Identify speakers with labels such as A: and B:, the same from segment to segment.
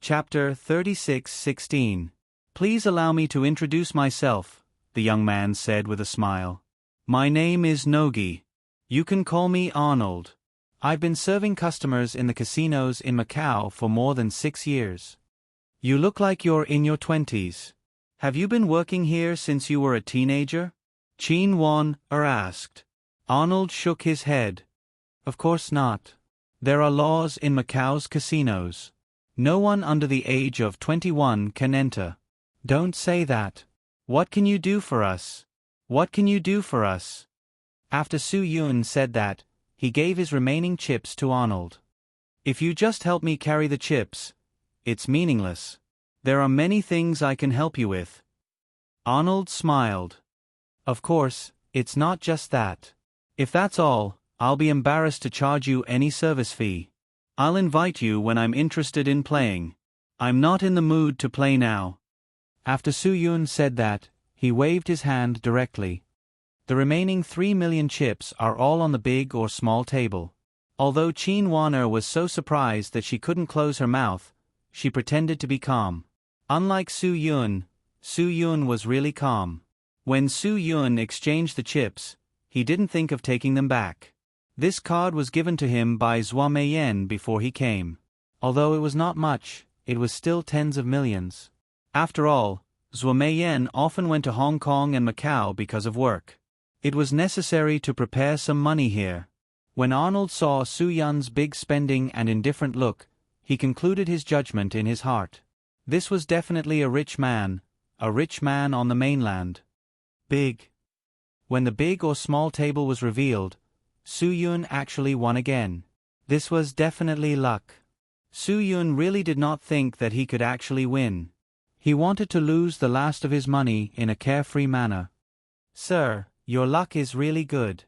A: Chapter 36:16. Please allow me to introduce myself, the young man said with a smile. My name is Nogi. You can call me Arnold. I've been serving customers in the casinos in Macau for more than 6 years. You look like you're in your 20s. Have you been working here since you were a teenager? Qin Wan-er asked. Arnold shook his head. Of course not. There are laws in Macau's casinos. No one under the age of 21 can enter. Don't say that. What can you do for us? What can you do for us? After Su Yun said that, he gave his remaining chips to Arnold. If you just help me carry the chips, it's meaningless. There are many things I can help you with. Arnold smiled. Of course, it's not just that. If that's all, I'll be embarrassed to charge you any service fee. I'll invite you when I'm interested in playing. I'm not in the mood to play now. After Su Yun said that, he waved his hand directly. The remaining 3 million chips are all on the big or small table. Although Qin Wan-er was so surprised that she couldn't close her mouth, she pretended to be calm. Unlike Su Yun was really calm. When Su Yun exchanged the chips, he didn't think of taking them back. This card was given to him by Zhua Meiyan before he came. Although it was not much, it was still tens of millions. After all, Zhua Meiyan often went to Hong Kong and Macau because of work. It was necessary to prepare some money here. When Arnold saw Su Yun's big spending and indifferent look, he concluded his judgment in his heart. This was definitely a rich man on the mainland. Big. When the big or small table was revealed, Su Yun actually won again. This was definitely luck. Su Yun really did not think that he could actually win. He wanted to lose the last of his money in a carefree manner. Sir, your luck is really good.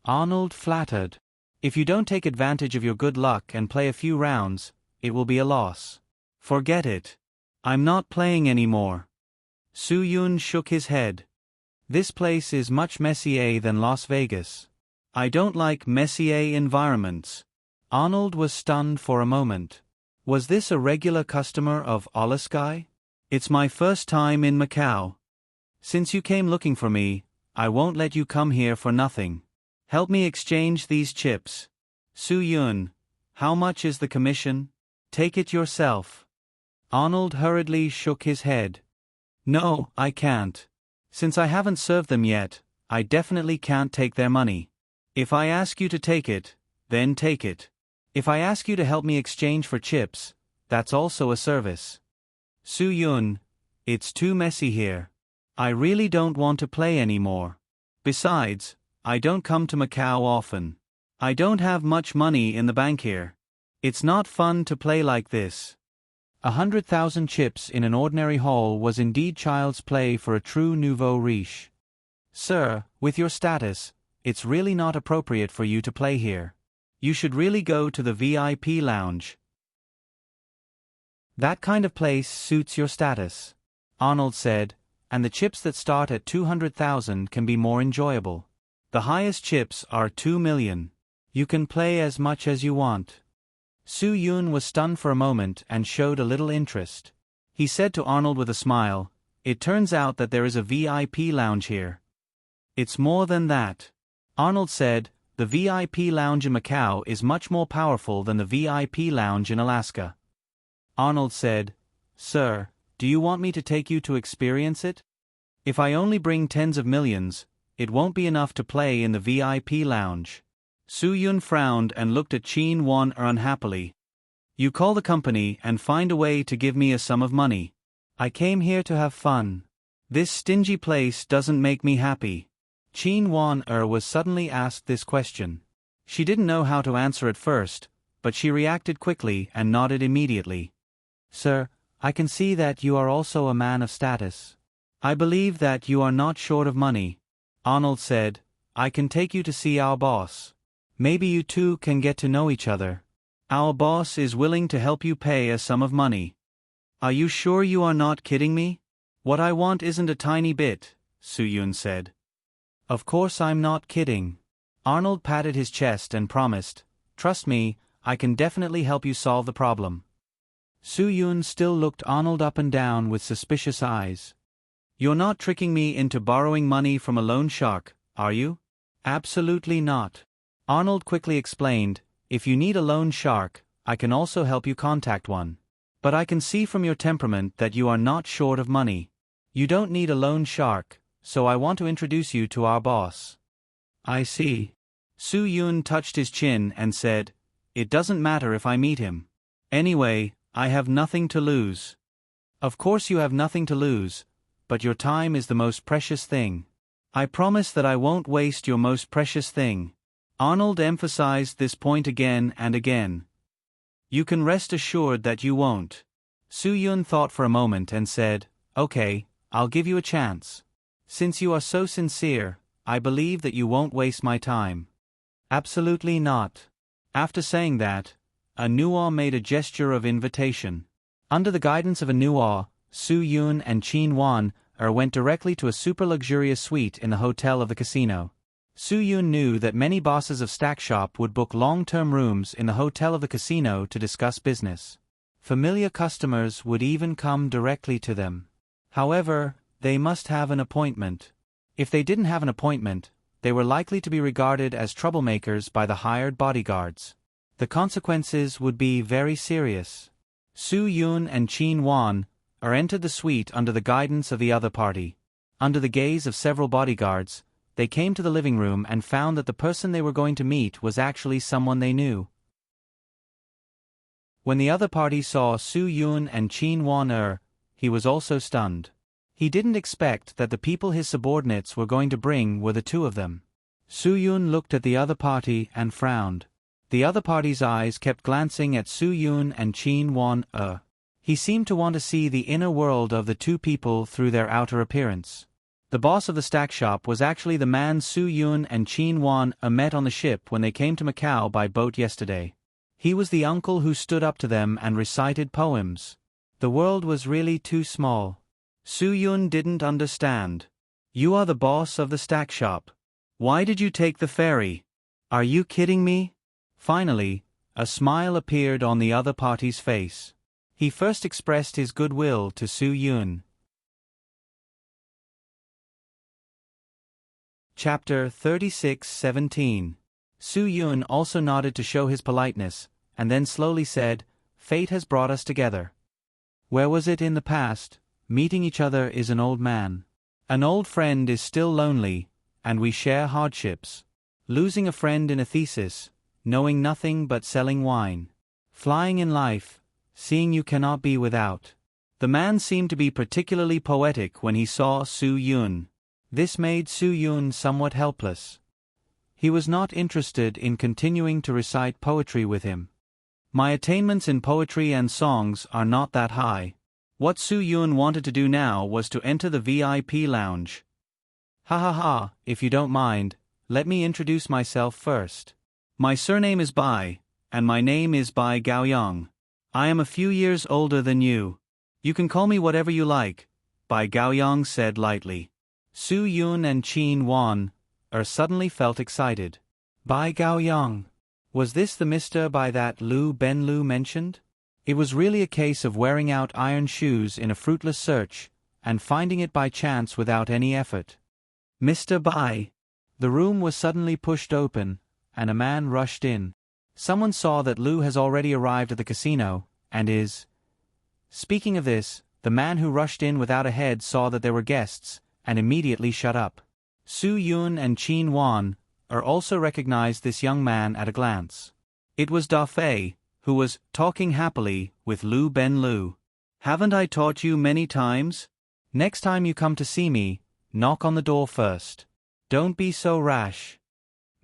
A: Arnold flattered. If you don't take advantage of your good luck and play a few rounds, it will be a loss. Forget it. I'm not playing anymore. Su Yun shook his head. This place is much messier than Las Vegas. I don't like messier environments. Arnold was stunned for a moment. Was this a regular customer of Olisky? It's my first time in Macau. Since you came looking for me, I won't let you come here for nothing. Help me exchange these chips. Su Yun, how much is the commission? Take it yourself. Arnold hurriedly shook his head. No, I can't. Since I haven't served them yet, I definitely can't take their money. If I ask you to take it, then take it. If I ask you to help me exchange for chips, that's also a service. Su Yun, it's too messy here. I really don't want to play anymore. Besides, I don't come to Macau often. I don't have much money in the bank here. It's not fun to play like this. 100,000 chips in an ordinary hall was indeed child's play for a true nouveau riche. Sir, with your status, it's really not appropriate for you to play here. You should really go to the VIP lounge. That kind of place suits your status, Arnold said, and the chips that start at 200,000 can be more enjoyable. The highest chips are 2 million. You can play as much as you want. Su Yun was stunned for a moment and showed a little interest. He said to Arnold with a smile, "It turns out that there is a VIP lounge here." "It's more than that." Arnold said, "The VIP lounge in Macau is much more powerful than the VIP lounge in Alaska." Arnold said, "Sir, do you want me to take you to experience it? If I only bring tens of millions, it won't be enough to play in the VIP lounge." Su Yun frowned and looked at Qin Wan-er unhappily. "You call the company and find a way to give me a sum of money. I came here to have fun. This stingy place doesn't make me happy." Qin Wan-er was suddenly asked this question. She didn't know how to answer at first, but she reacted quickly and nodded immediately. "Sir, I can see that you are also a man of status. I believe that you are not short of money." Arnold said, "I can take you to see our boss. Maybe you two can get to know each other. Our boss is willing to help you pay a sum of money." "Are you sure you are not kidding me? What I want isn't a tiny bit," Su Yun said. "Of course I'm not kidding." Arnold patted his chest and promised, "Trust me, I can definitely help you solve the problem." Su Yun still looked Arnold up and down with suspicious eyes. You're not tricking me into borrowing money from a loan shark, are you? Absolutely not. Arnold quickly explained, if you need a loan shark, I can also help you contact one. But I can see from your temperament that you are not short of money. You don't need a loan shark, so I want to introduce you to our boss. I see. Su Yun touched his chin and said, it doesn't matter if I meet him. Anyway, I have nothing to lose. Of course you have nothing to lose, but your time is the most precious thing. I promise that I won't waste your most precious thing. Arnold emphasized this point again and again. You can rest assured that you won't. Su Yun thought for a moment and said, okay, I'll give you a chance. Since you are so sincere, I believe that you won't waste my time. Absolutely not. After saying that, Anuo made a gesture of invitation. Under the guidance of Anuo, Su Yun and Qin Wan went directly to a super luxurious suite in the hotel of the casino. Su Yun knew that many bosses of Stack Shop would book long-term rooms in the hotel of the casino to discuss business. Familiar customers would even come directly to them. However, they must have an appointment. If they didn't have an appointment, they were likely to be regarded as troublemakers by the hired bodyguards. The consequences would be very serious. Su Yun and Qin Wan entered the suite under the guidance of the other party. Under the gaze of several bodyguards, they came to the living room and found that the person they were going to meet was actually someone they knew. When the other party saw Su Yun and Qin Wan he was also stunned. He didn't expect that the people his subordinates were going to bring were the two of them. Su Yun looked at the other party and frowned. The other party's eyes kept glancing at Su Yun and Qin Wan. He seemed to want to see the inner world of the two people through their outer appearance. The boss of the Stack Shop was actually the man Su Yun and Qin Wan met on the ship when they came to Macau by boat yesterday. He was the uncle who stood up to them and recited poems. The world was really too small. Su Yun didn't understand. You are the boss of the Stack Shop. Why did you take the ferry? Are you kidding me? Finally, a smile appeared on the other party's face. He first expressed his goodwill to Su Yun. Chapter 36:17. Su Yun also nodded to show his politeness, and then slowly said, Fate has brought us together. Where was it in the past? Meeting each other is an old man. An old friend is still lonely, and we share hardships. Losing a friend in a thesis, knowing nothing but selling wine. Flying in life, seeing you cannot be without. The man seemed to be particularly poetic when he saw Su Yun. This made Su Yun somewhat helpless. He was not interested in continuing to recite poetry with him. My attainments in poetry and songs are not that high. What Su Yun wanted to do now was to enter the VIP lounge. Ha ha ha, if you don't mind, let me introduce myself first. My surname is Bai, and my name is Bai Gaoyang. I am a few years older than you. You can call me whatever you like, Bai Gaoyang said lightly. Su Yun and Qin Wan suddenly felt excited. Bai Gaoyang. Was this the Mr. Bai that Lu Benlu mentioned? It was really a case of wearing out iron shoes in a fruitless search, and finding it by chance without any effort. Mr. Bai. The room was suddenly pushed open, and a man rushed in. Someone saw that Lu has already arrived at the casino, and is. Speaking of this, the man who rushed in without a head saw that there were guests, and immediately shut up. Su Yun and Qin Wan also recognized this young man at a glance. It was Da Fei, who was talking happily with Lu Benlu. Haven't I taught you many times? Next time you come to see me, knock on the door first. Don't be so rash.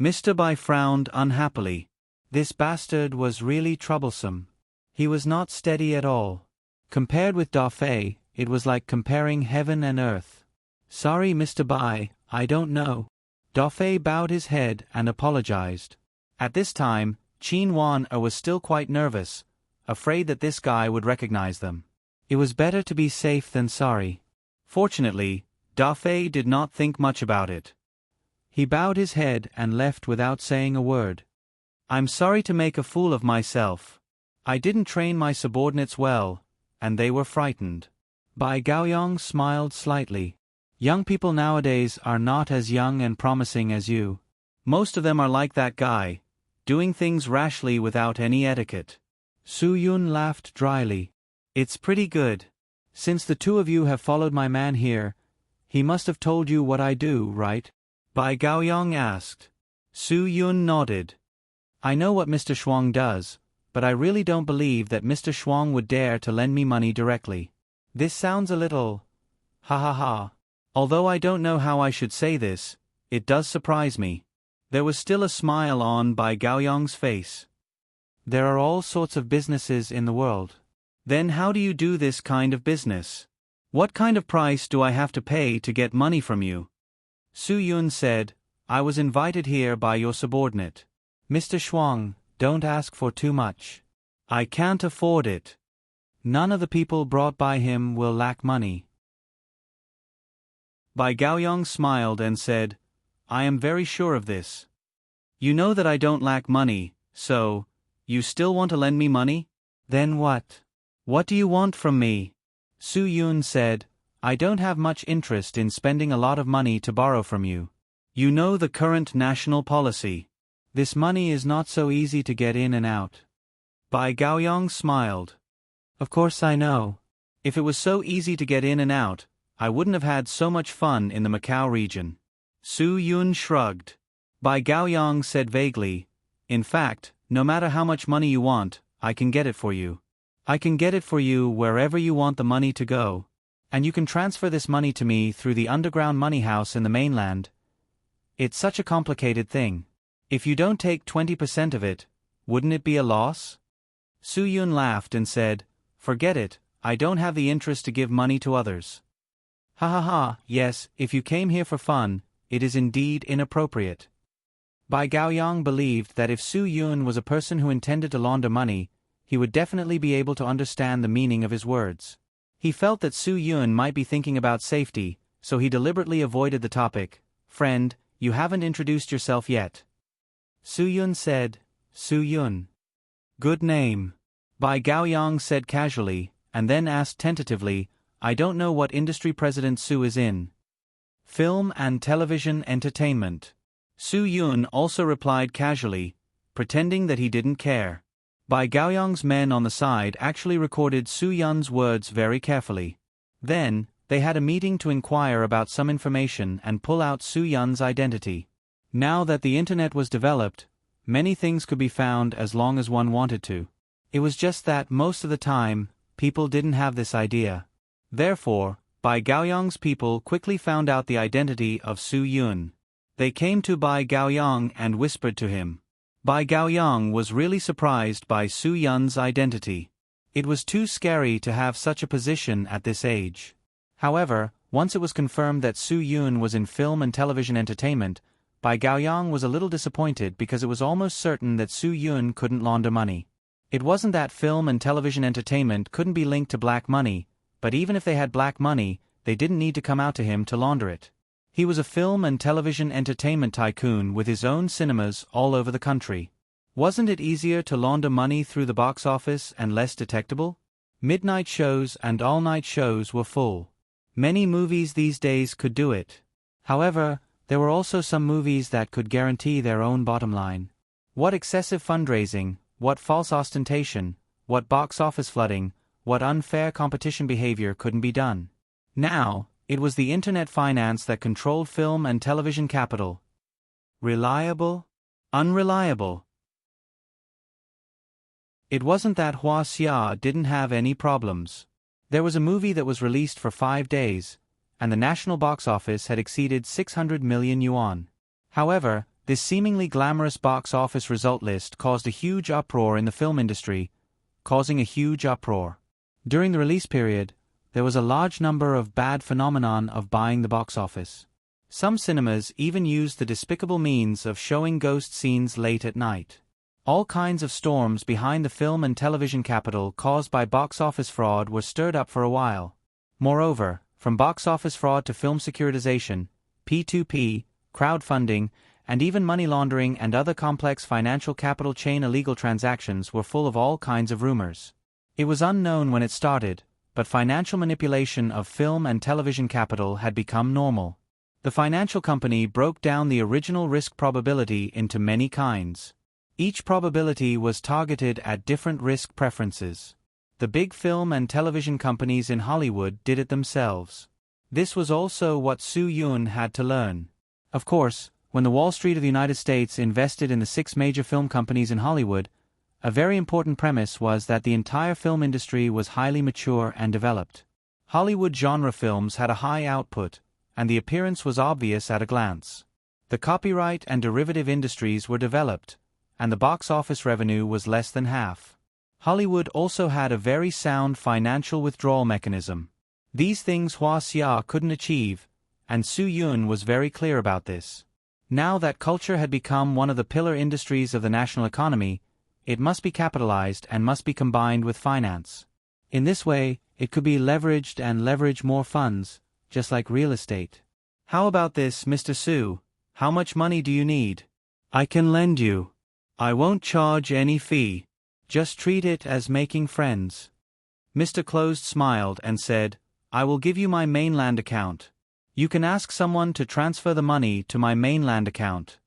A: Mr. Bai frowned unhappily. This bastard was really troublesome. He was not steady at all. Compared with Da Fei, it was like comparing heaven and earth. Sorry, Mr. Bai, I don't know. Da Fei bowed his head and apologized. At this time, Qin Wan was still quite nervous, afraid that this guy would recognize them. It was better to be safe than sorry. Fortunately, Da Fei did not think much about it. He bowed his head and left without saying a word. I'm sorry to make a fool of myself. I didn't train my subordinates well, and they were frightened. Bai Gaoyong smiled slightly. Young people nowadays are not as young and promising as you. Most of them are like that guy, doing things rashly without any etiquette. Su Yun laughed dryly. It's pretty good. Since the two of you have followed my man here, he must have told you what I do, right? Bai Gaoyong asked. Su Yun nodded. I know what Mr. Shuang does, but I really don't believe that Mr. Shuang would dare to lend me money directly. This sounds a little… ha ha ha. Although I don't know how I should say this, it does surprise me. There was still a smile on Bai Gaoyong's face. There are all sorts of businesses in the world. Then how do you do this kind of business? What kind of price do I have to pay to get money from you? Su Yun said, I was invited here by your subordinate. Mr. Shuang, don't ask for too much. I can't afford it. None of the people brought by him will lack money. Bai Gaoyong smiled and said, I am very sure of this. You know that I don't lack money, so, you still want to lend me money? Then what? What do you want from me? Su Yun said, I don't have much interest in spending a lot of money to borrow from you. You know the current national policy. This money is not so easy to get in and out. Bai Gaoyong smiled. Of course I know. If it was so easy to get in and out, I wouldn't have had so much fun in the Macau region. Su Yun shrugged. Bai Gaoyong said vaguely, in fact, no matter how much money you want, I can get it for you. I can get it for you wherever you want the money to go. And you can transfer this money to me through the underground money house in the mainland. It's such a complicated thing. If you don't take 20% of it, wouldn't it be a loss? Su Yun laughed and said, forget it, I don't have the interest to give money to others. Ha ha ha, yes, if you came here for fun, it is indeed inappropriate. Bai Gaoyong believed that if Su Yun was a person who intended to launder money, he would definitely be able to understand the meaning of his words. He felt that Su Yun might be thinking about safety, so he deliberately avoided the topic. Friend, you haven't introduced yourself yet. Su Yun said, Su Yun. Good name. Bai Gaoyong said casually, and then asked tentatively, I don't know what industry President Su is in. Film and television entertainment. Su Yun also replied casually, pretending that he didn't care. Bai Gaoyong's men on the side actually recorded Su Yun's words very carefully. Then, they had a meeting to inquire about some information and pull out Su Yun's identity. Now that the internet was developed, many things could be found as long as one wanted to. It was just that most of the time, people didn't have this idea. Therefore, Bai Gaoyong's people quickly found out the identity of Su Yun. They came to Bai Gaoyong and whispered to him. Bai Gaoyong was really surprised by Su Yun's identity. It was too scary to have such a position at this age. However, once it was confirmed that Su Yun was in film and television entertainment, Bai Gaoyong was a little disappointed because it was almost certain that Su Yun couldn't launder money. It wasn't that film and television entertainment couldn't be linked to black money, but even if they had black money, they didn't need to come out to him to launder it. He was a film and television entertainment tycoon with his own cinemas all over the country. Wasn't it easier to launder money through the box office and less detectable? Midnight shows and all-night shows were full. Many movies these days could do it. However, there were also some movies that could guarantee their own bottom line. What excessive fundraising, what false ostentation, what box office flooding, what unfair competition behavior couldn't be done. Now, it was the internet finance that controlled film and television capital. Reliable? Unreliable? It wasn't that Hua Xia didn't have any problems. There was a movie that was released for 5 days, and the national box office had exceeded 600 million yuan. However, this seemingly glamorous box office result list caused a huge uproar in the film industry, causing a huge uproar. During the release period, there was a large number of bad phenomenon of buying the box office. Some cinemas even used the despicable means of showing ghost scenes late at night. All kinds of storms behind the film and television capital caused by box office fraud were stirred up for a while. Moreover, from box office fraud to film securitization, P2P, crowdfunding, and even money laundering and other complex financial capital chain illegal transactions were full of all kinds of rumors. It was unknown when it started, but financial manipulation of film and television capital had become normal. The financial company broke down the original risk probability into many kinds. Each probability was targeted at different risk preferences. The big film and television companies in Hollywood did it themselves. This was also what Soo-yoon had to learn. Of course, when the Wall Street of the United States invested in the 6 major film companies in Hollywood, a very important premise was that the entire film industry was highly mature and developed. Hollywood genre films had a high output, and the appearance was obvious at a glance. The copyright and derivative industries were developed, and the box office revenue was less than half. Hollywood also had a very sound financial withdrawal mechanism. These things Hua Xia couldn't achieve, and Soo-yoon was very clear about this. Now that culture had become one of the pillar industries of the national economy, it must be capitalized and must be combined with finance. In this way, it could be leveraged and leverage more funds, just like real estate. How about this, Mr. Soo? How much money do you need? I can lend you. I won't charge any fee. Just treat it as making friends. Mr. Closed smiled and said, I will give you my mainland account. You can ask someone to transfer the money to my mainland account.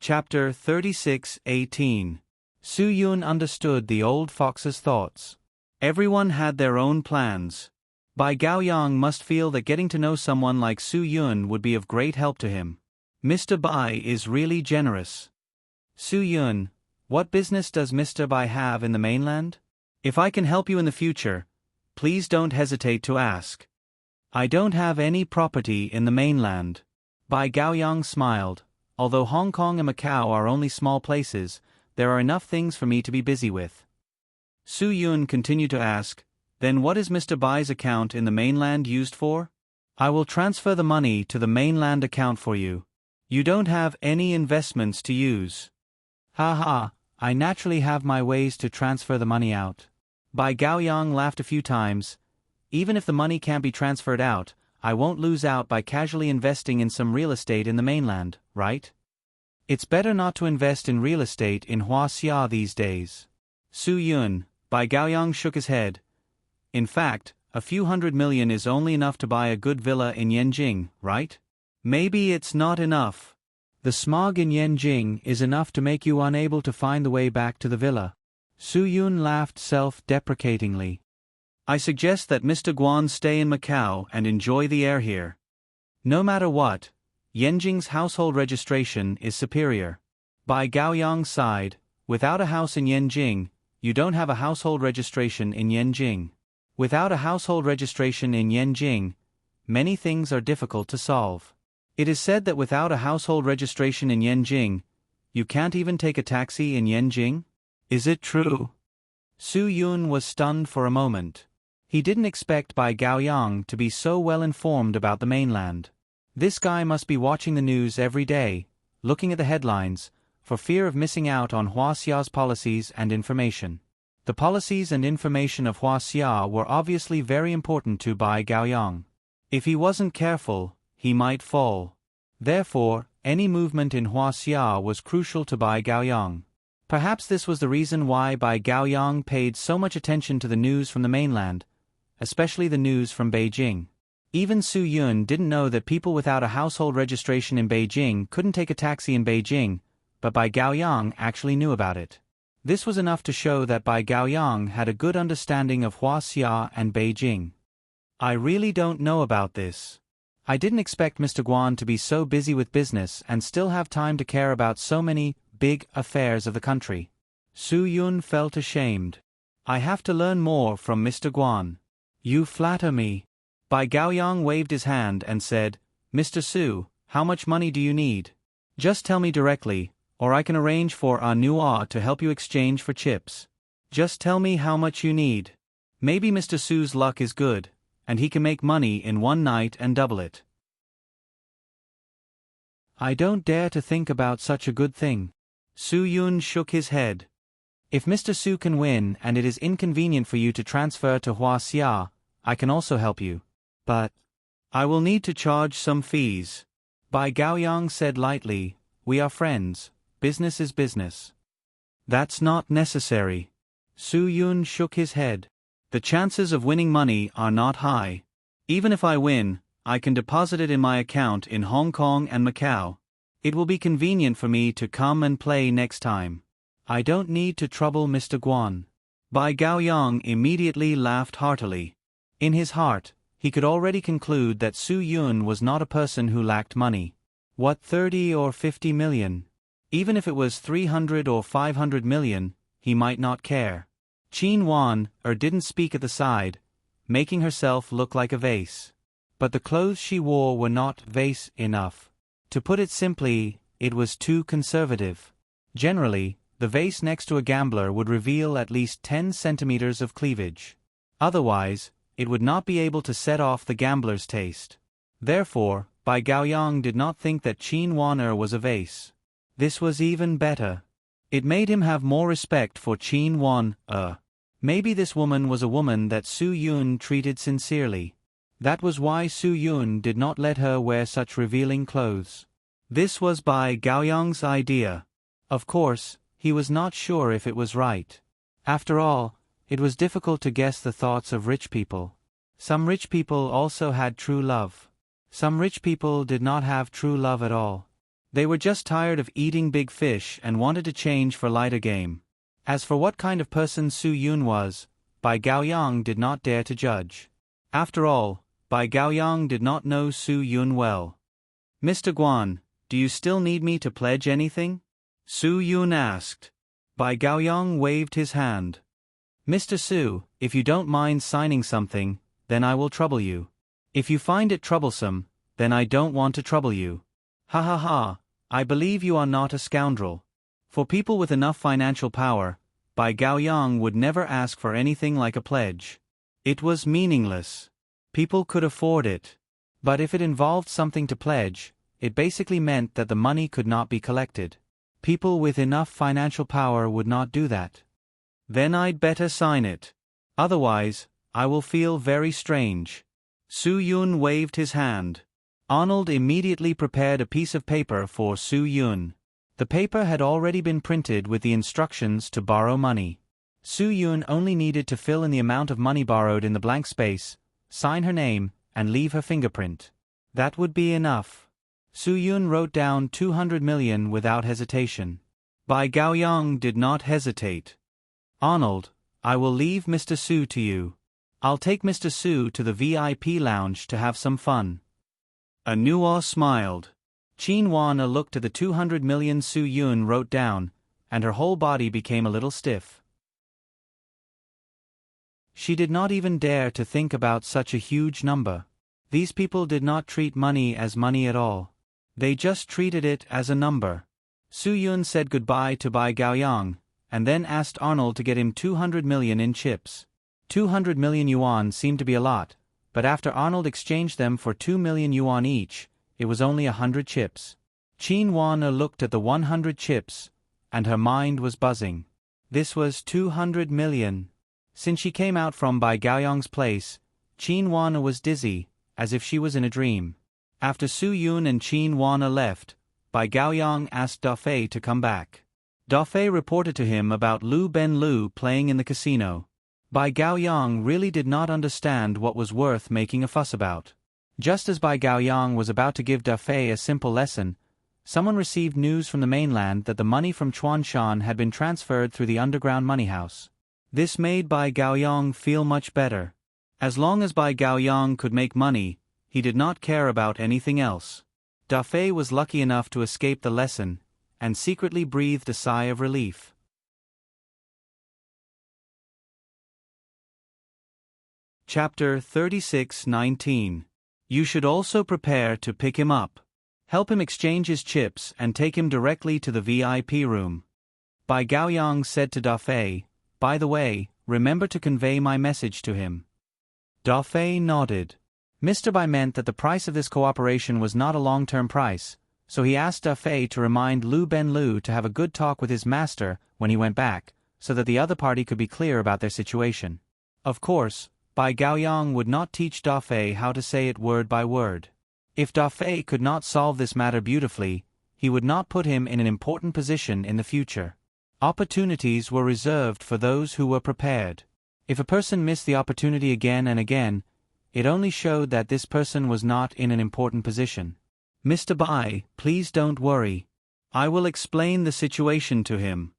A: Chapter 36:18. Soo-yoon understood the old fox's thoughts. Everyone had their own plans. Bai Gaoyang must feel that getting to know someone like Soo-yoon would be of great help to him. Mr. Bai is really generous. Soo-yoon, what business does Mr. Bai have in the mainland? If I can help you in the future, please don't hesitate to ask. I don't have any property in the mainland. Bai Gaoyang smiled. Although Hong Kong and Macau are only small places, there are enough things for me to be busy with. Soo-yoon continued to ask, then what is Mr. Bai's account in the mainland used for? I will transfer the money to the mainland account for you. You don't have any investments to use. I naturally have my ways to transfer the money out. Bai Gaoyang laughed a few times. Even if the money can't be transferred out, I won't lose out by casually investing in some real estate in the mainland, right? It's better not to invest in real estate in Hua Xia these days. Soo-yoon, Bai Gaoyang shook his head. In fact, a few $100 million is only enough to buy a good villa in Yanjing, right? Maybe it's not enough. The smog in Yanjing is enough to make you unable to find the way back to the villa. Soo-yoon laughed self-deprecatingly. I suggest that Mr. Guan stay in Macau and enjoy the air here. No matter what, Yanjing's household registration is superior. Bai Gaoyang sighed. Without a house in Yanjing, you don't have a household registration in Yanjing. Without a household registration in Yanjing, many things are difficult to solve. It is said that without a household registration in Yanjing, you can't even take a taxi in Yanjing? Is it true? Soo-yoon was stunned for a moment. He didn't expect Bai Gaoyang to be so well informed about the mainland. This guy must be watching the news every day, looking at the headlines, for fear of missing out on Hua Xia's policies and information. The policies and information of Hua Xia were obviously very important to Bai Gaoyang. If he wasn't careful, he might fall. Therefore, any movement in Hua Xia was crucial to Bai Gaoyang. Perhaps this was the reason why Bai Gaoyang paid so much attention to the news from the mainland, especially the news from Beijing. Even Soo-yoon didn't know that people without a household registration in Beijing couldn't take a taxi in Beijing, but Bai Gaoyang actually knew about it. This was enough to show that Bai Gaoyang had a good understanding of Hua Xia and Beijing. I really don't know about this. I didn't expect Mr. Guan to be so busy with business and still have time to care about so many big affairs of the country. Soo-yoon felt ashamed. I have to learn more from Mr. Guan. You flatter me. Bai Gaoyang waved his hand and said, Mr. Soo, how much money do you need? Just tell me directly, or I can arrange for a Nua to help you exchange for chips. Just tell me how much you need. Maybe Mr. Soo's luck is good, and he can make money in one night and double it. I don't dare to think about such a good thing. Soo-yoon shook his head. If Mr. Soo can win and it is inconvenient for you to transfer to Hua Xia, I can also help you. But I will need to charge some fees. Bai Gaoyang said lightly, we are friends, business is business. That's not necessary. Su Yun shook his head. The chances of winning money are not high. Even if I win, I can deposit it in my account in Hong Kong and Macau. It will be convenient for me to come and play next time. I don't need to trouble Mr. Guan. Bai Gaoyang immediately laughed heartily. In his heart, he could already conclude that Su Yun was not a person who lacked money. What 30 or 50 million? Even if it was 300 or 500 million, he might not care. Qin Wan didn't speak at the side, making herself look like a vase. But the clothes she wore were not vase enough. To put it simply, it was too conservative. Generally, the vase next to a gambler would reveal at least 10 centimeters of cleavage. Otherwise, it would not be able to set off the gambler's taste. Therefore, Bai Gaoyang did not think that Qin Wan was a vase. This was even better. It made him have more respect for Qin Wan. Maybe this woman was a woman that Su Yun treated sincerely. That was why Su Yun did not let her wear such revealing clothes. This was Bai Gaoyang's idea. Of course, he was not sure if it was right. After all, it was difficult to guess the thoughts of rich people. Some rich people also had true love. Some rich people did not have true love at all. They were just tired of eating big fish and wanted to change for lighter game. As for what kind of person Su Yun was, Bai Gaoyang did not dare to judge. After all, Bai Gaoyang did not know Su Yun well. Mr. Guan, do you still need me to pledge anything? Su Yun asked. Bai Gaoyang waved his hand. Mr. Su, if you don't mind signing something, then I will trouble you. If you find it troublesome, then I don't want to trouble you. Ha ha ha, I believe you are not a scoundrel. For people with enough financial power, Bai Gaoyang would never ask for anything like a pledge. It was meaningless. People could afford it. But if it involved something to pledge, it basically meant that the money could not be collected. People with enough financial power would not do that. Then I'd better sign it. Otherwise, I will feel very strange. Su Yun waved his hand. Arnold immediately prepared a piece of paper for Su Yun. The paper had already been printed with the instructions to borrow money. Su Yun only needed to fill in the amount of money borrowed in the blank space, sign her name, and leave her fingerprint. That would be enough. Su Yun wrote down 200 million without hesitation. Bai Gaoyang did not hesitate. Arnold, I will leave Mr. Su to you. I'll take Mr. Su to the VIP lounge to have some fun. Anua smiled. Qin Wan looked at the 200 million Su Yun wrote down, and her whole body became a little stiff. She did not even dare to think about such a huge number. These people did not treat money as money at all. They just treated it as a number. Su Yun said goodbye to Bai Gaoyang, and then asked Arnold to get him 200 million in chips. 200 million yuan seemed to be a lot, but after Arnold exchanged them for 2 million yuan each, it was only 100 chips. Qin Wan looked at the 100 chips, and her mind was buzzing. This was 200 million. Since she came out from Bai Gaoyang's place, Qin Wan was dizzy, as if she was in a dream. After Su Yun and Qin Wan left, Bai Gaoyang asked Da Fei to come back. Da Fei reported to him about Lu Ben Lu playing in the casino. Bai Gaoyang really did not understand what was worth making a fuss about. Just as Bai Gaoyang was about to give Da Fei a simple lesson, someone received news from the mainland that the money from Chuanshan had been transferred through the underground money house. This made Bai Gaoyang feel much better. As long as Bai Gaoyang could make money, he did not care about anything else. Da Fei was lucky enough to escape the lesson, and secretly breathed a sigh of relief. Chapter 36:19. You should also prepare to pick him up. Help him exchange his chips and take him directly to the VIP room. Bai Gaoyang said to Da Fei, by the way, remember to convey my message to him. Da Fei nodded. Mr. Bai meant that the price of this cooperation was not a long-term price, so he asked Da Fei to remind Lu Ben Lu to have a good talk with his master when he went back, so that the other party could be clear about their situation. Of course, Bai Gaoyang would not teach Da Fei how to say it word by word. If Da Fei could not solve this matter beautifully, he would not put him in an important position in the future. Opportunities were reserved for those who were prepared. If a person missed the opportunity again and again, it only showed that this person was not in an important position. Mr. Bai, please don't worry. I will explain the situation to him.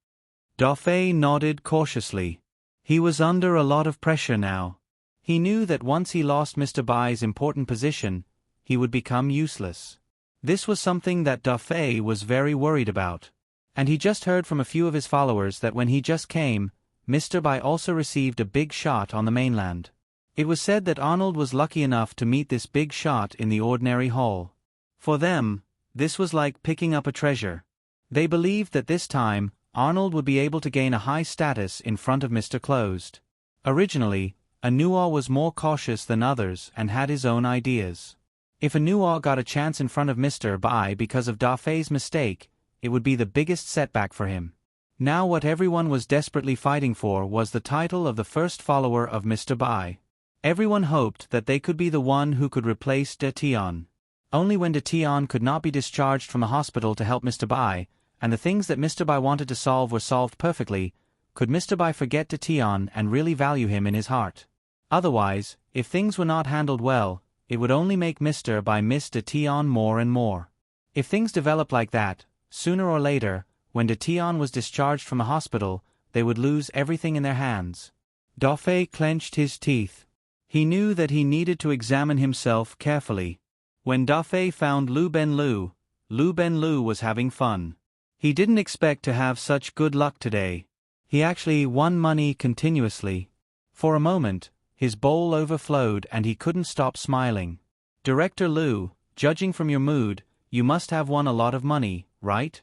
A: Da Fei nodded cautiously. He was under a lot of pressure now. He knew that once he lost Mr. Bai's important position, he would become useless. This was something that Da Fei was very worried about. And he just heard from a few of his followers that when he just came, Mr. Bai also received a big shot on the mainland. It was said that Arnold was lucky enough to meet this big shot in the ordinary hall. For them, this was like picking up a treasure. They believed that this time, Arnold would be able to gain a high status in front of Mr. Closed. Originally, a Nuo was more cautious than others and had his own ideas. If a Nuo got a chance in front of Mr. Bai because of Da Fei's mistake, it would be the biggest setback for him. Now what everyone was desperately fighting for was the title of the first follower of Mr. Bai. Everyone hoped that they could be the one who could replace De Tian. Only when De Tian could not be discharged from the hospital to help Mr. Bai, and the things that Mr. Bai wanted to solve were solved perfectly, could Mr. Bai forget De Tian and really value him in his heart. Otherwise, if things were not handled well, it would only make Mr. Bai miss De Tian more and more. If things developed like that, sooner or later, when De Tian was discharged from the hospital, they would lose everything in their hands. Da Fei clenched his teeth. He knew that he needed to examine himself carefully. When Da Fei found Lu Benlu was having fun. He didn't expect to have such good luck today. He actually won money continuously. For a moment, his bowl overflowed and he couldn't stop smiling. Director Lu, judging from your mood, you must have won a lot of money, right?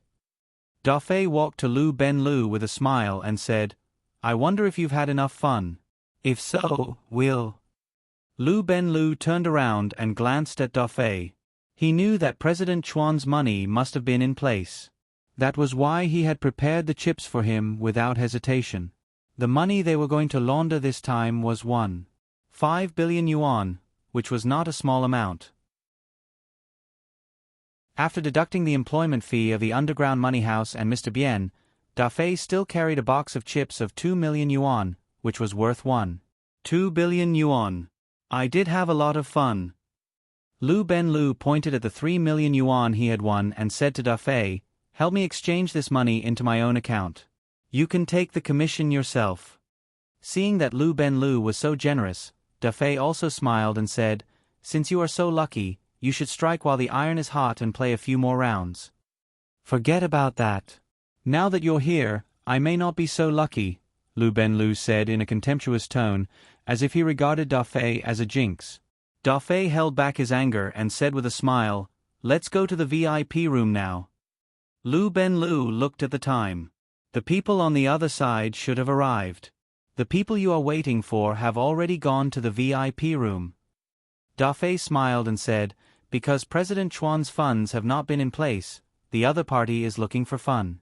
A: Da Fei walked to Lu Benlu with a smile and said, I wonder if you've had enough fun. If so, we'll... Lu Benlu turned around and glanced at Da Fei. He knew that President Chuan's money must have been in place. That was why he had prepared the chips for him without hesitation. The money they were going to launder this time was 1.5 billion yuan, which was not a small amount. After deducting the employment fee of the underground money house and Mr. Bien, Da Fei still carried a box of chips of 2 million yuan, which was worth 1.2 billion yuan. I did have a lot of fun. Lu Benlu pointed at the 3 million yuan he had won and said to Da Fei, help me exchange this money into my own account. You can take the commission yourself. Seeing that Lu Benlu was so generous, Da Fei also smiled and said, since you are so lucky, you should strike while the iron is hot and play a few more rounds. Forget about that. Now that you're here, I may not be so lucky, Lu Benlu said in a contemptuous tone, as if he regarded Da Fei as a jinx. Da Fei held back his anger and said with a smile, let's go to the VIP room now. Lu Benlu looked at the time. The people on the other side should have arrived. The people you are waiting for have already gone to the VIP room. Da Fei smiled and said, because President Chuan's funds have not been in place, the other party is looking for fun.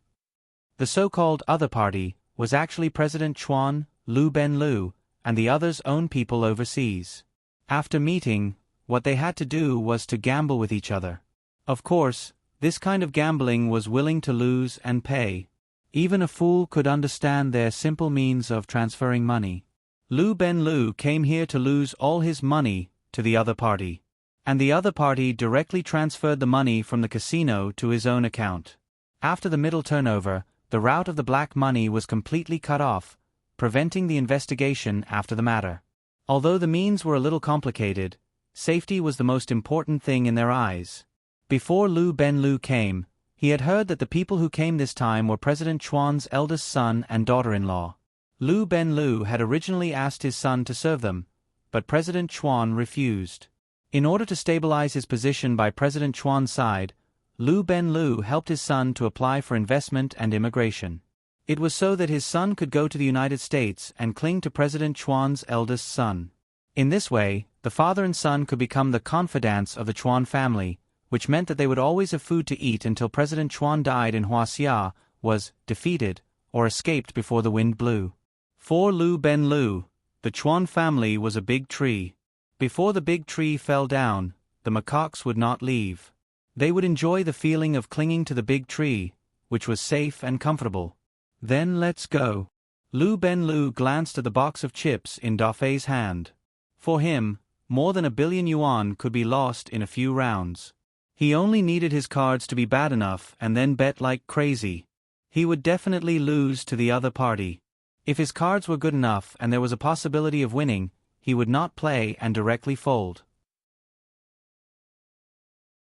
A: The so-called other party was actually President Chuan, Lu Benlu, and the others' own people overseas. After meeting, what they had to do was to gamble with each other. Of course, this kind of gambling was willing to lose and pay. Even a fool could understand their simple means of transferring money. Lu Benlu came here to lose all his money to the other party. And the other party directly transferred the money from the casino to his own account. After the middle turnover, the route of the black money was completely cut off, preventing the investigation after the matter. Although the means were a little complicated, safety was the most important thing in their eyes. Before Lu Benlu came, he had heard that the people who came this time were President Chuan's eldest son and daughter-in-law. Lu Benlu had originally asked his son to serve them, but President Chuan refused. In order to stabilize his position by President Chuan's side, Lu Benlu helped his son to apply for investment and immigration. It was so that his son could go to the United States and cling to President Chuan's eldest son. In this way, the father and son could become the confidants of the Chuan family, which meant that they would always have food to eat until President Chuan died in Huaxia, was defeated, or escaped before the wind blew. For Lu Benlu, The Chuan family was a big tree. Before the big tree fell down, the macaques would not leave. They would enjoy the feeling of clinging to the big tree, which was safe and comfortable. Then let's go. Lu Benlu glanced at the box of chips in Dafei's hand. For him, more than 1 billion yuan could be lost in a few rounds. He only needed his cards to be bad enough and then bet like crazy. He would definitely lose to the other party. If his cards were good enough and there was a possibility of winning, he would not play and directly fold.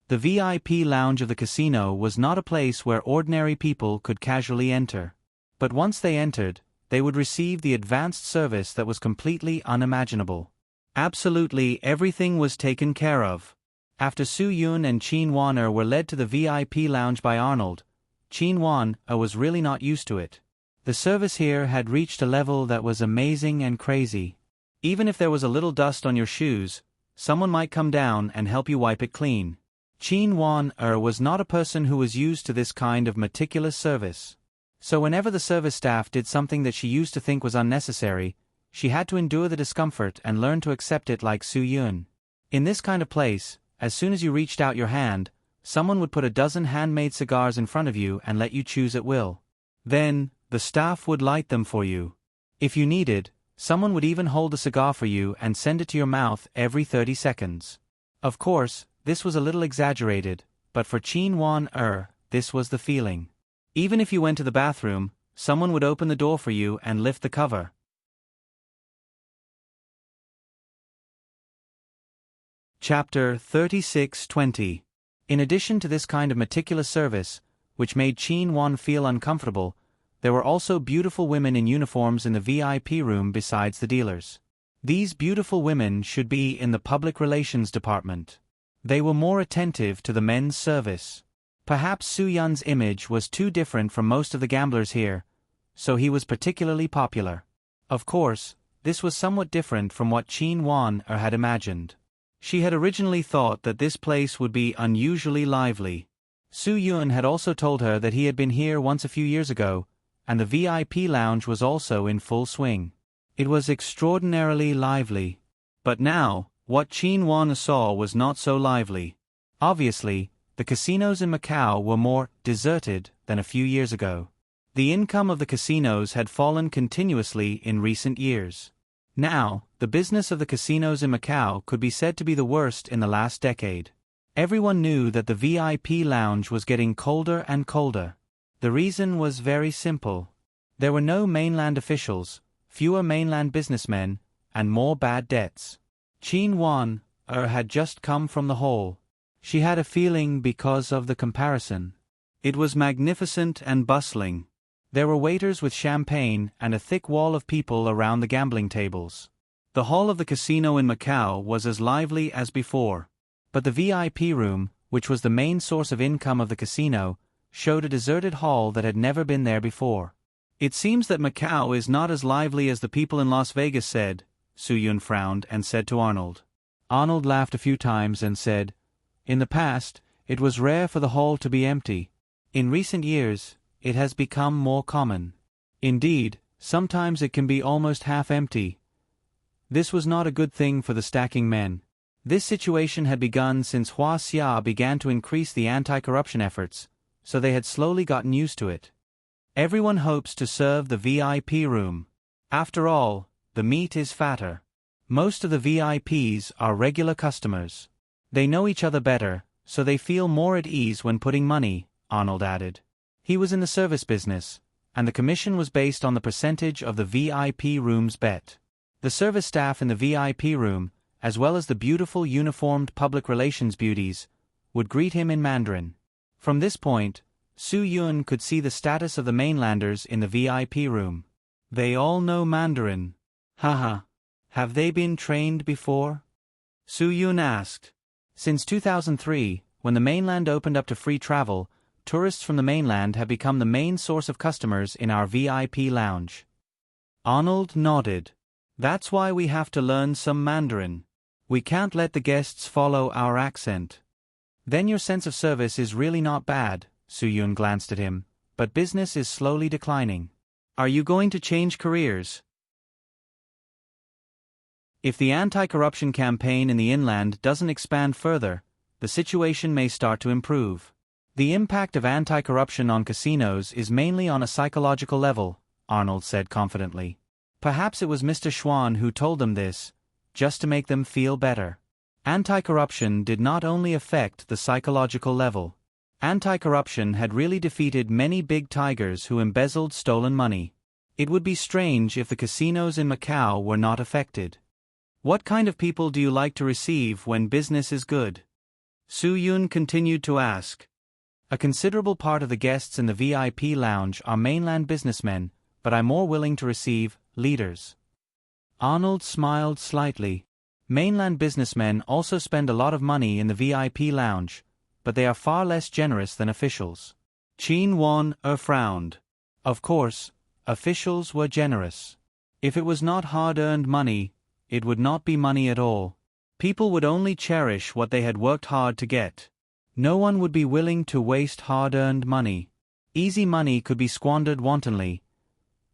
A: The VIP lounge of the casino was not a place where ordinary people could casually enter. But once they entered, they would receive the advanced service that was completely unimaginable. Absolutely everything was taken care of. After Su Yun and Qin Wan were led to the VIP lounge by Arnold, Qin Wan was really not used to it. The service here had reached a level that was amazing and crazy. Even if there was a little dust on your shoes, someone might come down and help you wipe it clean. Qin Wan was not a person who was used to this kind of meticulous service. So whenever the service staff did something that she used to think was unnecessary, she had to endure the discomfort and learn to accept it like Su Yun. In this kind of place, as soon as you reached out your hand, someone would put a dozen handmade cigars in front of you and let you choose at will. Then, the staff would light them for you. If you needed, someone would even hold the cigar for you and send it to your mouth every 30 seconds. Of course, this was a little exaggerated, but for Qin Wan this was the feeling. Even if you went to the bathroom, someone would open the door for you and lift the cover. Chapter 36:20. In addition to this kind of meticulous service, which made Qin Wan feel uncomfortable, there were also beautiful women in uniforms in the VIP room besides the dealers. These beautiful women should be in the public relations department. They were more attentive to the men's service. Perhaps Su Yun's image was too different from most of the gamblers here, so he was particularly popular. Of course, this was somewhat different from what Qin Wan had imagined. She had originally thought that this place would be unusually lively. Su Yun had also told her that he had been here once a few years ago, and the VIP lounge was also in full swing. It was extraordinarily lively. But now, what Qin Wan saw was not so lively. Obviously, the casinos in Macau were more deserted than a few years ago. The income of the casinos had fallen continuously in recent years. Now, the business of the casinos in Macau could be said to be the worst in the last decade. Everyone knew that the VIP lounge was getting colder and colder. The reason was very simple. There were no mainland officials, fewer mainland businessmen, and more bad debts. Qin Wan had just come from the hall. She had a feeling because of the comparison. It was magnificent and bustling. There were waiters with champagne and a thick wall of people around the gambling tables. The hall of the casino in Macau was as lively as before. But the VIP room, which was the main source of income of the casino, showed a deserted hall that had never been there before. It seems that Macau is not as lively as the people in Las Vegas said, Su Yun frowned and said to Arnold. Arnold laughed a few times and said, in the past, it was rare for the hall to be empty. In recent years, it has become more common. Indeed, sometimes it can be almost half empty. This was not a good thing for the stacking men. This situation had begun since Hua Xia began to increase the anti-corruption efforts, so they had slowly gotten used to it. Everyone hopes to serve the VIP room. After all, the meat is fatter. Most of the VIPs are regular customers. They know each other better, so they feel more at ease when putting money, Arnold added. He was in the service business, and the commission was based on the percentage of the VIP room's bet. The service staff in the VIP room, as well as the beautiful uniformed public relations beauties, would greet him in Mandarin. From this point, Su Yun could see the status of the mainlanders in the VIP room. They all know Mandarin. Haha. Have they been trained before? Su Yun asked. Since 2003, when the mainland opened up to free travel, tourists from the mainland have become the main source of customers in our VIP lounge. Arnold nodded. That's why we have to learn some Mandarin. We can't let the guests follow our accent. Then your sense of service is really not bad, Su Yun glanced at him, but business is slowly declining. Are you going to change careers? If the anti-corruption campaign in the inland doesn't expand further, the situation may start to improve. The impact of anti-corruption on casinos is mainly on a psychological level, Arnold said confidently. Perhaps it was Mr. Schwann who told them this, just to make them feel better. Anti-corruption did not only affect the psychological level. Anti-corruption had really defeated many big tigers who embezzled stolen money. It would be strange if the casinos in Macau were not affected. What kind of people do you like to receive when business is good? Su Yun continued to ask. A considerable part of the guests in the VIP lounge are mainland businessmen, but I'm more willing to receive leaders. Arnold smiled slightly. Mainland businessmen also spend a lot of money in the VIP lounge, but they are far less generous than officials. Qin Wan frowned. Of course, officials were generous. If it was not hard-earned money, it would not be money at all. People would only cherish what they had worked hard to get. No one would be willing to waste hard-earned money. Easy money could be squandered wantonly.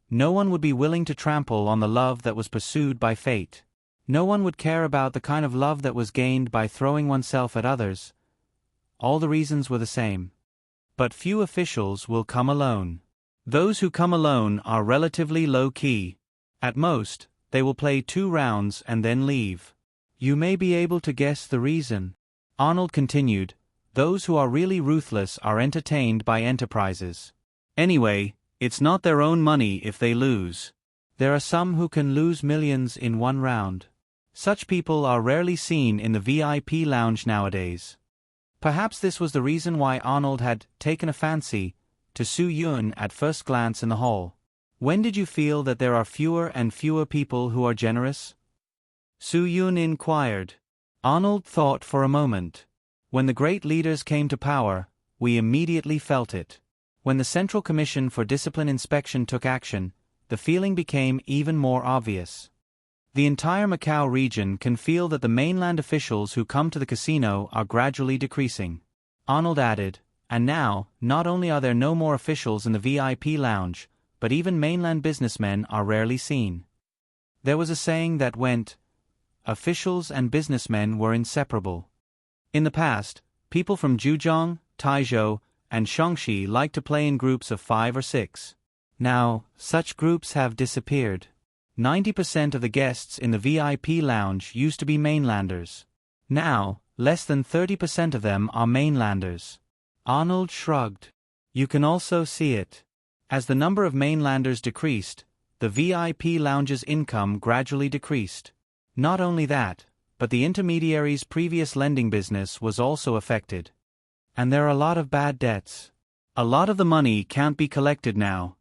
A: No one would be willing to trample on the love that was pursued by fate. No one would care about the kind of love that was gained by throwing oneself at others. All the reasons were the same. But few officials will come alone. Those who come alone are relatively low-key. At most, they will play 2 rounds and then leave. You may be able to guess the reason. Arnold continued, those who are really ruthless are entertained by enterprises. Anyway, it's not their own money if they lose. There are some who can lose millions in 1 round. Such people are rarely seen in the VIP lounge nowadays. Perhaps this was the reason why Arnold had taken a fancy to Su Yun at first glance in the hall. When did you feel that there are fewer and fewer people who are generous? Su Yun inquired. Arnold thought for a moment. When the great leaders came to power, we immediately felt it. When the Central Commission for Discipline Inspection took action, the feeling became even more obvious. The entire Macau region can feel that the mainland officials who come to the casino are gradually decreasing. Arnold added, and now, not only are there no more officials in the VIP lounge, but even mainland businessmen are rarely seen. There was a saying that went, officials and businessmen were inseparable. In the past, people from Zhejiang, Taizhou, and Shaanxi liked to play in groups of 5 or 6. Now, such groups have disappeared. 90% of the guests in the VIP lounge used to be mainlanders. Now, less than 30% of them are mainlanders. Arnold shrugged. You can also see it. As the number of mainlanders decreased, the VIP lounge's income gradually decreased. Not only that, but the intermediary's previous lending business was also affected. And there are a lot of bad debts. A lot of the money can't be collected now.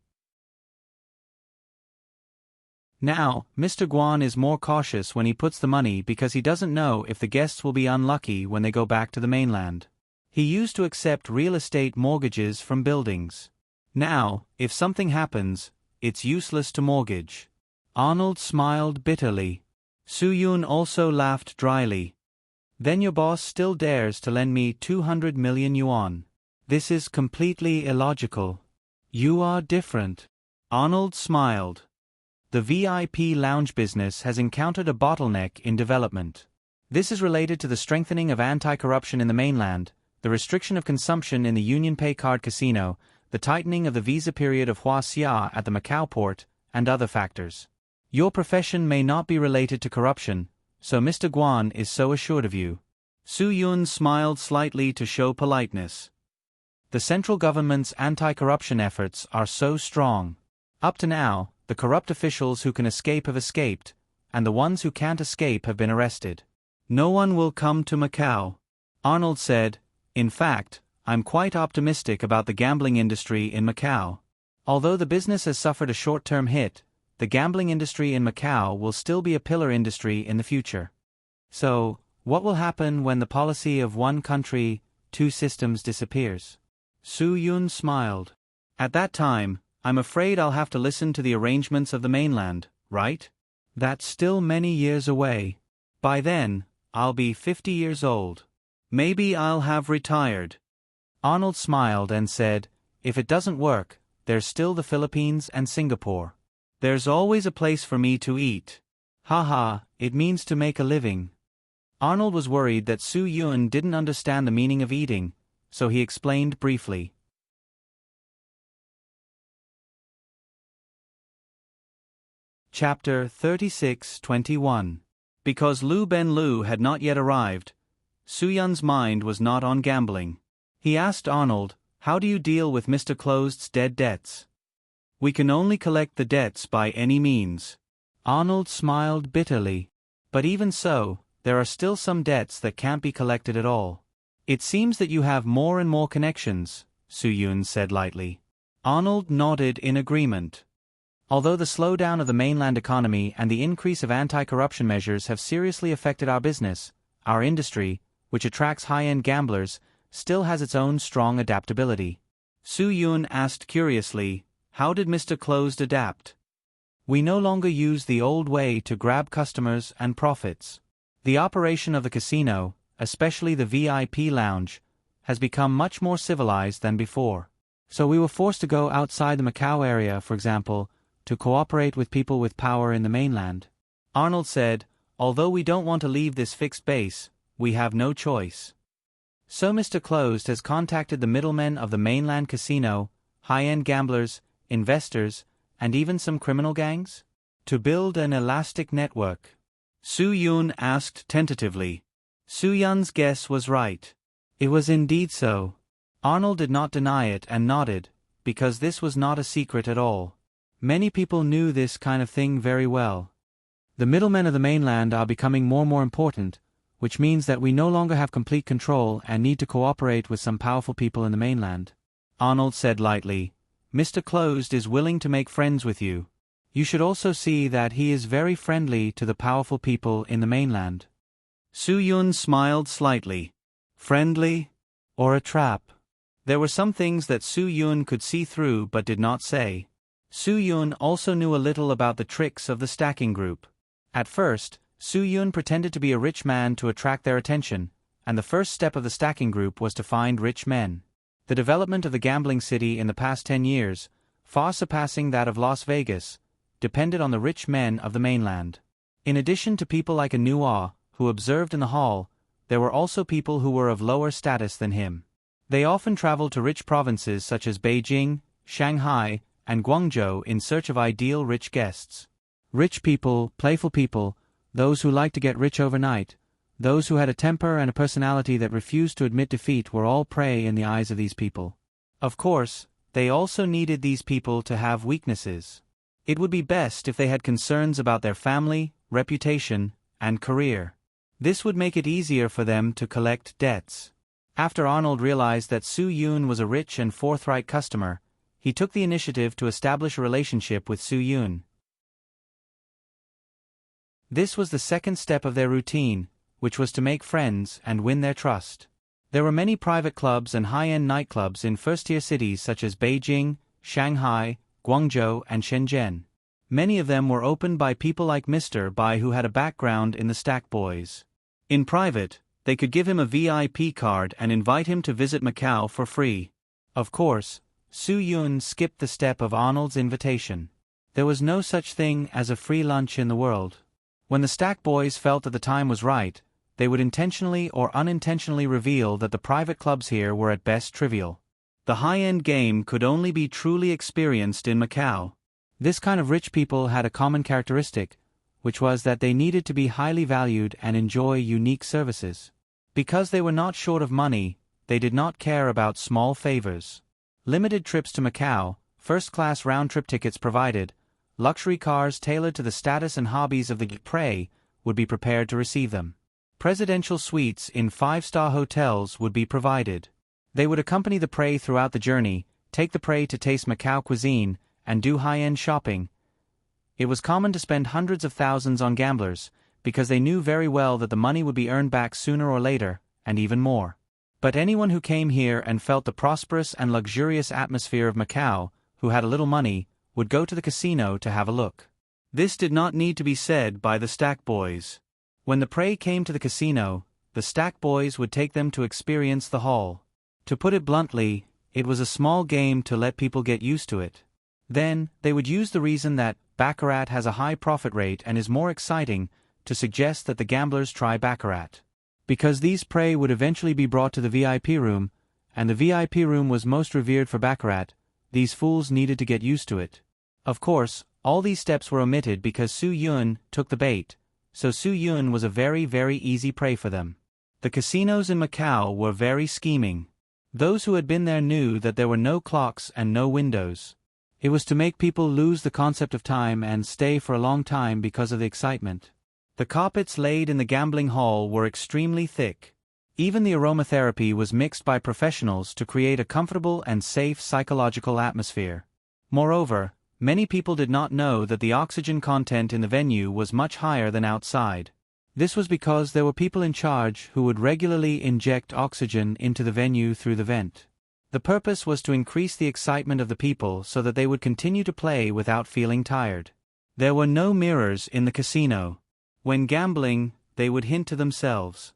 A: Now, Mr. Guan is more cautious when he puts the money because he doesn't know if the guests will be unlucky when they go back to the mainland. He used to accept real estate mortgages from buildings. Now, if something happens, it's useless to mortgage. Arnold smiled bitterly. Su Yun also laughed dryly. Then your boss still dares to lend me 200 million yuan. This is completely illogical. You are different. Arnold smiled. The VIP lounge business has encountered a bottleneck in development. This is related to the strengthening of anti-corruption in the mainland, the restriction of consumption in the UnionPay card casino, the tightening of the visa period of Huaxia at the Macau port, and other factors. Your profession may not be related to corruption, so Mr. Guan is so assured of you. Su Yun smiled slightly to show politeness. The central government's anti-corruption efforts are so strong. Up to now, the corrupt officials who can escape have escaped, and the ones who can't escape have been arrested. No one will come to Macau. Arnold said, in fact, I'm quite optimistic about the gambling industry in Macau. Although the business has suffered a short-term hit, the gambling industry in Macau will still be a pillar industry in the future. So, what will happen when the policy of one country, 2 systems disappears? Su Yun smiled. At that time, I'm afraid I'll have to listen to the arrangements of the mainland, right? That's still many years away. By then, I'll be 50 years old. Maybe I'll have retired. Arnold smiled and said, if it doesn't work, there's still the Philippines and Singapore. There's always a place for me to eat. Haha, it means to make a living. Arnold was worried that Su Yun didn't understand the meaning of eating, so he explained briefly. Chapter 36:21. Because Lu Ben Lu had not yet arrived, Su Yun's mind was not on gambling. He asked Arnold, "How do you deal with Mr. Closed's dead debts?" "We can only collect the debts by any means." Arnold smiled bitterly. "But even so, there are still some debts that can't be collected at all." "It seems that you have more and more connections," Su Yun said lightly. Arnold nodded in agreement. Although the slowdown of the mainland economy and the increase of anti-corruption measures have seriously affected our business, our industry, which attracts high-end gamblers, still has its own strong adaptability. Su Yun asked curiously, "How did Mr. Closed adapt?" "We no longer use the old way to grab customers and profits. The operation of the casino, especially the VIP lounge, has become much more civilized than before. So we were forced to go outside the Macau area, for example, to cooperate with people with power in the mainland." Arnold said, "Although we don't want to leave this fixed base, we have no choice." "So Mr. Closed has contacted the middlemen of the mainland casino, high-end gamblers, investors, and even some criminal gangs? To build an elastic network?" Su Yun asked tentatively. Su Yun's guess was right. It was indeed so. Arnold did not deny it and nodded, because this was not a secret at all. Many people knew this kind of thing very well. The middlemen of the mainland are becoming more and more important, which means that we no longer have complete control and need to cooperate with some powerful people in the mainland. Arnold said lightly, "Mr. Closed is willing to make friends with you. You should also see that he is very friendly to the powerful people in the mainland." Su Yun smiled slightly. Friendly? Or a trap? There were some things that Su Yun could see through but did not say. Su Yun also knew a little about the tricks of the stacking group. At first, Su Yun pretended to be a rich man to attract their attention, and the first step of the stacking group was to find rich men. The development of the gambling city in the past 10 years, far surpassing that of Las Vegas, depended on the rich men of the mainland. In addition to people like Anua, who observed in the hall, there were also people who were of lower status than him. They often traveled to rich provinces such as Beijing, Shanghai, and Guangzhou in search of ideal rich guests. Rich people, playful people, those who liked to get rich overnight, those who had a temper and a personality that refused to admit defeat were all prey in the eyes of these people. Of course, they also needed these people to have weaknesses. It would be best if they had concerns about their family, reputation, and career. This would make it easier for them to collect debts. After Arnold realized that Su Yun was a rich and forthright customer, he took the initiative to establish a relationship with Su Yun. This was the second step of their routine, which was to make friends and win their trust. There were many private clubs and high-end nightclubs in first-tier cities such as Beijing, Shanghai, Guangzhou, and Shenzhen. Many of them were opened by people like Mr. Bai who had a background in the Stack Boys. In private, they could give him a VIP card and invite him to visit Macau for free. Of course, Su Yun skipped the step of Arnold's invitation. There was no such thing as a free lunch in the world. When the Stack Boys felt that the time was right, they would intentionally or unintentionally reveal that the private clubs here were at best trivial. The high-end game could only be truly experienced in Macau. This kind of rich people had a common characteristic, which was that they needed to be highly valued and enjoy unique services. Because they were not short of money, they did not care about small favors. Limited trips to Macau, first-class round-trip tickets provided, luxury cars tailored to the status and hobbies of the prey would be prepared to receive them. Presidential suites in 5-star hotels would be provided. They would accompany the prey throughout the journey, take the prey to taste Macau cuisine, and do high-end shopping. It was common to spend hundreds of thousands on gamblers, because they knew very well that the money would be earned back sooner or later, and even more. But anyone who came here and felt the prosperous and luxurious atmosphere of Macau, who had a little money, would go to the casino to have a look. This did not need to be said by the Stack Boys. When the prey came to the casino, the Stack Boys would take them to experience the hall. To put it bluntly, it was a small game to let people get used to it. Then, they would use the reason that baccarat has a high profit rate and is more exciting to suggest that the gamblers try baccarat. Because these prey would eventually be brought to the VIP room, and the VIP room was most revered for baccarat, these fools needed to get used to it. Of course, all these steps were omitted because Su Yun took the bait, so Su Yun was a very, very easy prey for them. The casinos in Macau were very scheming. Those who had been there knew that there were no clocks and no windows. It was to make people lose the concept of time and stay for a long time because of the excitement. The carpets laid in the gambling hall were extremely thick. Even the aromatherapy was mixed by professionals to create a comfortable and safe psychological atmosphere. Moreover, many people did not know that the oxygen content in the venue was much higher than outside. This was because there were people in charge who would regularly inject oxygen into the venue through the vent. The purpose was to increase the excitement of the people so that they would continue to play without feeling tired. There were no mirrors in the casino. When gambling, they would hint to themselves.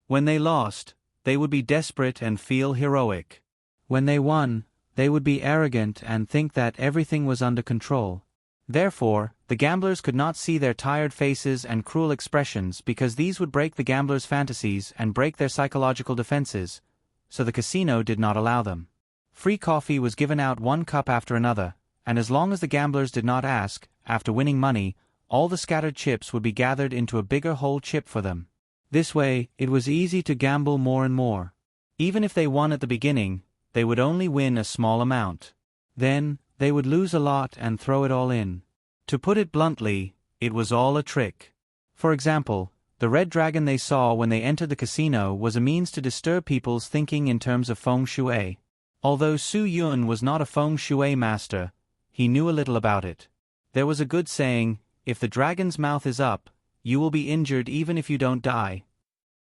A: When they lost, they would be desperate and feel heroic. When they won, they would be arrogant and think that everything was under control. Therefore, the gamblers could not see their tired faces and cruel expressions because these would break the gamblers' fantasies and break their psychological defenses, so the casino did not allow them. Free coffee was given out one cup after another, and as long as the gamblers did not ask, after winning money, all the scattered chips would be gathered into a bigger whole chip for them. This way, it was easy to gamble more and more. Even if they won at the beginning, they would only win a small amount. Then, they would lose a lot and throw it all in. To put it bluntly, it was all a trick. For example, the red dragon they saw when they entered the casino was a means to disturb people's thinking in terms of feng shui. Although Su Yun was not a feng shui master, he knew a little about it. There was a good saying, if the dragon's mouth is up, you will be injured even if you don't die.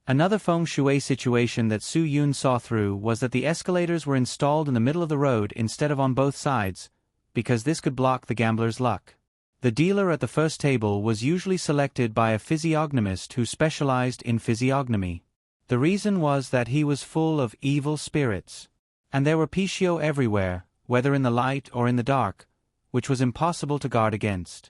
A: Another feng shui situation that Su Yun saw through was that the escalators were installed in the middle of the road instead of on both sides, because this could block the gambler's luck. The dealer at the first table was usually selected by a physiognomist who specialized in physiognomy. The reason was that he was full of evil spirits. And there were pishio everywhere, whether in the light or in the dark, which was impossible to guard against.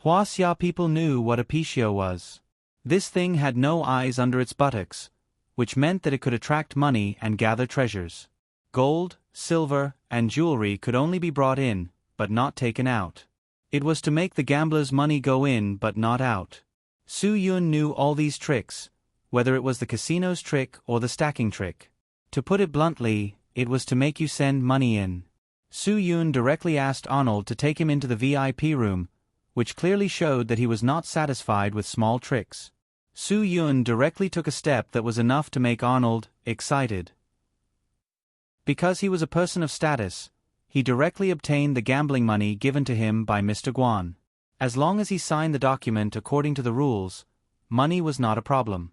A: Huaxia people knew what a pishio was. This thing had no eyes under its buttocks, which meant that it could attract money and gather treasures. Gold, silver, and jewelry could only be brought in, but not taken out. It was to make the gamblers' money go in but not out. Su Yun knew all these tricks, whether it was the casino's trick or the stacking trick. To put it bluntly, it was to make you send money in. Su Yun directly asked Arnold to take him into the VIP room, which clearly showed that he was not satisfied with small tricks. Su Yun directly took a step that was enough to make Arnold excited. Because he was a person of status, he directly obtained the gambling money given to him by Mr. Guan. As long as he signed the document according to the rules, money was not a problem.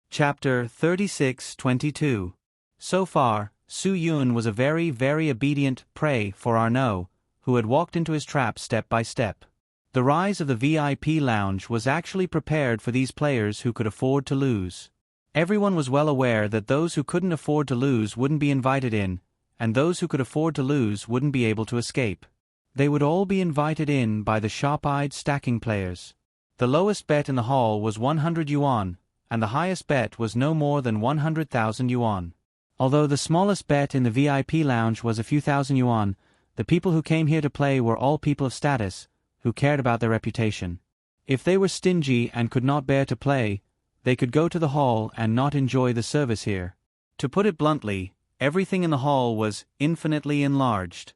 A: Chapter 36-22. So far, Su Yun was a very, very obedient prey for Arnaud, who had walked into his trap step by step. The rise of the VIP lounge was actually prepared for these players who could afford to lose. Everyone was well aware that those who couldn't afford to lose wouldn't be invited in, and those who could afford to lose wouldn't be able to escape. They would all be invited in by the sharp-eyed stacking players. The lowest bet in the hall was 100 yuan, and the highest bet was no more than 100,000 yuan. Although the smallest bet in the VIP lounge was a few thousand yuan, the people who came here to play were all people of status, who cared about their reputation. If they were stingy and could not bear to play, they could go to the hall and not enjoy the service here. To put it bluntly, everything in the hall was infinitely enlarged.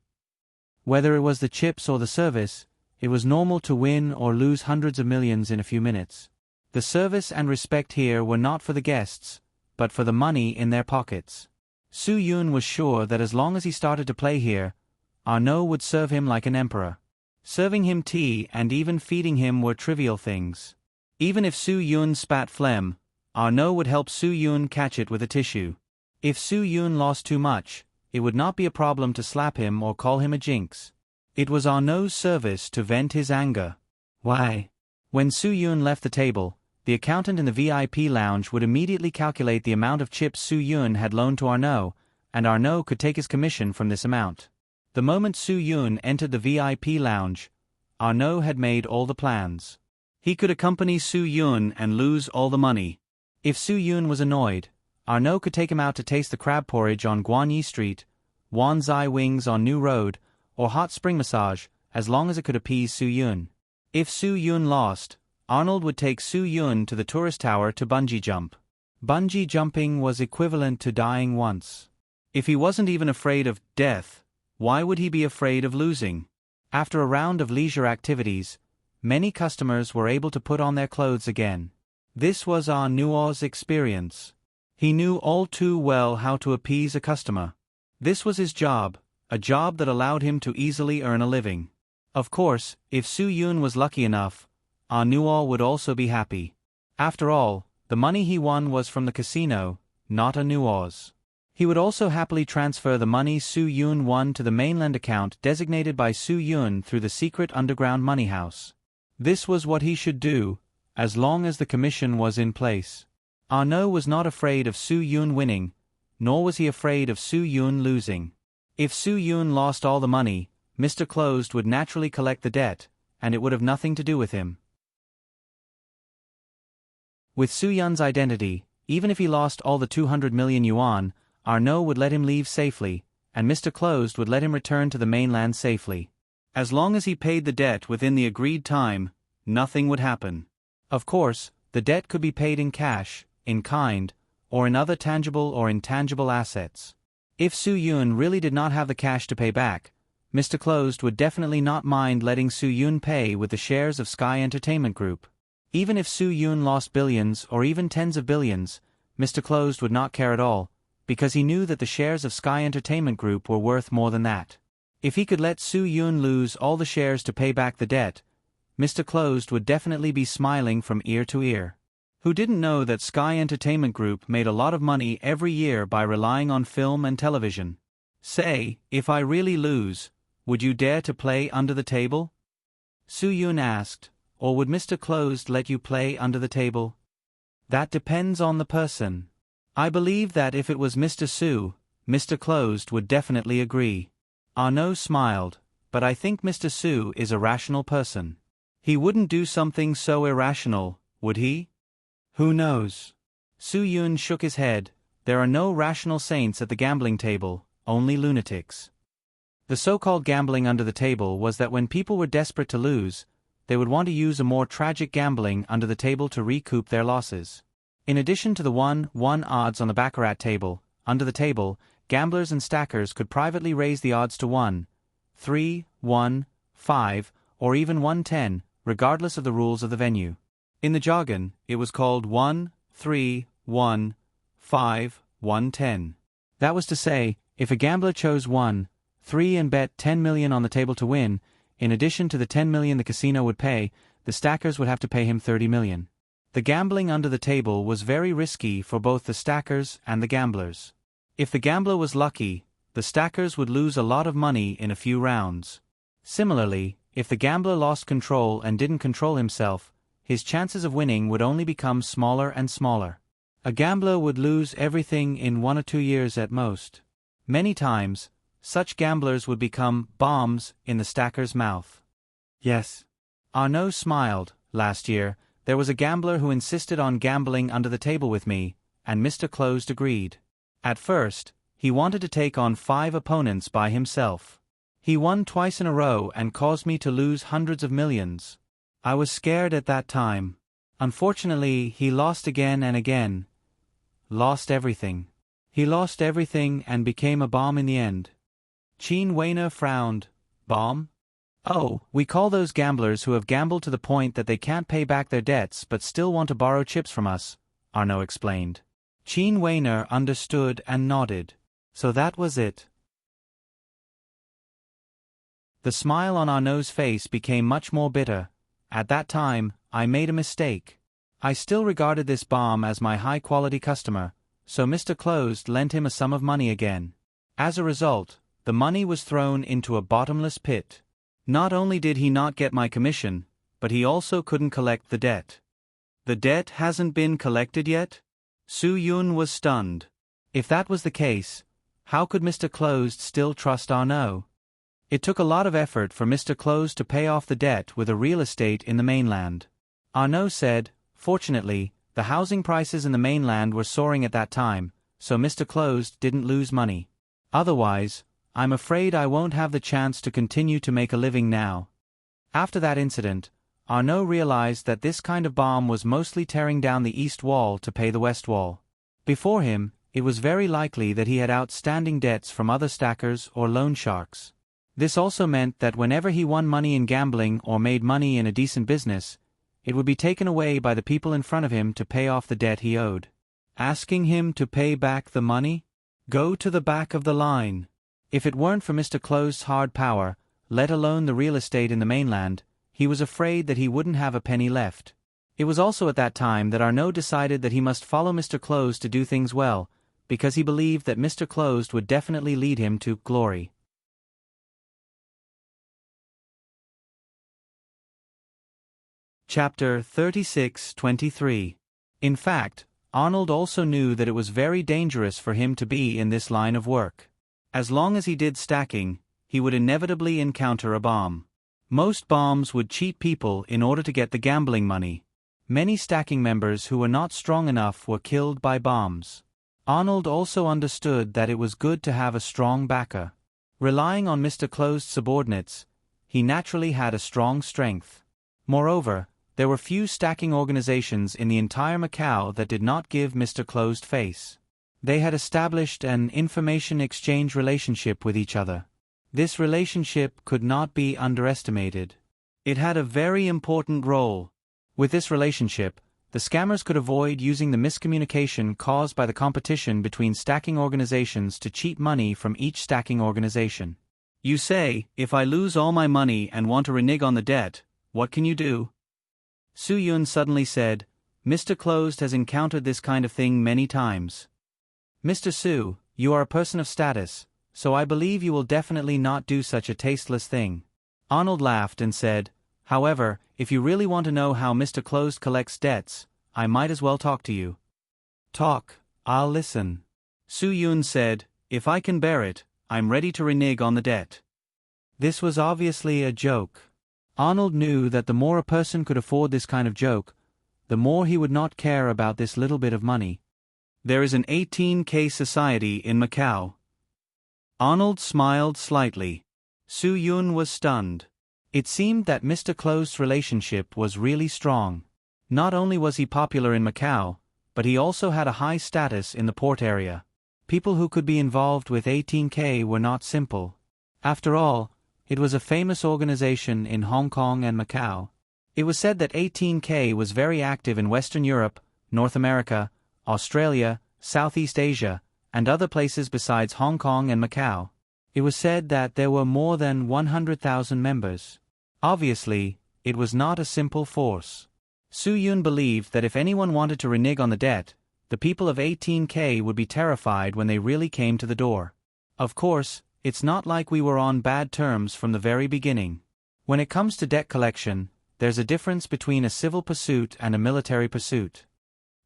A: Whether it was the chips or the service, it was normal to win or lose hundreds of millions in a few minutes. The service and respect here were not for the guests, but for the money in their pockets. Su Yun was sure that as long as he started to play here, Arnaud would serve him like an emperor. Serving him tea and even feeding him were trivial things. Even if Su Yun spat phlegm, Arnaud would help Su Yun catch it with a tissue. If Su Yun lost too much, it would not be a problem to slap him or call him a jinx. It was Arnaud's service to vent his anger. Why? When Su Yun left the table, the accountant in the VIP lounge would immediately calculate the amount of chips Su Yun had loaned to Arnaud, and Arnaud could take his commission from this amount. The moment Su Yun entered the VIP lounge, Arnaud had made all the plans. He could accompany Su Yun and lose all the money. If Su Yun was annoyed, Arnaud could take him out to taste the crab porridge on Guanyi Street, Wanzai Wings on New Road, or hot spring massage, as long as it could appease Su Yun. If Su Yun lost, Arnold would take Su Yun to the tourist tower to bungee jump. Bungee jumping was equivalent to dying once. If he wasn't even afraid of death, why would he be afraid of losing? After a round of leisure activities, many customers were able to put on their clothes again. This was Arnaud's experience. He knew all too well how to appease a customer. This was his job, a job that allowed him to easily earn a living. Of course, if Su Yun was lucky enough, Arnaud would also be happy. After all, the money he won was from the casino, not Arnaud's. He would also happily transfer the money Su Yun won to the mainland account designated by Su Yun through the secret underground money house. This was what he should do, as long as the commission was in place. Arnaud was not afraid of Su Yun winning, nor was he afraid of Su Yun losing. If Su Yun lost all the money, Mr. Closed would naturally collect the debt, and it would have nothing to do with him. With Su Yun's identity, even if he lost all the 200 million yuan, Arnaud would let him leave safely, and Mr. Closed would let him return to the mainland safely. As long as he paid the debt within the agreed time, nothing would happen. Of course, the debt could be paid in cash, in kind, or in other tangible or intangible assets. If Su Yun really did not have the cash to pay back, Mr. Closed would definitely not mind letting Su Yun pay with the shares of Sky Entertainment Group. Even if Su Yun lost billions or even tens of billions, Mr. Closed would not care at all, because he knew that the shares of Sky Entertainment Group were worth more than that. If he could let Su Yun lose all the shares to pay back the debt, Mr. Closed would definitely be smiling from ear to ear. Who didn't know that Sky Entertainment Group made a lot of money every year by relying on film and television? Say, if I really lose, would you dare to play under the table? Su Yun asked, or would Mr. Closed let you play under the table? That depends on the person. I believe that if it was Mr. Su, Mr. Closed would definitely agree. Arnaud smiled, but I think Mr. Su is a rational person. He wouldn't do something so irrational, would he? Who knows? Su Yun shook his head. There are no rational saints at the gambling table, only lunatics. The so-called gambling under the table was that when people were desperate to lose, they would want to use a more tragic gambling under the table to recoup their losses. In addition to the 1-1 odds on the baccarat table, under the table, gamblers and stackers could privately raise the odds to 1, 3, 1, 5, or even 110, regardless of the rules of the venue. In the jargon, it was called 1, 3, 1, 5, 110. That was to say, if a gambler chose 1, 3 and bet 10 million on the table to win, in addition to the 10 million the casino would pay, the stackers would have to pay him 30 million. The gambling under the table was very risky for both the stackers and the gamblers. If the gambler was lucky, the stackers would lose a lot of money in a few rounds. Similarly, if the gambler lost control and didn't control himself, his chances of winning would only become smaller and smaller. A gambler would lose everything in 1 or 2 years at most. Many times, such gamblers would become bombs in the stacker's mouth. Yes. Arnaud smiled. Last year, there was a gambler who insisted on gambling under the table with me, and Mr. Closed agreed. At first, he wanted to take on 5 opponents by himself. He won twice in a row and caused me to lose hundreds of millions. I was scared at that time. Unfortunately, he lost again and again. Lost everything. He lost everything and became a bomb in the end. Qin Weiner frowned. Bomb? Oh, we call those gamblers who have gambled to the point that they can't pay back their debts but still want to borrow chips from us, Arnaud explained. Qin Weiner understood and nodded. So that was it. The smile on Arnaud's face became much more bitter. At that time, I made a mistake. I still regarded this bomb as my high-quality customer, so Mr. Closed lent him a sum of money again. As a result, the money was thrown into a bottomless pit. Not only did he not get my commission, but he also couldn't collect the debt. The debt hasn't been collected yet? Su Yun was stunned. If that was the case, how could Mr. Closed still trust Arnaud? It took a lot of effort for Mr. Closed to pay off the debt with a real estate in the mainland. Arnaud said, fortunately, the housing prices in the mainland were soaring at that time, so Mr. Closed didn't lose money. Otherwise, I'm afraid I won't have the chance to continue to make a living now. After that incident, Arnaud realized that this kind of bomb was mostly tearing down the east wall to pay the west wall. Before him, it was very likely that he had outstanding debts from other stackers or loan sharks. This also meant that whenever he won money in gambling or made money in a decent business, it would be taken away by the people in front of him to pay off the debt he owed. Asking him to pay back the money? Go to the back of the line. If it weren't for Mr. Closed's hard power, let alone the real estate in the mainland, he was afraid that he wouldn't have a penny left. It was also at that time that Arnaud decided that he must follow Mr. Closed to do things well, because he believed that Mr. Closed would definitely lead him to glory. Chapter 36-23. In fact, Arnold also knew that it was very dangerous for him to be in this line of work. As long as he did stacking, he would inevitably encounter a bomb. Most bombs would cheat people in order to get the gambling money. Many stacking members who were not strong enough were killed by bombs. Arnold also understood that it was good to have a strong backer. Relying on Mr. Closed's subordinates, he naturally had a strong strength. Moreover, there were few stacking organizations in the entire Macau that did not give Mr. Closed face. They had established an information exchange relationship with each other. This relationship could not be underestimated. It had a very important role. With this relationship, the scammers could avoid using the miscommunication caused by the competition between stacking organizations to cheat money from each stacking organization. You say, if I lose all my money and want to renege on the debt, what can you do? Su Yun suddenly said, Mr. Closed has encountered this kind of thing many times. Mr. Su, you are a person of status, so I believe you will definitely not do such a tasteless thing. Arnold laughed and said, however, if you really want to know how Mr. Closed collects debts, I might as well talk to you. Talk, I'll listen. Su Yun said, if I can bear it, I'm ready to renege on the debt. This was obviously a joke. Arnold knew that the more a person could afford this kind of joke, the more he would not care about this little bit of money. There is an 18K society in Macau. Arnold smiled slightly. Su Yun was stunned. It seemed that Mr. Closed's relationship was really strong. Not only was he popular in Macau, but he also had a high status in the port area. People who could be involved with 18K were not simple. After all, it was a famous organization in Hong Kong and Macau. It was said that 18K was very active in Western Europe, North America, Australia, Southeast Asia, and other places besides Hong Kong and Macau. It was said that there were more than 100,000 members. Obviously, it was not a simple force. Su Yun believed that if anyone wanted to renege on the debt, the people of 18K would be terrified when they really came to the door. Of course, it's not like we were on bad terms from the very beginning. When it comes to debt collection, there's a difference between a civil pursuit and a military pursuit.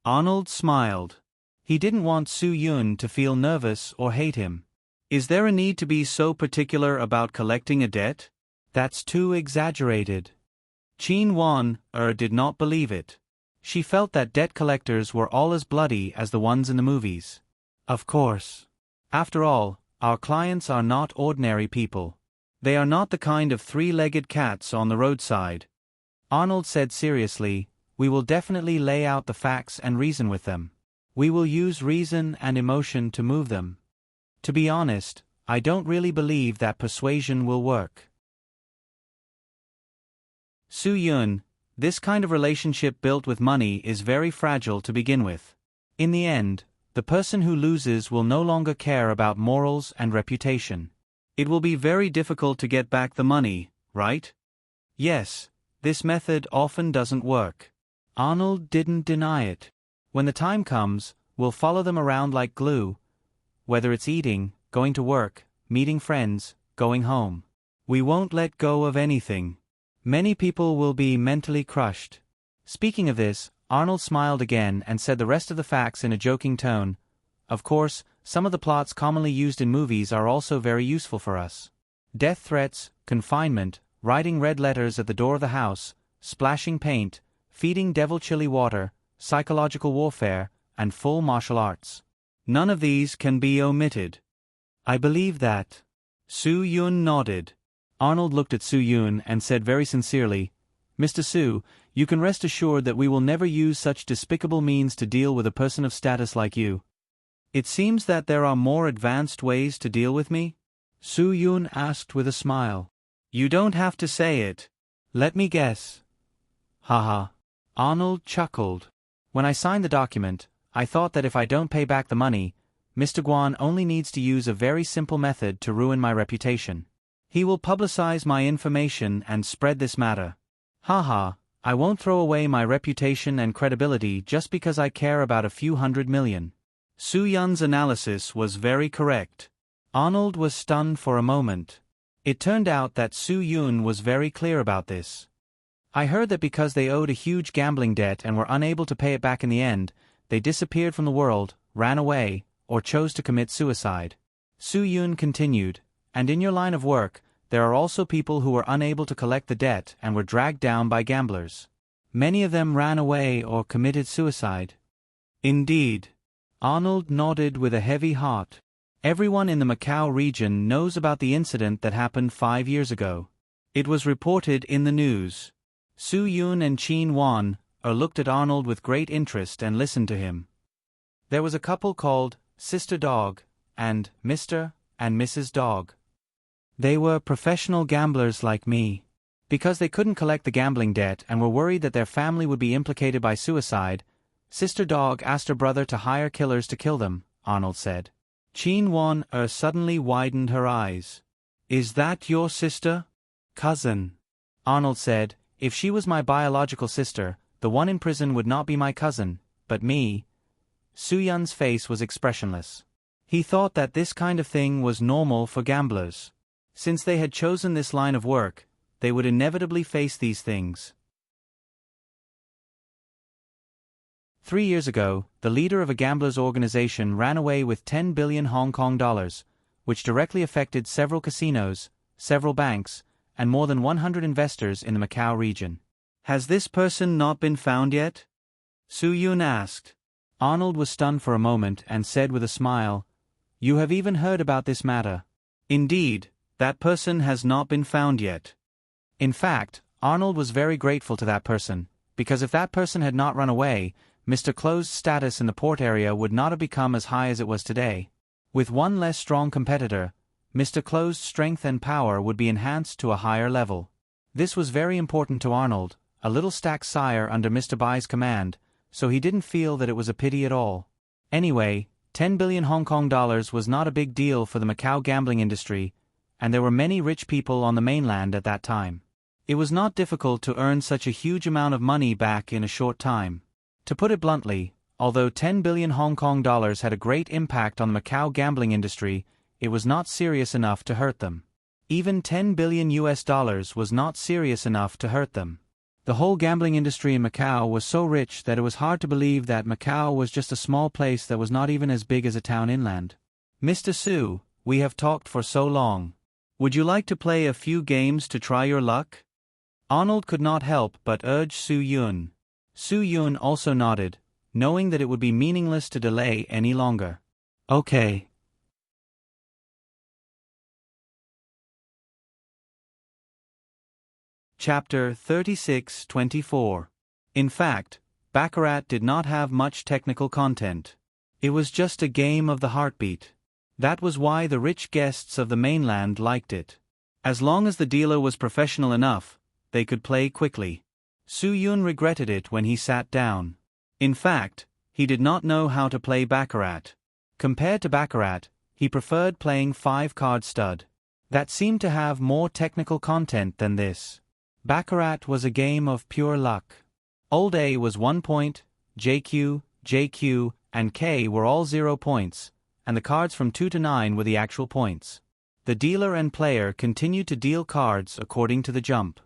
A: Arnold smiled. He didn't want Su Yun to feel nervous or hate him. Is there a need to be so particular about collecting a debt? That's too exaggerated. Qin Wan did not believe it. She felt that debt collectors were all as bloody as the ones in the movies. Of course. After all, our clients are not ordinary people. They are not the kind of three-legged cats on the roadside. Arnold said seriously, we will definitely lay out the facts and reason with them. We will use reason and emotion to move them. To be honest, I don't really believe that persuasion will work. Su Yun, this kind of relationship built with money is very fragile to begin with. In the end, the person who loses will no longer care about morals and reputation. It will be very difficult to get back the money, right? Yes, this method often doesn't work. Arnold didn't deny it. When the time comes, we'll follow them around like glue, whether it's eating, going to work, meeting friends, going home. We won't let go of anything. Many people will be mentally crushed. Speaking of this, Arnold smiled again and said the rest of the facts in a joking tone. Of course, some of the plots commonly used in movies are also very useful for us. Death threats, confinement, writing red letters at the door of the house, splashing paint, feeding devil chili water, psychological warfare, and full martial arts. None of these can be omitted. I believe that. Su Yun nodded. Arnold looked at Su Yun and said very sincerely, Mr. Su, you can rest assured that we will never use such despicable means to deal with a person of status like you. It seems that there are more advanced ways to deal with me? Su Yun asked with a smile. You don't have to say it. Let me guess. Haha. Arnold chuckled. When I signed the document, I thought that if I don't pay back the money, Mr. Guan only needs to use a very simple method to ruin my reputation. He will publicize my information and spread this matter. Haha, I won't throw away my reputation and credibility just because I care about a few $100 million. Su Yun's analysis was very correct. Arnold was stunned for a moment. It turned out that Su Yun was very clear about this. I heard that because they owed a huge gambling debt and were unable to pay it back in the end, they disappeared from the world, ran away, or chose to commit suicide. Su Yun continued, and in your line of work, there are also people who were unable to collect the debt and were dragged down by gamblers. Many of them ran away or committed suicide. Indeed. Arnold nodded with a heavy heart. Everyone in the Macau region knows about the incident that happened 5 years ago. It was reported in the news. Su Yun and Qin Wan looked at Arnold with great interest and listened to him. There was a couple called Sister Dog and Mr. and Mrs. Dog. They were professional gamblers like me. Because they couldn't collect the gambling debt and were worried that their family would be implicated by suicide, Sister Dog asked her brother to hire killers to kill them, Arnold said. Qin Wan suddenly widened her eyes. Is that your sister? Cousin. Arnold said, if she was my biological sister, the one in prison would not be my cousin, but me. Su Yun's face was expressionless. He thought that this kind of thing was normal for gamblers. Since they had chosen this line of work, they would inevitably face these things. 3 years ago, the leader of a gamblers' organization ran away with 10 billion Hong Kong dollars, which directly affected several casinos, several banks, and more than 100 investors in the Macau region. Has this person not been found yet? Su Yun asked. Arnold was stunned for a moment and said with a smile, You have even heard about this matter. Indeed, that person has not been found yet. In fact, Arnold was very grateful to that person, because if that person had not run away, Mr. Close's status in the port area would not have become as high as it was today. With one less strong competitor, Mr. Close's strength and power would be enhanced to a higher level. This was very important to Arnold, a little stack sire under Mr. Bai's command, so he didn't feel that it was a pity at all. Anyway, 10 billion Hong Kong dollars was not a big deal for the Macau gambling industry, and there were many rich people on the mainland at that time. It was not difficult to earn such a huge amount of money back in a short time. To put it bluntly, although 10 billion Hong Kong dollars had a great impact on the Macau gambling industry, it was not serious enough to hurt them. Even 10 billion US dollars was not serious enough to hurt them. The whole gambling industry in Macau was so rich that it was hard to believe that Macau was just a small place that was not even as big as a town inland. Mr. Su, we have talked for so long. Would you like to play a few games to try your luck? Arnold could not help but urge Su Yun. Su Yun also nodded, knowing that it would be meaningless to delay any longer. Okay. Chapter 36-24. In fact, Baccarat did not have much technical content. It was just a game of the heartbeat. That was why the rich guests of the mainland liked it. As long as the dealer was professional enough, they could play quickly. Su Yun regretted it when he sat down. In fact, he did not know how to play Baccarat. Compared to Baccarat, he preferred playing 5-card stud. That seemed to have more technical content than this. Baccarat was a game of pure luck. Old A was 1 point, JQ, JQ, and K were all 0 points, and the cards from 2 to 9 were the actual points. The dealer and player continued to deal cards according to the jump.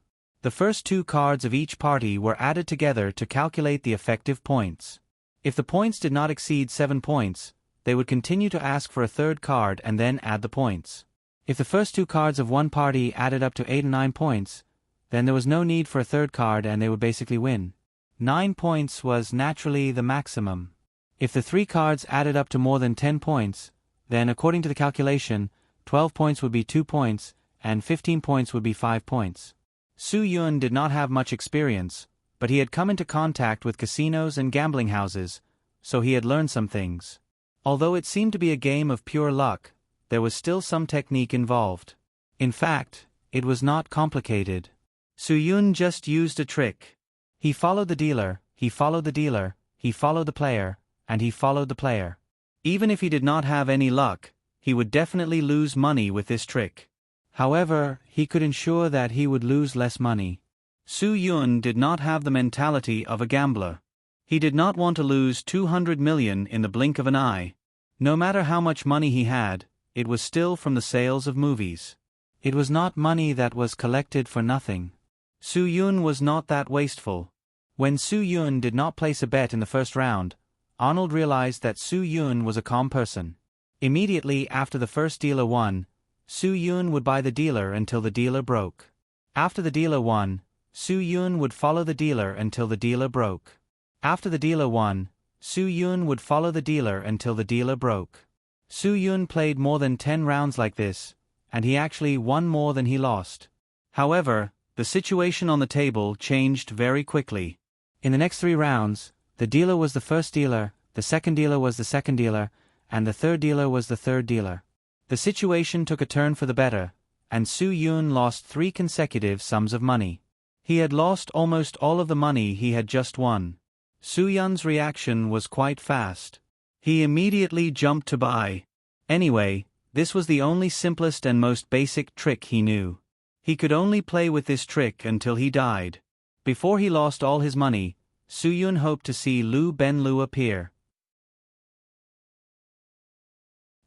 A: The first 2 cards of each party were added together to calculate the effective points. If the points did not exceed 7 points, they would continue to ask for a third card and then add the points. If the first 2 cards of one party added up to 8 and 9 points, then there was no need for a third card and they would basically win. 9 points was naturally the maximum. If the 3 cards added up to more than 10 points, then according to the calculation, 12 points would be 2 points, and 15 points would be 5 points. Su Yun did not have much experience, but he had come into contact with casinos and gambling houses, so he had learned some things. Although it seemed to be a game of pure luck, there was still some technique involved. In fact, it was not complicated. Su Yun just used a trick. He followed the dealer, he followed the dealer, he followed the player, and he followed the player. Even if he did not have any luck, he would definitely lose money with this trick. However, he could ensure that he would lose less money. Su Yun did not have the mentality of a gambler. He did not want to lose 200 million in the blink of an eye. No matter how much money he had, it was still from the sales of movies. It was not money that was collected for nothing. Su Yun was not that wasteful. When Su Yun did not place a bet in the first round, Arnold realized that Su Yun was a calm person. Immediately after the first dealer won, Su Yun would buy the dealer until the dealer broke. After the dealer won, Su Yun would follow the dealer until the dealer broke. After the dealer won, Su Yun would follow the dealer until the dealer broke. Su Yun played more than 10 rounds like this, and he actually won more than he lost. However, the situation on the table changed very quickly. In the next 3 rounds, the dealer was the first dealer, the second dealer was the second dealer, and the third dealer was the third dealer. The situation took a turn for the better, and Su Yun lost 3 consecutive sums of money. He had lost almost all of the money he had just won. Su Yun's reaction was quite fast. He immediately jumped to buy. Anyway, this was the only simplest and most basic trick he knew. He could only play with this trick until he died. Before he lost all his money, Su Yun hoped to see Lu Ben-lu appear.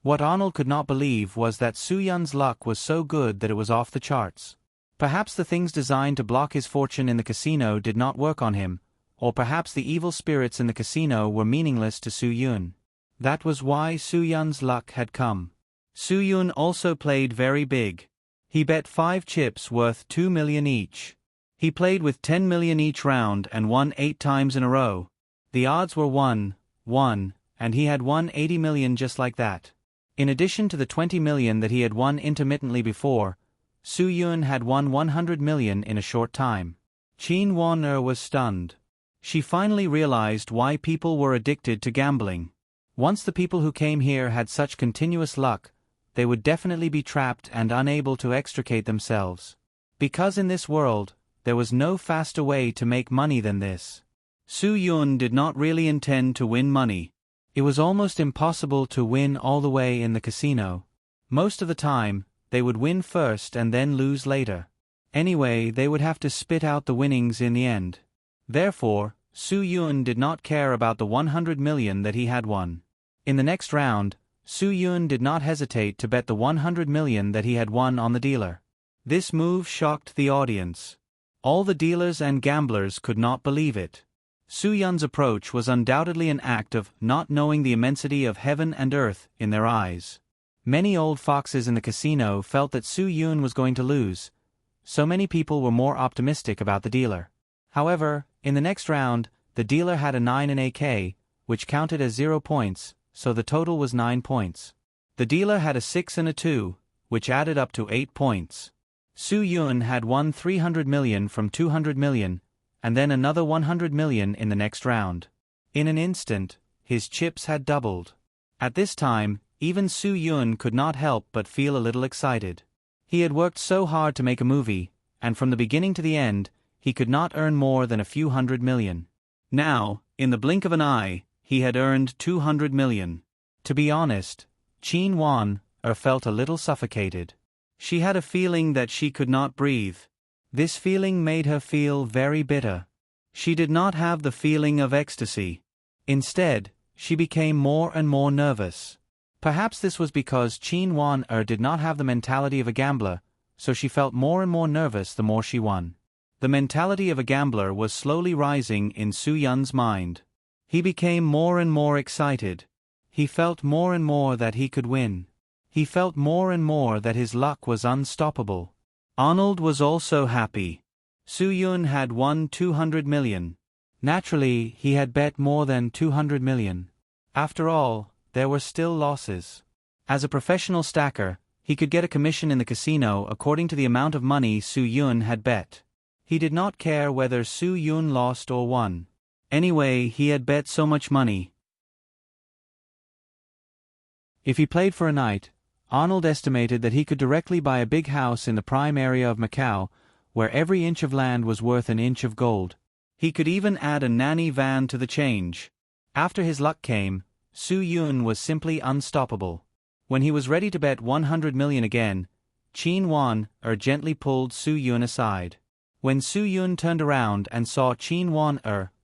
A: What Arnold could not believe was that Su Yun's luck was so good that it was off the charts. Perhaps the things designed to block his fortune in the casino did not work on him, or perhaps the evil spirits in the casino were meaningless to Su Yun. That was why Su Yun's luck had come. Su Yun also played very big. He bet 5 chips worth 2 million each. He played with 10 million each round and won 8 times in a row. The odds were 1, 1, and he had won 80 million just like that. In addition to the 20 million that he had won intermittently before, Su Yun had won 100 million in a short time. Qin Wan-er was stunned. She finally realized why people were addicted to gambling. Once the people who came here had such continuous luck, they would definitely be trapped and unable to extricate themselves. Because in this world, there was no faster way to make money than this. Su Yun did not really intend to win money. It was almost impossible to win all the way in the casino. Most of the time, they would win first and then lose later. Anyway, they would have to spit out the winnings in the end. Therefore, Su Yun did not care about the 100 million that he had won. In the next round, Su Yun did not hesitate to bet the 100 million that he had won on the dealer. This move shocked the audience. All the dealers and gamblers could not believe it. Su Yun's approach was undoubtedly an act of not knowing the immensity of heaven and earth in their eyes. Many old foxes in the casino felt that Su Yun was going to lose, so many people were more optimistic about the dealer. However, in the next round, the dealer had a 9 in AK, which counted as 0 points, so the total was 9 points. The dealer had a 6 and a 2, which added up to 8 points. Su Yun had won 300 million from 200 million, and then another 100 million in the next round. In an instant, his chips had doubled. At this time, even Su Yun could not help but feel a little excited. He had worked so hard to make a movie, and from the beginning to the end, he could not earn more than a few 100 million. Now, in the blink of an eye, he had earned 200 million. To be honest, Qin Wan-er felt a little suffocated. She had a feeling that she could not breathe. This feeling made her feel very bitter. She did not have the feeling of ecstasy. Instead, she became more and more nervous. Perhaps this was because Qin Wan-er did not have the mentality of a gambler, so she felt more and more nervous the more she won. The mentality of a gambler was slowly rising in Su Yun's mind. He became more and more excited. He felt more and more that he could win. He felt more and more that his luck was unstoppable. Arnold was also happy. Su Yun had won 200 million. Naturally, he had bet more than 200 million. After all, there were still losses. As a professional stacker, he could get a commission in the casino according to the amount of money Su Yun had bet. He did not care whether Su Yun lost or won. Anyway, he had bet so much money. If he played for a night, Arnold estimated that he could directly buy a big house in the prime area of Macau, where every inch of land was worth an inch of gold. He could even add a nanny van to the change. After his luck came, Su Yun was simply unstoppable. When he was ready to bet 100 million again, Qin Wan gently pulled Su Yun aside. When Su Yun turned around and saw Qin Wan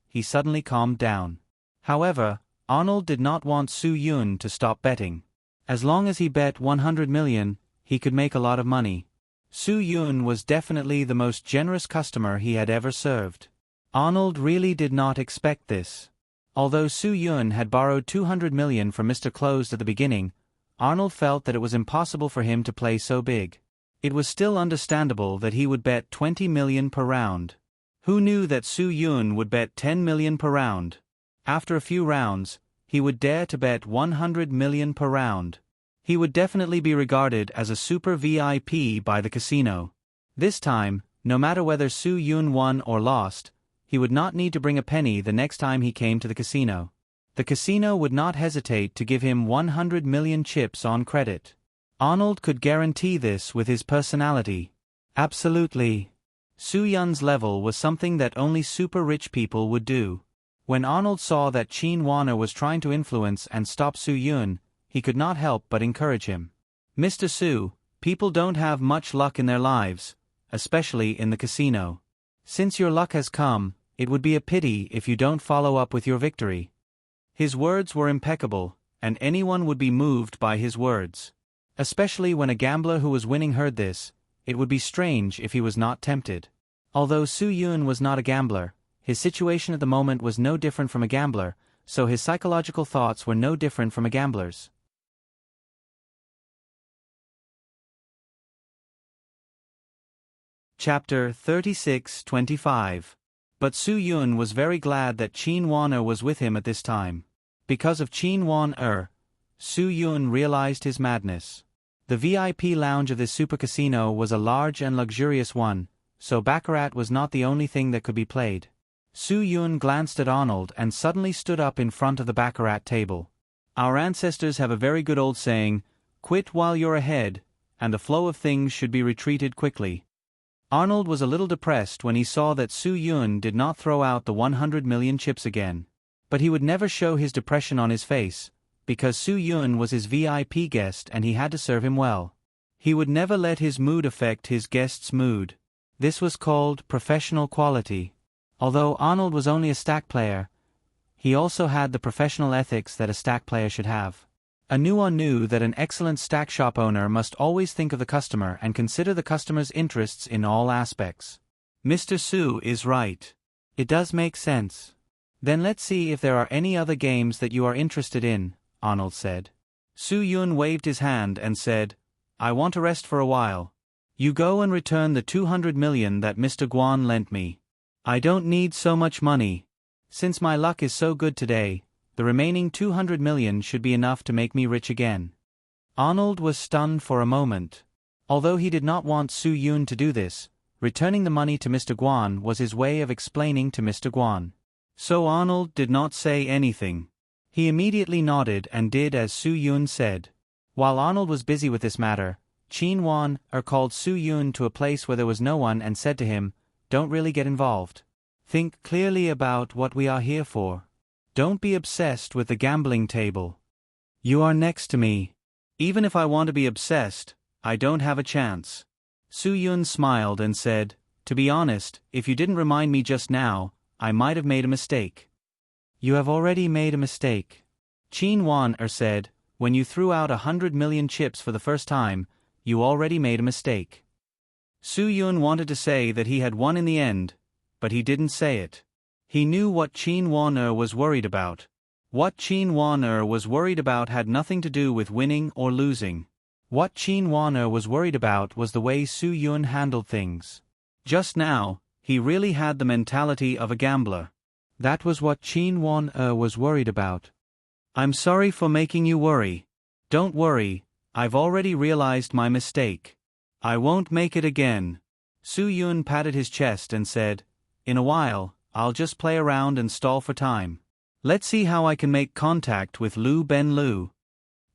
A: he suddenly calmed down. However, Arnold did not want Su Yun to stop betting. As long as he bet 100 million, he could make a lot of money. Su Yun was definitely the most generous customer he had ever served. Arnold really did not expect this. Although Su Yun had borrowed 200 million from Mr. Closed at the beginning, Arnold felt that it was impossible for him to play so big. It was still understandable that he would bet 20 million per round. Who knew that Su Yun would bet 10 million per round? After a few rounds, he would dare to bet 100 million per round. He would definitely be regarded as a super VIP by the casino. This time, no matter whether Su Yun won or lost, he would not need to bring a penny the next time he came to the casino. The casino would not hesitate to give him 100 million chips on credit. Arnold could guarantee this with his personality. Absolutely. Su Yun's level was something that only super rich people would do. When Arnold saw that Qin Wan was trying to influence and stop Su Yun, he could not help but encourage him. Mr. Su, people don't have much luck in their lives, especially in the casino. Since your luck has come, it would be a pity if you don't follow up with your victory. His words were impeccable, and anyone would be moved by his words. Especially when a gambler who was winning heard this, it would be strange if he was not tempted. Although Su Yun was not a gambler, his situation at the moment was no different from a gambler, so his psychological thoughts were no different from a gambler's. Chapter 36-25. But Su Yun was very glad that Qin Wan was with him at this time. Because of Qin Wan Su Yun realized his madness. The VIP lounge of this super casino was a large and luxurious one, so baccarat was not the only thing that could be played. Su Yun glanced at Arnold and suddenly stood up in front of the baccarat table. Our ancestors have a very good old saying, "Quit while you're ahead," and the flow of things should be retreated quickly. Arnold was a little depressed when he saw that Su Yun did not throw out the 100 million chips again. But he would never show his depression on his face, because Su Yun was his VIP guest and he had to serve him well. He would never let his mood affect his guest's mood. This was called professional quality. Although Arnold was only a stack player, he also had the professional ethics that a stack player should have. Anuon knew that an excellent stack shop owner must always think of the customer and consider the customer's interests in all aspects. Mr. Su is right. It does make sense. Then let's see if there are any other games that you are interested in, Arnold said. Su Yun waved his hand and said, "I want to rest for a while. You go and return the 200 million that Mr. Guan lent me. I don't need so much money. Since my luck is so good today, the remaining 200 million should be enough to make me rich again." Arnold was stunned for a moment. Although he did not want Su Yun to do this, returning the money to Mr. Guan was his way of explaining to Mr. Guan. So Arnold did not say anything. He immediately nodded and did as Su Yun said. While Arnold was busy with this matter, Qin Wan called Su Yun to a place where there was no one and said to him, "Don't really get involved. Think clearly about what we are here for. Don't be obsessed with the gambling table. You are next to me. Even if I want to be obsessed, I don't have a chance." Su Yun smiled and said, "To be honest, if you didn't remind me just now, I might have made a mistake." "You have already made a mistake," Qin Wan said. "When you threw out 100 million chips for the first time, you already made a mistake." Su Yun wanted to say that he had won in the end, but he didn't say it. He knew what Qin Wan was worried about. What Qin Wan was worried about had nothing to do with winning or losing. What Qin Wan was worried about was the way Su Yun handled things. Just now, he really had the mentality of a gambler. That was what Qin Wan was worried about. I'm sorry for making you worry. Don't worry, I've already realized my mistake. I won't make it again. Su Yun patted his chest and said, in a while, I'll just play around and stall for time. Let's see how I can make contact with Lu Ben Lu.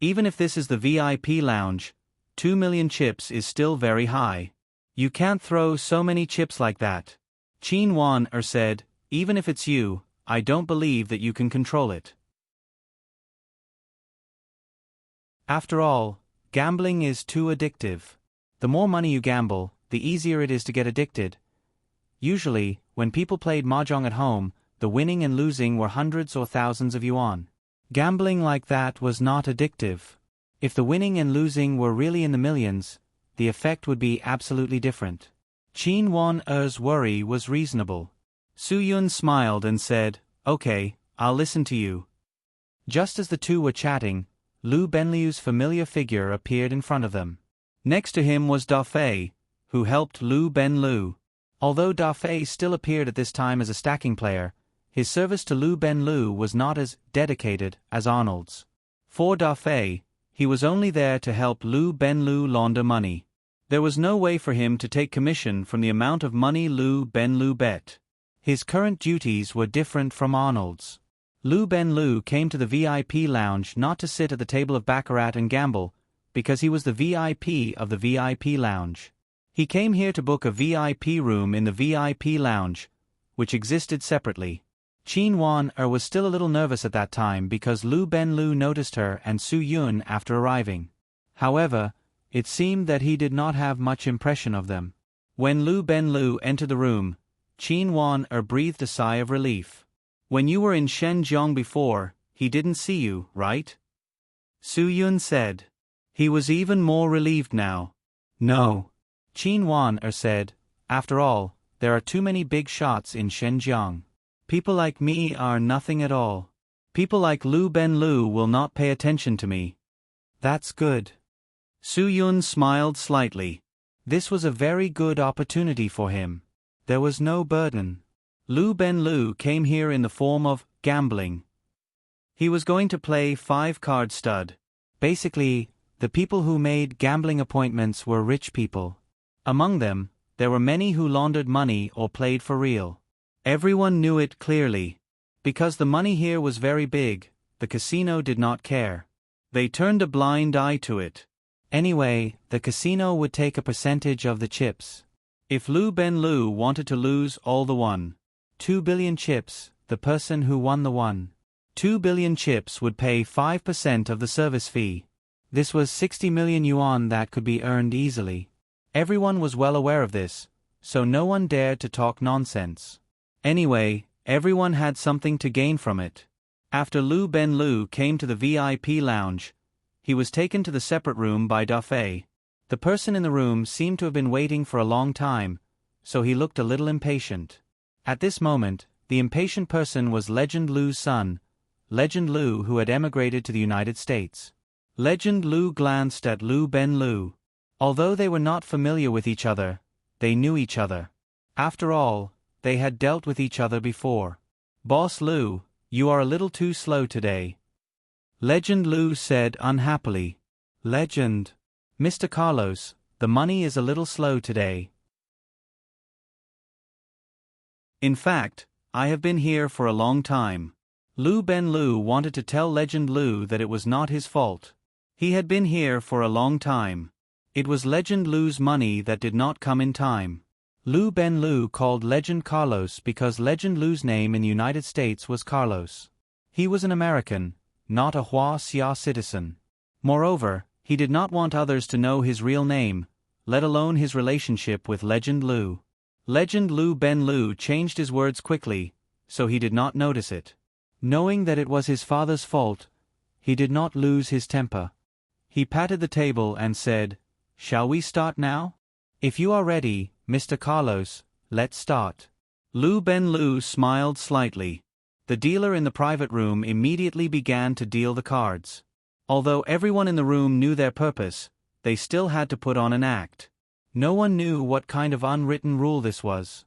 A: Even if this is the VIP lounge, 2 million chips is still very high. You can't throw so many chips like that. Qin Wan said, even if it's you, I don't believe that you can control it. After all, gambling is too addictive. The more money you gamble, the easier it is to get addicted. Usually, when people played mahjong at home, the winning and losing were hundreds or thousands of yuan. Gambling like that was not addictive. If the winning and losing were really in the millions, the effect would be absolutely different. Qin Wan-er's worry was reasonable. Su Yun smiled and said, okay, I'll listen to you. Just as the two were chatting, Lu Benliu's familiar figure appeared in front of them. Next to him was Da Fei, who helped Lu Ben Lu. Although Da Fei still appeared at this time as a stacking player, his service to Lu Ben Lu was not as dedicated as Arnold's. For Da Fei, he was only there to help Lu Ben Lu launder money. There was no way for him to take commission from the amount of money Lu Ben Lu bet. His current duties were different from Arnold's. Lu Ben Lu came to the VIP lounge not to sit at the table of baccarat and gamble, because he was the VIP of the VIP lounge. He came here to book a VIP room in the VIP lounge, which existed separately. Qin Wan was still a little nervous at that time because Lu Ben Lu noticed her and Su Yun after arriving. However, it seemed that he did not have much impression of them. When Lu Ben Lu entered the room, Qin Wan breathed a sigh of relief. When you were in Shenzhen before, he didn't see you, right? Su Yun said. He was even more relieved now. No. Qin Wan said, after all, there are too many big shots in Shenzhen. People like me are nothing at all. People like Lu Ben Lu will not pay attention to me. That's good. Su Yun smiled slightly. This was a very good opportunity for him. There was no burden. Lu Ben Lu came here in the form of gambling. He was going to play 5-card stud. Basically, the people who made gambling appointments were rich people. Among them, there were many who laundered money or played for real. Everyone knew it clearly. Because the money here was very big, the casino did not care. They turned a blind eye to it. Anyway, the casino would take a percentage of the chips. If Lu Ben Lu wanted to lose all the 2 billion chips, the person who won the 2 billion chips would pay 5% of the service fee. This was 60 million yuan that could be earned easily. Everyone was well aware of this, so no one dared to talk nonsense. Anyway, everyone had something to gain from it. After Lu Ben Lu came to the VIP lounge, he was taken to the separate room by Da Fei. The person in the room seemed to have been waiting for a long time, so he looked a little impatient. At this moment, the impatient person was Legend Lu's son, Legend Lu, who had emigrated to the United States. Legend Lu glanced at Lu Ben Lu. Although they were not familiar with each other, they knew each other. After all, they had dealt with each other before. Boss Lu, you are a little too slow today. Legend Lu said unhappily. Legend. Mr. Carlos, the money is a little slow today. In fact, I have been here for a long time. Lu Ben Lu wanted to tell Legend Lu that it was not his fault. He had been here for a long time. It was Legend Lu's money that did not come in time. Lu Ben Lu called Legend Carlos because Legend Lu's name in the United States was Carlos. He was an American, not a Hua Xia citizen. Moreover, he did not want others to know his real name, let alone his relationship with Legend Lu. Legend Lu Ben Lu changed his words quickly, so he did not notice it. Knowing that it was his father's fault, he did not lose his temper. He patted the table and said, "Shall we start now?" If you are ready, Mr. Carlos, let's start. Lu Ben-Lu smiled slightly. The dealer in the private room immediately began to deal the cards. Although everyone in the room knew their purpose, they still had to put on an act. No one knew what kind of unwritten rule this was.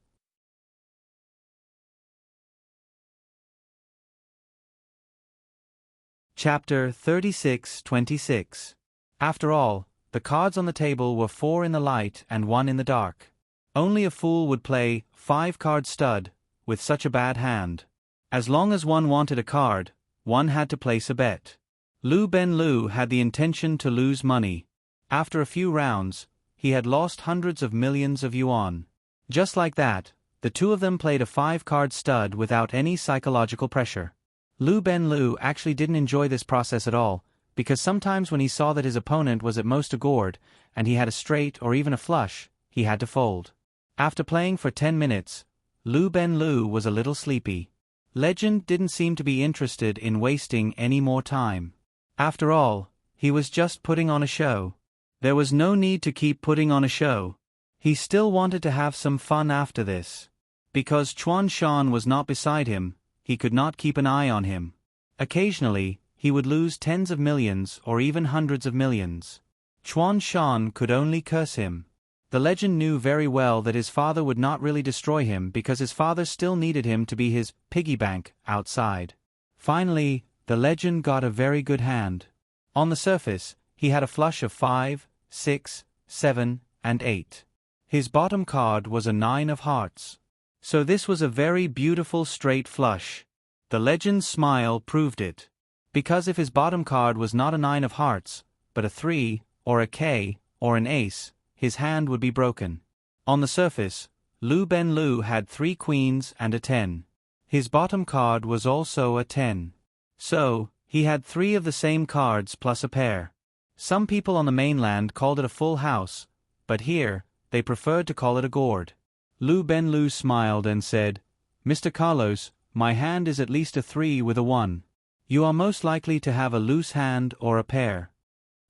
A: Chapter 36-26. After all, the cards on the table were 4 in the light and 1 in the dark. Only a fool would play 5-card stud with such a bad hand. As long as one wanted a card, one had to place a bet. Lu Ben-Lu had the intention to lose money. After a few rounds, he had lost hundreds of millions of yuan. Just like that, the two of them played a 5-card stud without any psychological pressure. Lu Ben-Lu actually didn't enjoy this process at all, because sometimes when he saw that his opponent was at most a gourd, and he had a straight or even a flush, he had to fold. After playing for 10 minutes, Lu Ben-Lu was a little sleepy. Legend didn't seem to be interested in wasting any more time. After all, he was just putting on a show. There was no need to keep putting on a show. He still wanted to have some fun after this. Because Chuan Shan was not beside him, he could not keep an eye on him. Occasionally, he would lose tens of millions or even hundreds of millions. Chuan Shan could only curse him. The legend knew very well that his father would not really destroy him because his father still needed him to be his piggy bank outside. Finally, the legend got a very good hand. On the surface, he had a flush of 5, 6, 7, and 8. His bottom card was a 9 of hearts. So this was a very beautiful straight flush. The legend's smile proved it. Because if his bottom card was not a 9 of hearts, but a 3, or a K, or an ace, his hand would be broken. On the surface, Lu Ben-Lu had 3 queens and a 10. His bottom card was also a 10. So, he had 3 of the same cards plus a pair. Some people on the mainland called it a full house, but here, they preferred to call it a gourd. Lu Ben-Lu smiled and said, "Mr. Carlos, my hand is at least a 3 with a 1. You are most likely to have a loose hand or a pair."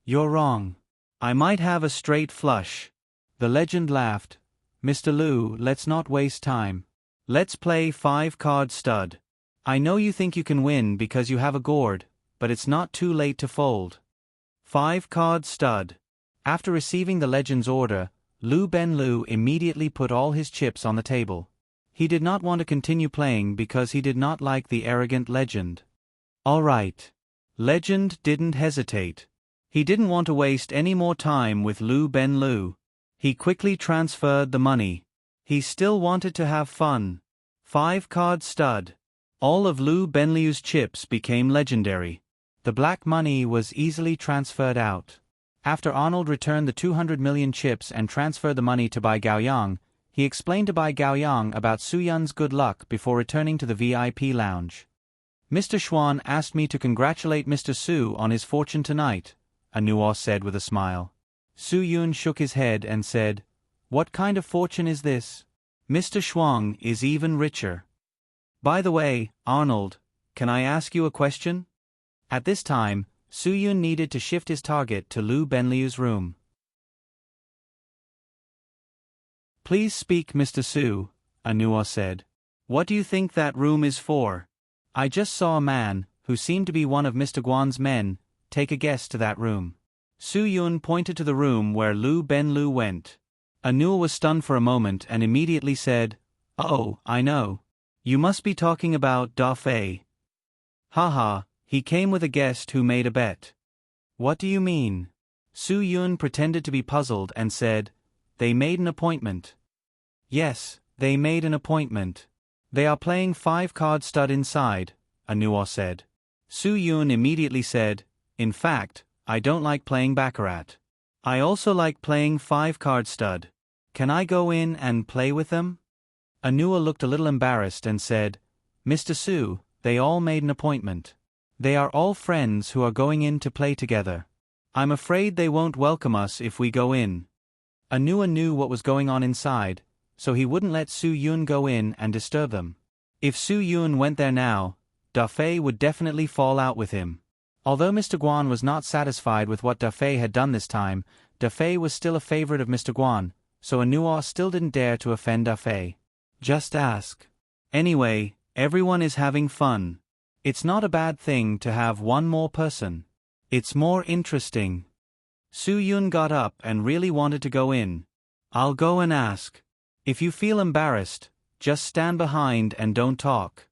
A: "You're wrong. I might have a straight flush." The legend laughed. "Mr. Lu, let's not waste time. Let's play 5-card stud. I know you think you can win because you have a gourd, but it's not too late to fold. 5-card stud." After receiving the legend's order, Lu Ben-Lu immediately put all his chips on the table. He did not want to continue playing because he did not like the arrogant legend. All right. Legend didn't hesitate. He didn't want to waste any more time with Lu Ben-Lu. He quickly transferred the money. He still wanted to have fun. 5-card stud. All of Lu Ben-Lu's chips became legendary. The black money was easily transferred out. After Arnold returned the 200 million chips and transferred the money to Bai Gaoyang, he explained to Bai Gaoyang about Su Yun's good luck before returning to the VIP lounge. "Mr. Xuan asked me to congratulate Mr. Su on his fortune tonight," Anuo said with a smile. Su Yun shook his head and said, "What kind of fortune is this? Mr. Xuan is even richer. By the way, Arnold, can I ask you a question?" At this time, Su Yun needed to shift his target to Lu Ben-Lu's room. "Please speak, Mr. Su," Anuo said. "What do you think that room is for? I just saw a man, who seemed to be one of Mr. Guan's men, take a guess to that room." Su Yun pointed to the room where Lu Ben-Lu went. Anuo was stunned for a moment and immediately said, "Oh, I know. You must be talking about Da Fei. Haha. He came with a guest who made a bet." "What do you mean?" Su Yun pretended to be puzzled and said, "They made an appointment." "Yes, they made an appointment. They are playing 5-card stud inside," Anuo said. Su Yun immediately said, "In fact, I don't like playing baccarat. I also like playing 5-card stud. Can I go in and play with them?" Anuo looked a little embarrassed and said, "Mr. Su, they all made an appointment. They are all friends who are going in to play together. I'm afraid they won't welcome us if we go in." Anuo knew what was going on inside, so he wouldn't let Su Yun go in and disturb them. If Su Yun went there now, Da Fei would definitely fall out with him. Although Mr. Guan was not satisfied with what Da Fei had done this time, Da Fei was still a favorite of Mr. Guan, so Anua still didn't dare to offend Dafei. Just ask. Anyway, everyone is having fun. It's not a bad thing to have one more person. It's more interesting. Su Yun got up and really wanted to go in. I'll go and ask. If you feel embarrassed, just stand behind and don't talk.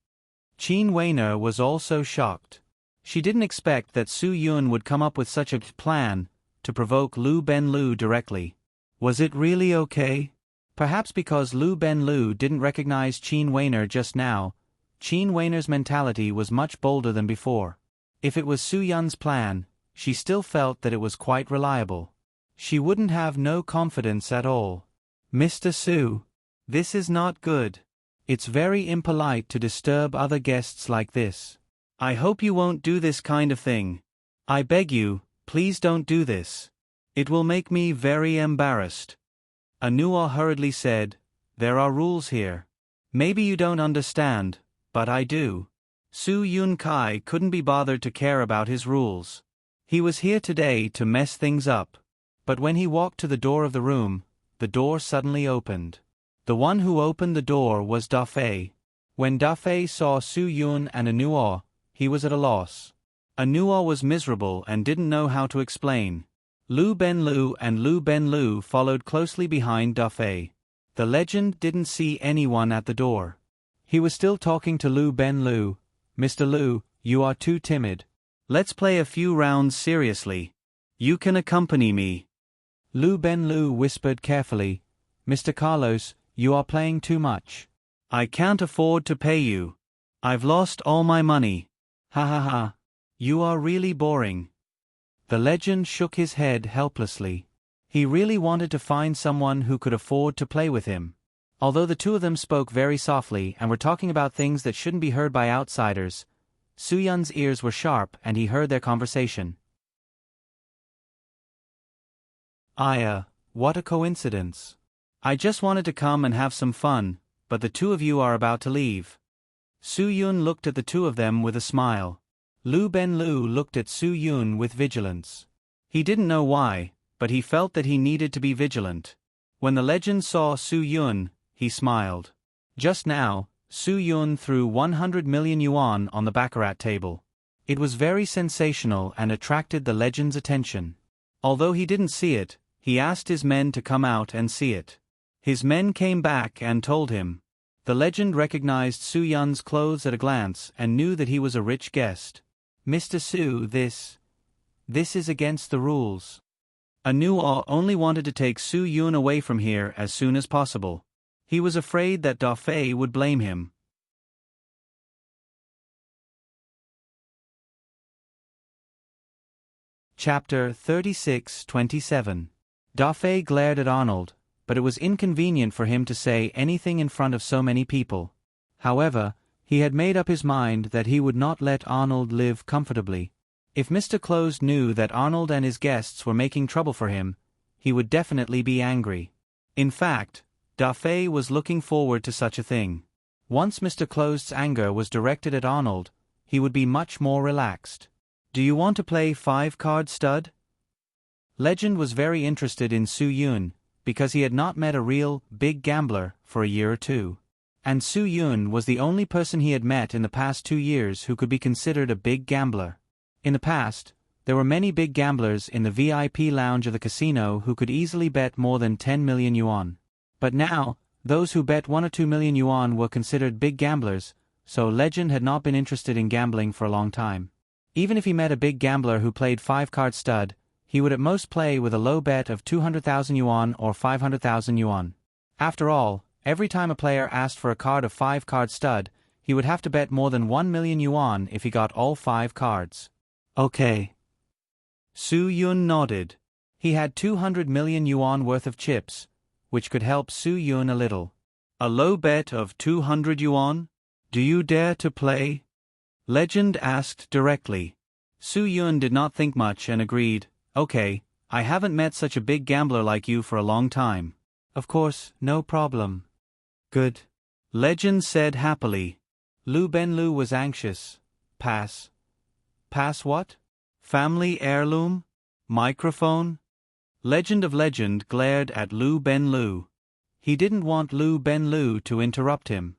A: Qin Weiner was also shocked. She didn't expect that Su Yun would come up with such a plan to provoke Lu Benlu directly. Was it really okay? Perhaps because Lu Benlu didn't recognize Qin Weiner just now, Qin Weiner's mentality was much bolder than before. If it was Su Yun's plan, she still felt that it was quite reliable. She wouldn't have no confidence at all. Mr. Su, this is not good. It's very impolite to disturb other guests like this. I hope you won't do this kind of thing. I beg you, please don't do this. It will make me very embarrassed. Anua hurriedly said, there are rules here. Maybe you don't understand, but I do. Su Yun Kai couldn't be bothered to care about his rules. He was here today to mess things up. But when he walked to the door of the room, the door suddenly opened. The one who opened the door was Dafei. When Dafei saw Su Yun and Anua, he was at a loss. Anua was miserable and didn't know how to explain. Lu Benlu and Lu Benlu followed closely behind Dafei. The legend didn't see anyone at the door. He was still talking to Lu Benlu. Mr. Lu, you are too timid. Let's play a few rounds seriously. You can accompany me. Lu Benlu whispered carefully, Mr. Carlos, you are playing too much. I can't afford to pay you. I've lost all my money. Ha ha ha. You are really boring. The legend shook his head helplessly. He really wanted to find someone who could afford to play with him. Although the two of them spoke very softly and were talking about things that shouldn't be heard by outsiders, Su Yun's ears were sharp and he heard their conversation. What a coincidence. I just wanted to come and have some fun, but the two of you are about to leave. Su Yun looked at the two of them with a smile. Lu Benlu looked at Su Yun with vigilance. He didn't know why, but he felt that he needed to be vigilant. When the legend saw Su Yun, he smiled. Just now, Su Yun threw 100 million yuan on the baccarat table. It was very sensational and attracted the legend's attention. Although he didn't see it, he asked his men to come out and see it. His men came back and told him. The legend recognized Su Yun's clothes at a glance and knew that he was a rich guest. Mr. Su, this is against the rules. Anua only wanted to take Su Yun away from here as soon as possible. He was afraid that Dafei would blame him. Chapter 36-27. Dafei glared at Arnold, but it was inconvenient for him to say anything in front of so many people. However, he had made up his mind that he would not let Arnold live comfortably. If Mr. Close knew that Arnold and his guests were making trouble for him, he would definitely be angry. In fact, Dafei was looking forward to such a thing. Once Mr. Close's anger was directed at Arnold, he would be much more relaxed. Do you want to play 5-card stud? Legend was very interested in Su Yun, because he had not met a real, big gambler for a year or two. And Su Yun was the only person he had met in the past 2 years who could be considered a big gambler. In the past, there were many big gamblers in the VIP lounge of the casino who could easily bet more than 10 million yuan. But now, those who bet 1 or 2 million yuan were considered big gamblers, so Legend had not been interested in gambling for a long time. Even if he met a big gambler who played 5-card stud, he would at most play with a low bet of 200,000 yuan or 500,000 yuan. After all, every time a player asked for a card of 5-card stud, he would have to bet more than 1 million yuan if he got all 5 cards. Okay. Su Yun nodded. He had 200 million yuan worth of chips, which could help Su Yun a little. A low bet of 200 yuan? Do you dare to play? Legend asked directly. Su Yun did not think much and agreed, okay, I haven't met such a big gambler like you for a long time. Of course, no problem. Good. Legend said happily. Lu Benlu was anxious. Pass. Pass what? Family heirloom? Microphone? Legend of Legend glared at Lu Ben Lu. He didn't want Lu Ben Lu to interrupt him.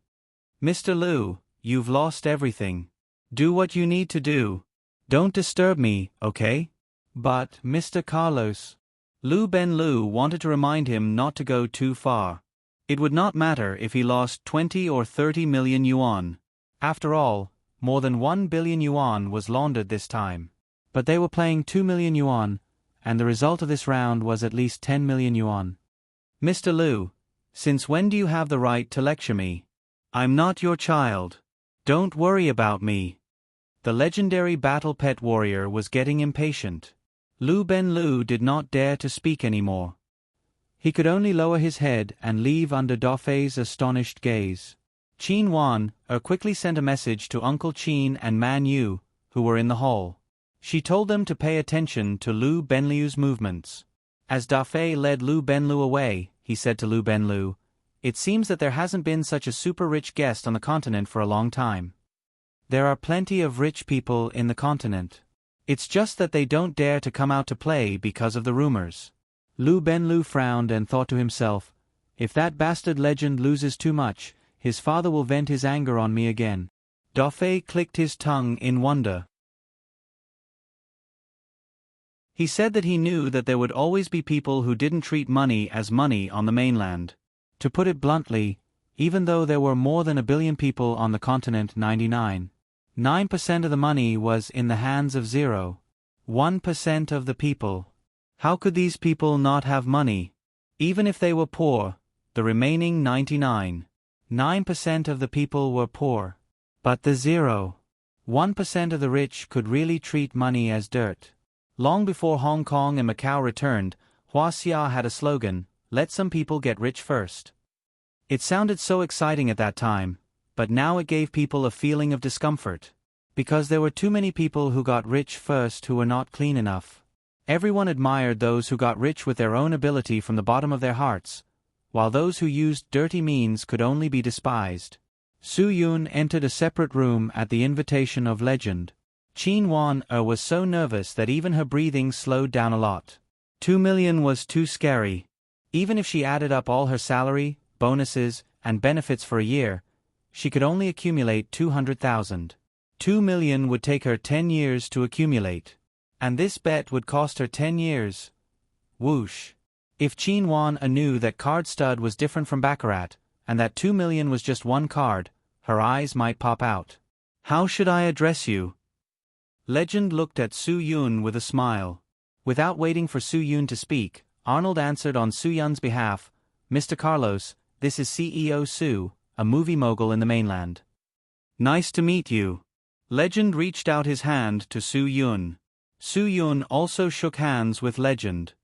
A: Mr. Lu, you've lost everything. Do what you need to do. Don't disturb me, okay? But, Mr. Carlos. Lu Ben Lu wanted to remind him not to go too far. It would not matter if he lost 20 or 30 million yuan. After all, more than 1 billion yuan was laundered this time. But they were playing 2 million yuan, and the result of this round was at least 10 million yuan. Mr. Lu, since when do you have the right to lecture me? I'm not your child. Don't worry about me. The legendary battle pet warrior was getting impatient. Lu Ben Lu did not dare to speak anymore. He could only lower his head and leave under Daofei's astonished gaze. Qin Wan quickly sent a message to Uncle Qin and Man Yu, who were in the hall. She told them to pay attention to Lu Benliu's movements. As Daofei led Lu Benliu away, he said to Lu Benliu, "It seems that there hasn't been such a super-rich guest on the continent for a long time. There are plenty of rich people in the continent. It's just that they don't dare to come out to play because of the rumors." Lu Benliu frowned and thought to himself, "If that bastard Legend loses too much, his father will vent his anger on me again." Daofei clicked his tongue in wonder. He said that he knew that there would always be people who didn't treat money as money on the mainland. To put it bluntly, even though there were more than 1 billion people on the continent, 99.9% of the money was in the hands of 0.1% of the people. How could these people not have money? Even if they were poor, the remaining 99.9% of the people were poor. But the 0.1% of the rich could really treat money as dirt. Long before Hong Kong and Macau returned, Huaxia had a slogan, "Let some people get rich first." It sounded so exciting at that time, but now it gave people a feeling of discomfort. Because there were too many people who got rich first who were not clean enough. Everyone admired those who got rich with their own ability from the bottom of their hearts, while those who used dirty means could only be despised. Su Yun entered a separate room at the invitation of Legend. Qin Wan was so nervous that even her breathing slowed down a lot. 2 million was too scary. Even if she added up all her salary, bonuses, and benefits for a year, she could only accumulate 200,000. 2 million would take her 10 years to accumulate. And this bet would cost her 10 years. Whoosh. If Qin Wan knew that card stud was different from baccarat, and that 2 million was just one card, her eyes might pop out. "How should I address you?" Legend looked at Su Yun with a smile. Without waiting for Su Yun to speak, Arnold answered on Su Yun's behalf, "Mr. Carlos, this is CEO Su, a movie mogul in the mainland." "Nice to meet you." Legend reached out his hand to Su Yun. Su Yun also shook hands with Legend.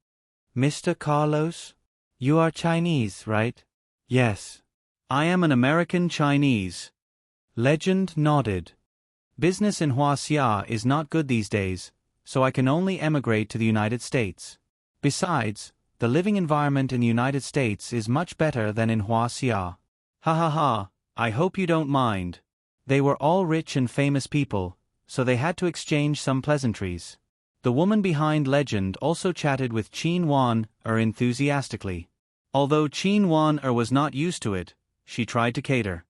A: "Mr. Carlos? You are Chinese, right?" "Yes. I am an American Chinese." Legend nodded. "Business in Huaxia is not good these days, so I can only emigrate to the United States. Besides, the living environment in the United States is much better than in Huaxia." "Ha ha ha, I hope you don't mind." They were all rich and famous people, so they had to exchange some pleasantries. The woman behind Legend also chatted with Qin Wan enthusiastically. Although Qin Wan was not used to it, she tried to cater.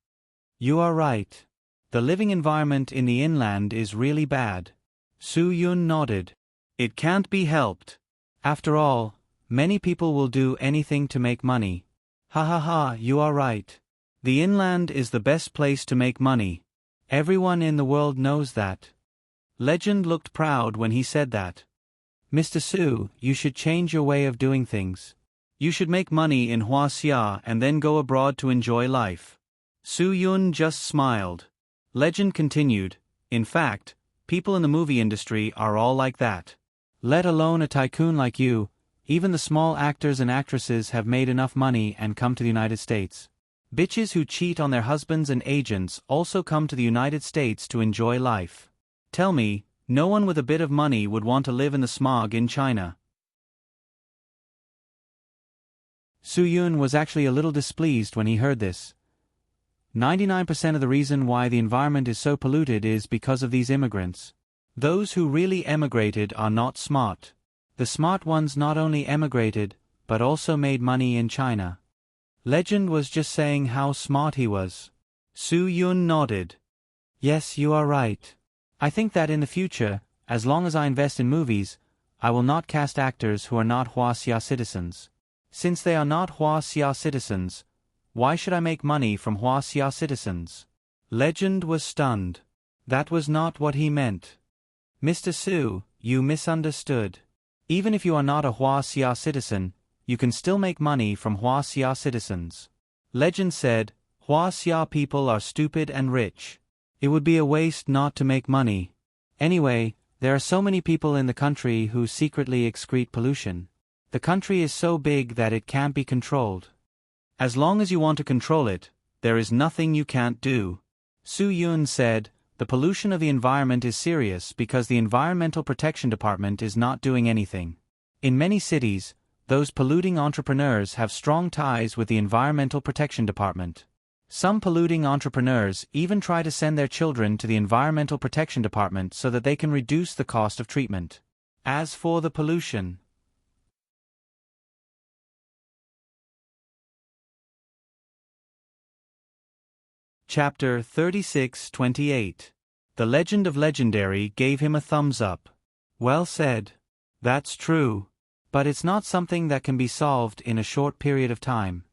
A: "You are right. The living environment in the inland is really bad." Su Yun nodded. "It can't be helped. After all, many people will do anything to make money." "Ha ha ha, you are right. The inland is the best place to make money. Everyone in the world knows that." Legend looked proud when he said that. "Mr. Su, you should change your way of doing things. You should make money in Huaxia and then go abroad to enjoy life." Su Yun just smiled. Legend continued, "In fact, people in the movie industry are all like that. Let alone a tycoon like you, even the small actors and actresses have made enough money and come to the United States. Bitches who cheat on their husbands and agents also come to the United States to enjoy life. Tell me, no one with a bit of money would want to live in the smog in China." Su Yun was actually a little displeased when he heard this. 99% of the reason why the environment is so polluted is because of these immigrants. Those who really emigrated are not smart. The smart ones not only emigrated, but also made money in China. Legend was just saying how smart he was. Su Yun nodded. Yes, you are right. I think that in the future, as long as I invest in movies, I will not cast actors who are not Huaxia citizens. Since they are not Huaxia citizens, why should I make money from Huaxia citizens? Legend was stunned. That was not what he meant. Mr. Su, you misunderstood. Even if you are not a Huaxia citizen, you can still make money from Huaxia citizens. Legend said, Huaxia people are stupid and rich. It would be a waste not to make money. Anyway, there are so many people in the country who secretly excrete pollution. The country is so big that it can't be controlled. As long as you want to control it, there is nothing you can't do. Su Yun said, the pollution of the environment is serious because the Environmental Protection Department is not doing anything. In many cities, those polluting entrepreneurs have strong ties with the Environmental Protection Department. Some polluting entrepreneurs even try to send their children to the Environmental Protection Department so that they can reduce the cost of treatment. As for the pollution, Chapter 36-28. The Legend of Legendary gave him a thumbs up. Well said. That's true. But it's not something that can be solved in a short period of time.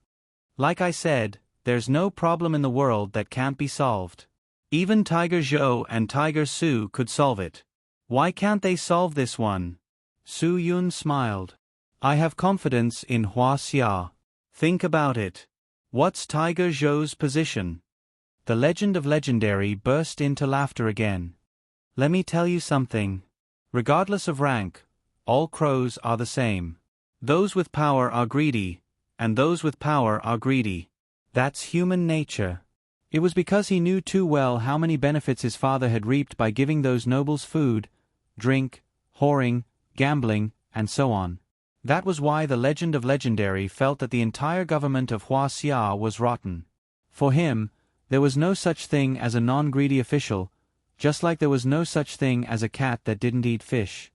A: Like I said, there's no problem in the world that can't be solved. Even Tiger Zhou and Tiger Su could solve it. Why can't they solve this one? Su Yun smiled. I have confidence in Huaxia. Think about it. What's Tiger Zhou's position? The Legend of Legendary burst into laughter again. Let me tell you something. Regardless of rank, all crows are the same. Those with power are greedy, and those with power are greedy. That's human nature. It was because he knew too well how many benefits his father had reaped by giving those nobles food, drink, whoring, gambling, and so on. That was why the Legend of Legendary felt that the entire government of Huaxia was rotten. For him, there was no such thing as a non-greedy official, just like there was no such thing as a cat that didn't eat fish.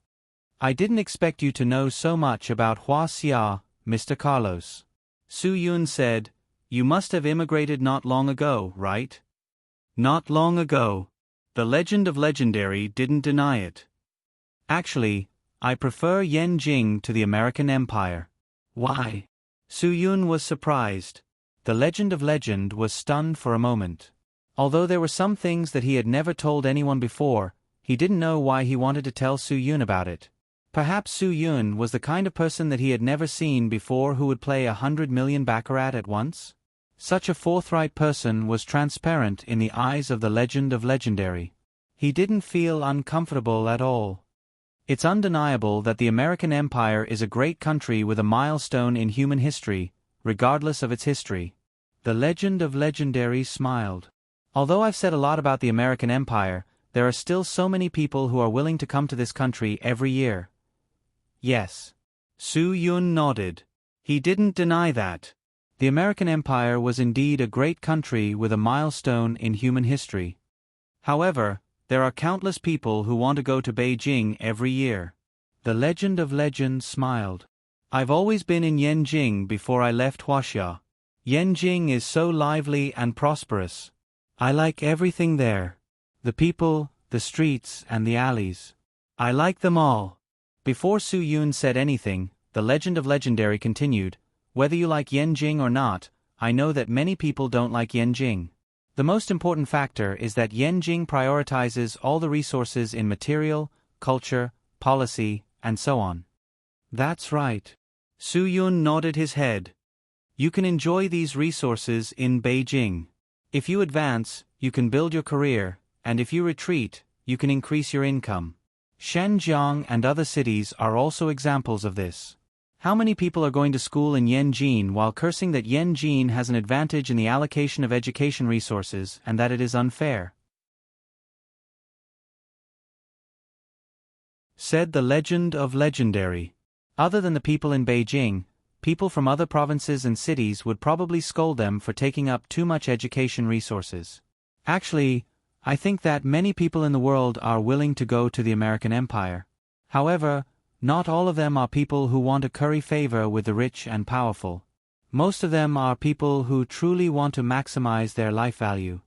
A: I didn't expect you to know so much about Huaxia, Mr. Carlos. Su Yun said, you must have immigrated not long ago, right? Not long ago. The Legend of Legendary didn't deny it. Actually, I prefer Yenjing to the American Empire. Why? Su Yun was surprised. The Legend of Legend was stunned for a moment. Although there were some things that he had never told anyone before, he didn't know why he wanted to tell Su Yun about it. Perhaps Su Yun was the kind of person that he had never seen before who would play 100 million baccarat at once? Such a forthright person was transparent in the eyes of the Legend of Legendary. He didn't feel uncomfortable at all. It's undeniable that the American Empire is a great country with a milestone in human history, regardless of its history. The Legend of Legendary smiled. Although I've said a lot about the American Empire, there are still so many people who are willing to come to this country every year. Yes. Su Yun nodded. He didn't deny that. The American Empire was indeed a great country with a milestone in human history. However, there are countless people who want to go to Beijing every year. The Legend of Legends smiled. I've always been in Yenjing before I left Huaxia. Yenjing is so lively and prosperous. I like everything there. The people, the streets, and the alleys. I like them all. Before Su Yun said anything, the Legend of Legendary continued, whether you like Yenjing or not, I know that many people don't like Yenjing. The most important factor is that Yenjing prioritizes all the resources in material, culture, policy, and so on. That's right. Su Yun nodded his head. You can enjoy these resources in Beijing. If you advance, you can build your career, and if you retreat, you can increase your income. Shenzhen and other cities are also examples of this. How many people are going to school in Yenjing while cursing that Yenjing has an advantage in the allocation of education resources and that it is unfair? Said the Legend of Legendary. Other than the people in Beijing, people from other provinces and cities would probably scold them for taking up too much education resources. Actually, I think that many people in the world are willing to go to the American Empire. However, Not all of them are people who want to curry favor with the rich and powerful. Most of them are people who truly want to maximize their life value.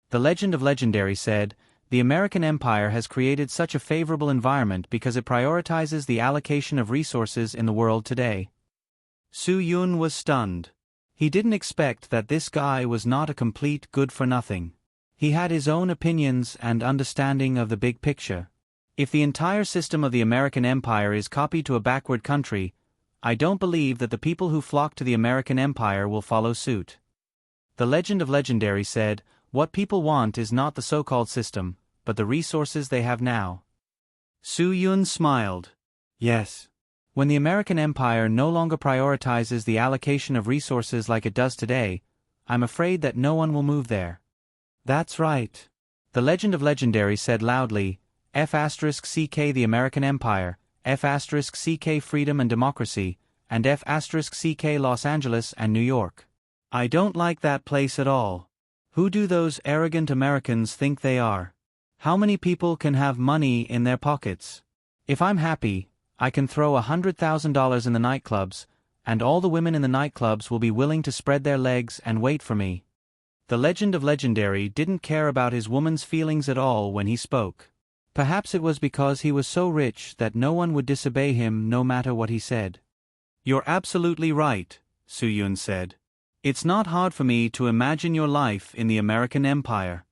A: The Legend of Legendary said, "The American Empire has created such a favorable environment because it prioritizes the allocation of resources in the world today." Su Yun was stunned. He didn't expect that this guy was not a complete good-for-nothing. He had his own opinions and understanding of the big picture. If the entire system of the American Empire is copied to a backward country, I don't believe that the people who flock to the American Empire will follow suit. The Legend of Legendary said, "What people want is not the so-called system, but the resources they have now." Su Yun smiled. Yes. When the American Empire no longer prioritizes the allocation of resources like it does today, I'm afraid that no one will move there. That's right. The Legend of Legendary said loudly, F*CK the American Empire, F*CK Freedom and Democracy, and F*CK Los Angeles and New York. I don't like that place at all. Who do those arrogant Americans think they are? How many people can have money in their pockets? If I'm happy, I can throw $100,000 in the nightclubs, and all the women in the nightclubs will be willing to spread their legs and wait for me. The Legend of Legendary didn't care about his woman's feelings at all when he spoke. Perhaps it was because he was so rich that no one would disobey him no matter what he said. You're absolutely right, Su Yun said. It's not hard for me to imagine your life in the American Empire.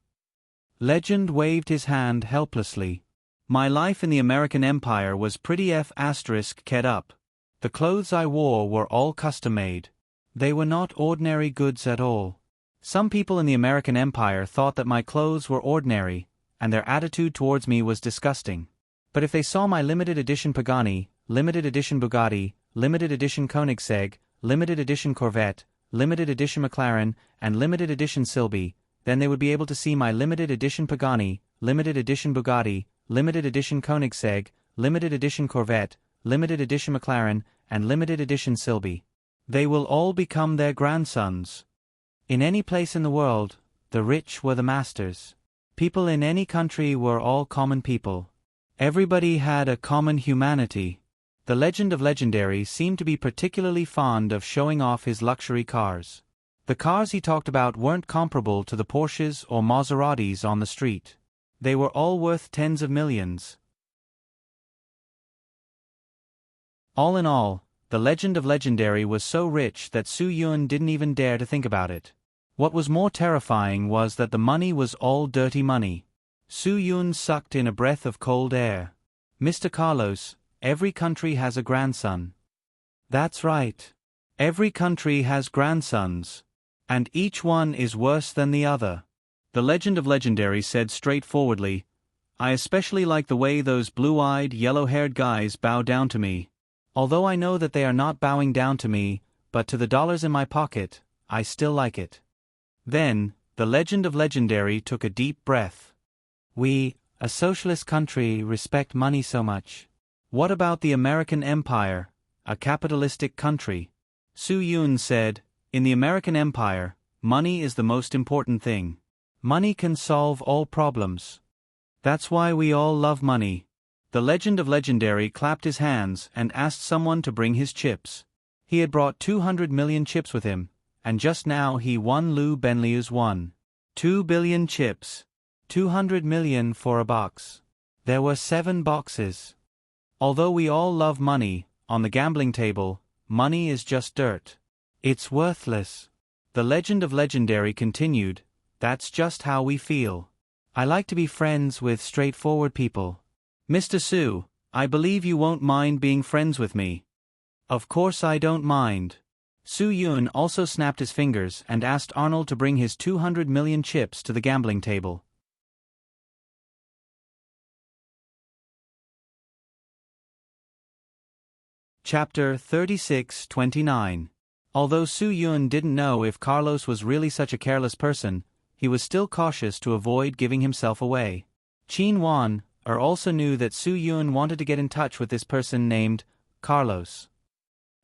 A: Legend waved his hand helplessly. My life in the American Empire was pretty F***ed up. The clothes I wore were all custom-made. They were not ordinary goods at all. Some people in the American Empire thought that my clothes were ordinary, and their attitude towards me was disgusting. But if they saw my limited edition Pagani, limited edition Bugatti, limited edition Koenigsegg, limited edition Corvette, limited edition McLaren, and limited edition Silby, then they would be able to see my limited edition Pagani, limited edition Bugatti, limited edition Koenigsegg, limited edition Corvette, limited edition McLaren, and limited edition Silby. They will all become their grandsons. In any place in the world, the rich were the masters. People in any country were all common people. Everybody had a common humanity. The Legend of Legendary seemed to be particularly fond of showing off his luxury cars. The cars he talked about weren't comparable to the Porsches or Maseratis on the street. They were all worth tens of millions. All in all, the Legend of Legendary was so rich that Su Yun didn't even dare to think about it. What was more terrifying was that the money was all dirty money. Su Yun sucked in a breath of cold air. Mr. Carlos, every country has a grandson. That's right. Every country has grandsons. And each one is worse than the other. The Legend of Legendary said straightforwardly, I especially like the way those blue-eyed, yellow-haired guys bow down to me. Although I know that they are not bowing down to me, but to the dollars in my pocket, I still like it. Then, the Legend of Legendary took a deep breath. We, a socialist country, respect money so much. What about the American Empire, a capitalistic country? Su Yun said, in the American Empire, money is the most important thing. Money can solve all problems. That's why we all love money. The Legend of Legendary clapped his hands and asked someone to bring his chips. He had brought 200 million chips with him, and just now he won Lu Benliu's won. 2 billion chips. 200 million for a box. There were 7 boxes. Although we all love money, on the gambling table, money is just dirt. It's worthless. The Legend of Legendary continued, that's just how we feel. I like to be friends with straightforward people. Mr. Su, I believe you won't mind being friends with me. Of course I don't mind. Su Yun also snapped his fingers and asked Arnold to bring his 200 million chips to the gambling table. Chapter 36-29. Although Su Yun didn't know if Carlos was really such a careless person, he was still cautious to avoid giving himself away. Qin Wan also knew that Su Yun wanted to get in touch with this person named Carlos.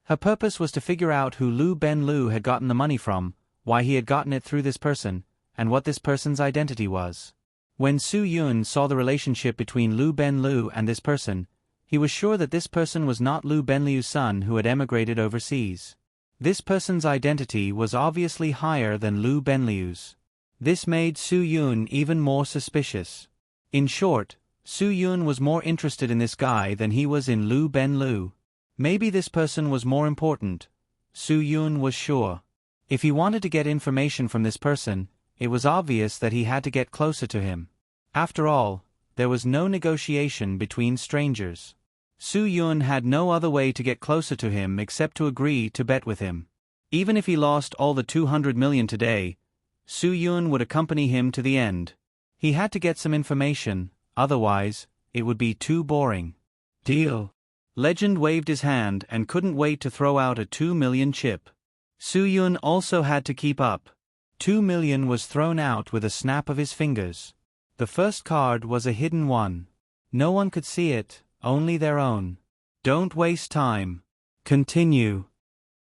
A: Her purpose was to figure out who Lu Benliu had gotten the money from, why he had gotten it through this person, and what this person's identity was. When Su Yun saw the relationship between Lu Benliu and this person, He was sure that this person was not Lu Benliu's son who had emigrated overseas. This person's identity was obviously higher than Lu Benliu's. This made Su Yun even more suspicious. In short, Su Yun was more interested in this guy than he was in Lu Benliu. Maybe this person was more important. Su Yun was sure. If he wanted to get information from this person, it was obvious that he had to get closer to him. After all, there was no negotiation between strangers. Su Yun had no other way to get closer to him except to agree to bet with him. Even if he lost all the 200 million today, Su Yun would accompany him to the end. He had to get some information, otherwise, it would be too boring. Deal. Legend waved his hand and couldn't wait to throw out a 2 million chip. Su Yun also had to keep up. 2 million was thrown out with a snap of his fingers. The first card was a hidden one. No one could see it, only their own. Don't waste time. Continue.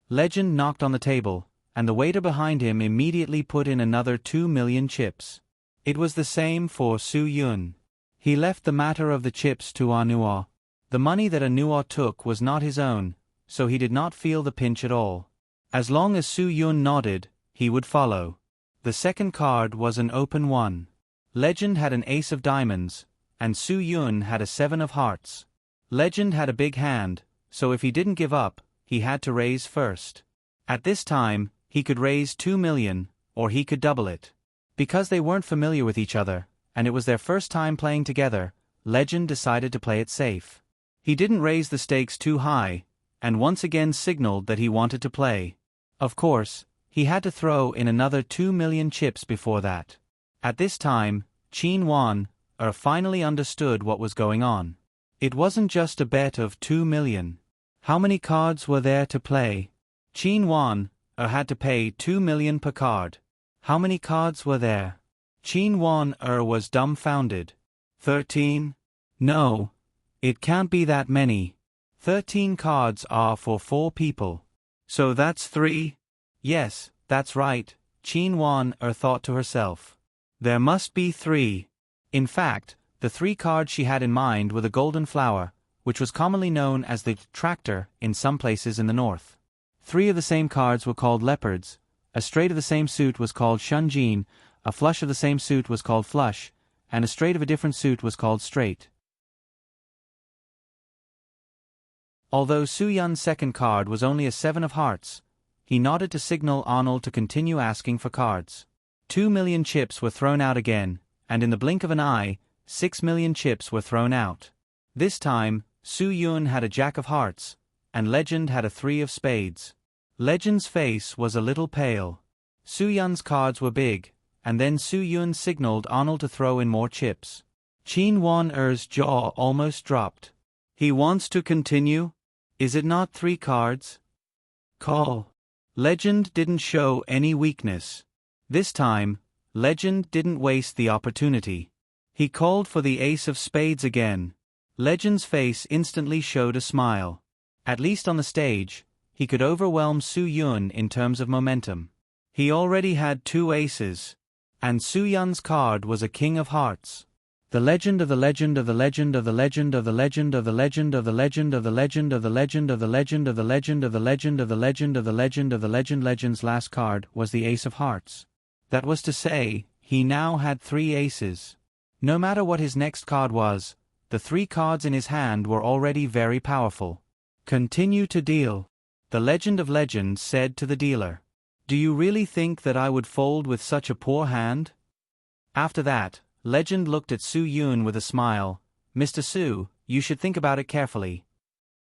A: Legend knocked on the table, and the waiter behind him immediately put in another 2 million chips. It was the same for Su Yun. He left the matter of the chips to Anua. The money that Anua took was not his own, so he did not feel the pinch at all. As long as Su Yun nodded, he would follow. The second card was an open one. Legend had an ace of diamonds, and Su Yun had a 7 of hearts. Legend had a big hand, so if he didn't give up, he had to raise first. At this time, he could raise 2 million, or he could double it. Because they weren't familiar with each other, and it was their first time playing together, Legend decided to play it safe. He didn't raise the stakes too high, and once again signaled that he wanted to play. Of course, he had to throw in another 2 million chips before that. At this time, Qin Wan finally understood what was going on. It wasn't just a bet of 2 million. How many cards were there to play? Qin Wan had to pay 2 million per card. How many cards were there? Qin Wan was dumbfounded. 13? No. It can't be that many. 13 cards are for 4 people. So that's 3? Yes, that's right, Qin Wan thought to herself. There must be 3. In fact, the 3 cards she had in mind were the golden flower, which was commonly known as the tractor in some places in the north. 3 of the same cards were called leopards, a straight of the same suit was called shunjin, a flush of the same suit was called flush, and a straight of a different suit was called straight. Although Su Yun's second card was only a 7 of hearts, he nodded to signal Arnold to continue asking for cards. 2 million chips were thrown out again, and in the blink of an eye, 6 million chips were thrown out. This time, Su Yun had a jack of hearts, and Legend had a 3 of spades. Legend's face was a little pale. Su Yun's cards were big, and then Su Yun signaled Arnold to throw in more chips. Qin Wan-er's jaw almost dropped. He wants to continue? Is it not 3 cards? Call. Legend didn't show any weakness. This time, Legend didn't waste the opportunity. He called for the ace of spades again. Legend's face instantly showed a smile. At least on the stage, he could overwhelm Su Yun in terms of momentum. He already had 2 aces. And Su Yun's card was a king of hearts. The legend of the legend of the legend of the legend of the legend of the legend of the legend of the legend of the legend of the legend of the legend of the legend of the legend of the legend of the legend. Legend's last card was the ace of hearts. That was to say, he now had 3 aces. No matter what his next card was, the 3 cards in his hand were already very powerful. Continue to deal. The Legend of Legends said to the dealer. Do you really think that I would fold with such a poor hand? After that, Legend looked at Su Yun with a smile. Mr. Su, you should think about it carefully.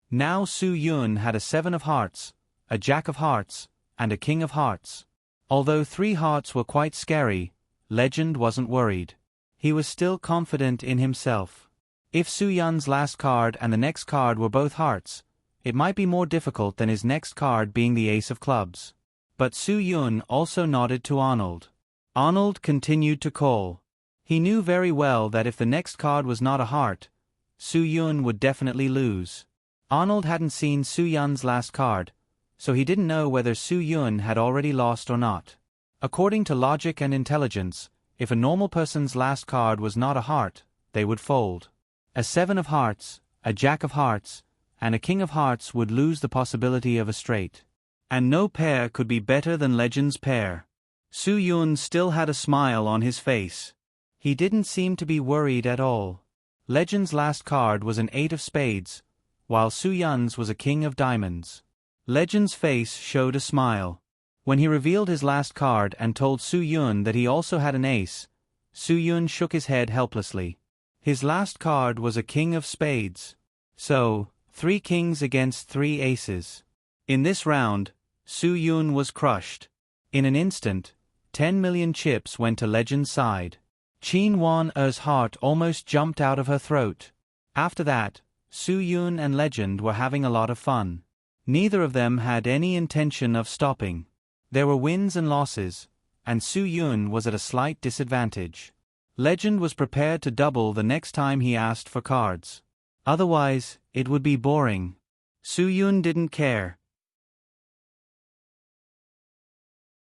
A: Now Su Yun had a 7 of hearts, a jack of hearts, and a king of hearts. Although 3 hearts were quite scary, Legend wasn't worried. He was still confident in himself. If Su Yun's last card and the next card were both hearts, it might be more difficult than his next card being the ace of clubs. But Su Yun also nodded to Arnold. Arnold continued to call. He knew very well that if the next card was not a heart, Su Yun would definitely lose. Arnold hadn't seen Su Yun's last card, so he didn't know whether Su Yun had already lost or not. According to logic and intelligence, if a normal person's last card was not a heart, they would fold. A 7 of hearts, a jack of hearts, and a king of hearts would lose the possibility of a straight. And no pair could be better than Legend's pair. Su Yun still had a smile on his face. He didn't seem to be worried at all. Legend's last card was an 8 of spades, while Su Yun's was a king of diamonds. Legend's face showed a smile. When he revealed his last card and told Su Yun that he also had an ace, Su Yun shook his head helplessly. His last card was a king of spades. So, 3 kings against 3 aces. In this round, Su Yun was crushed. In an instant, 10 million chips went to Legend's side. Qin Wan-er's heart almost jumped out of her throat. After that, Su Yun and Legend were having a lot of fun. Neither of them had any intention of stopping. There were wins and losses, and Su Yun was at a slight disadvantage. Legend was prepared to double the next time he asked for cards. Otherwise, it would be boring. Su Yun didn't care.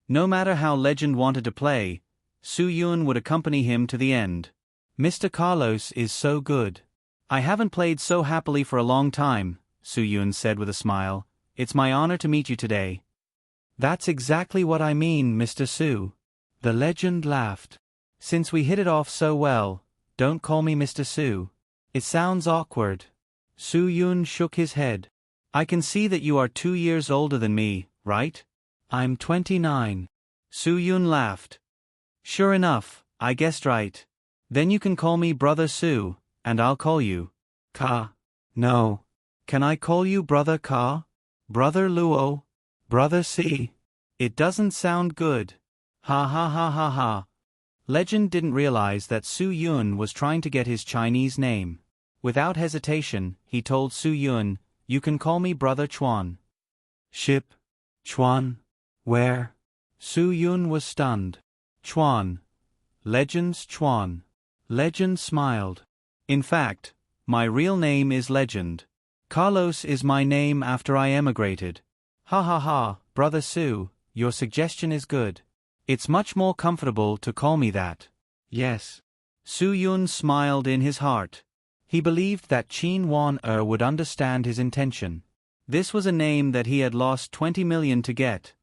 A: No matter how Legend wanted to play, Su Yun would accompany him to the end. Mr. Carlos is so good. I haven't played so happily for a long time, Su Yun said with a smile. It's my honor to meet you today. That's exactly what I mean, Mr. Su. The Legend laughed. Since we hit it off so well, don't call me Mr. Su. It sounds awkward. Su Yun shook his head. I can see that you are 2 years older than me, right? I'm 29. Su Yun laughed. Sure enough, I guessed right. Then you can call me Brother Su, and I'll call you Ka. No. Can I call you Brother Ka? Brother Luo? Brother Si? It doesn't sound good. Ha ha ha ha ha. Legend didn't realize that Su Yun was trying to get his Chinese name. Without hesitation, he told Su Yun, you can call me Brother Chuan. Ship? Chuan? Where? Su Yun was stunned. Chuan. Legend's Chuan. Legend smiled. In fact, my real name is Legend. Carlos is my name after I emigrated. Ha ha ha, Brother Su, your suggestion is good. It's much more comfortable to call me that. Yes. Su Yun smiled in his heart. He believed that Qin Wan-er would understand his intention. This was a name that he had lost 20 million to get.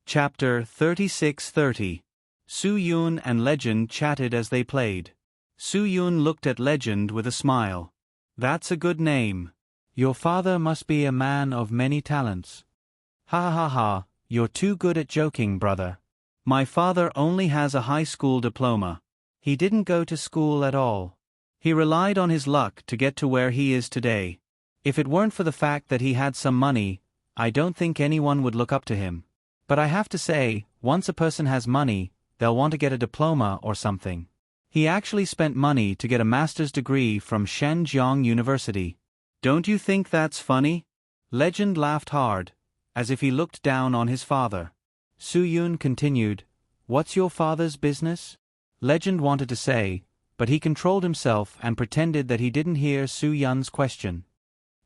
A: Chapter 3630. Su Yun and Legend chatted as they played. Su Yun looked at Legend with a smile. That's a good name. Your father must be a man of many talents. Ha ha ha, you're too good at joking, brother. My father only has a high school diploma. He didn't go to school at all. He relied on his luck to get to where he is today. If it weren't for the fact that he had some money, I don't think anyone would look up to him. But I have to say, once a person has money, they'll want to get a diploma or something. He actually spent money to get a master's degree from Shenzhen University. Don't you think that's funny? Legend laughed hard, as if he looked down on his father. Su Yun continued, What's your father's business? Legend wanted to say, but he controlled himself and pretended that he didn't hear Su Yun's question.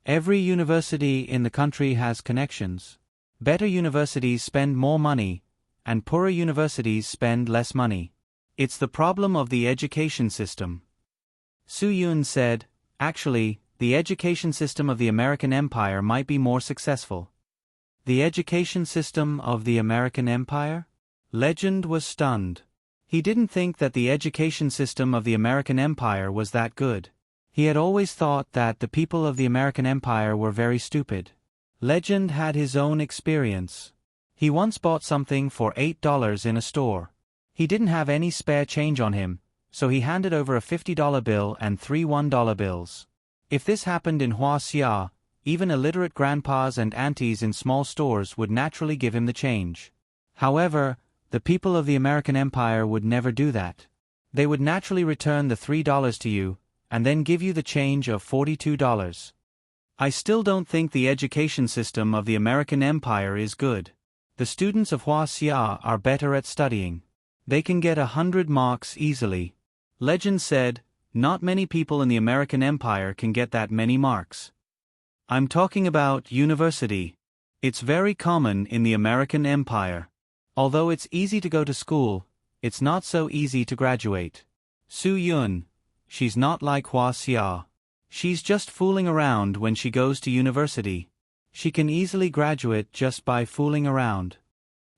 A: Every university in the country has connections. Better universities spend more money, and poorer universities spend less money. It's the problem of the education system. Su Yun said, Actually, the education system of the American Empire might be more successful. The education system of the American Empire? Legend was stunned. He didn't think that the education system of the American Empire was that good. He had always thought that the people of the American Empire were very stupid. Legend had his own experience. He once bought something for $8 in a store. He didn't have any spare change on him, so he handed over a $50 bill and 3 $1 bills. If this happened in Huaxia, even illiterate grandpas and aunties in small stores would naturally give him the change. However, the people of the American Empire would never do that. They would naturally return the $3 to you, and then give you the change of $42. I still don't think the education system of the American Empire is good. The students of Huaxia are better at studying. They can get 100 marks easily. Legend said, not many people in the American Empire can get that many marks. I'm talking about university. It's very common in the American Empire. Although it's easy to go to school, it's not so easy to graduate. Su Yun, she's not like Hua Xia. She's just fooling around when she goes to university. She can easily graduate just by fooling around.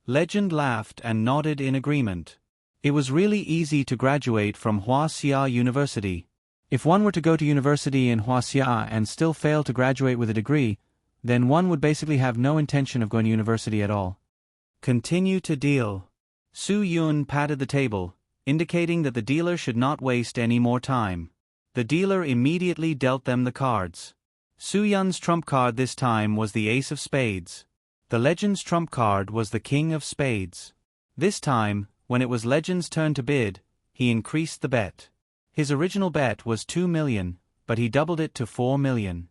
A: Legend laughed and nodded in agreement. It was really easy to graduate from Hua Xia University. If one were to go to university in Hua Xia and still fail to graduate with a degree, then one would basically have no intention of going to university at all. Continue to deal. Su Yun patted the table, indicating that the dealer should not waste any more time. The dealer immediately dealt them the cards. Su Yun's trump card this time was the ace of spades. The Legend's trump card was the king of spades. This time, when it was Legend's turn to bid, he increased the bet. His original bet was 2 million, but he doubled it to 4 million.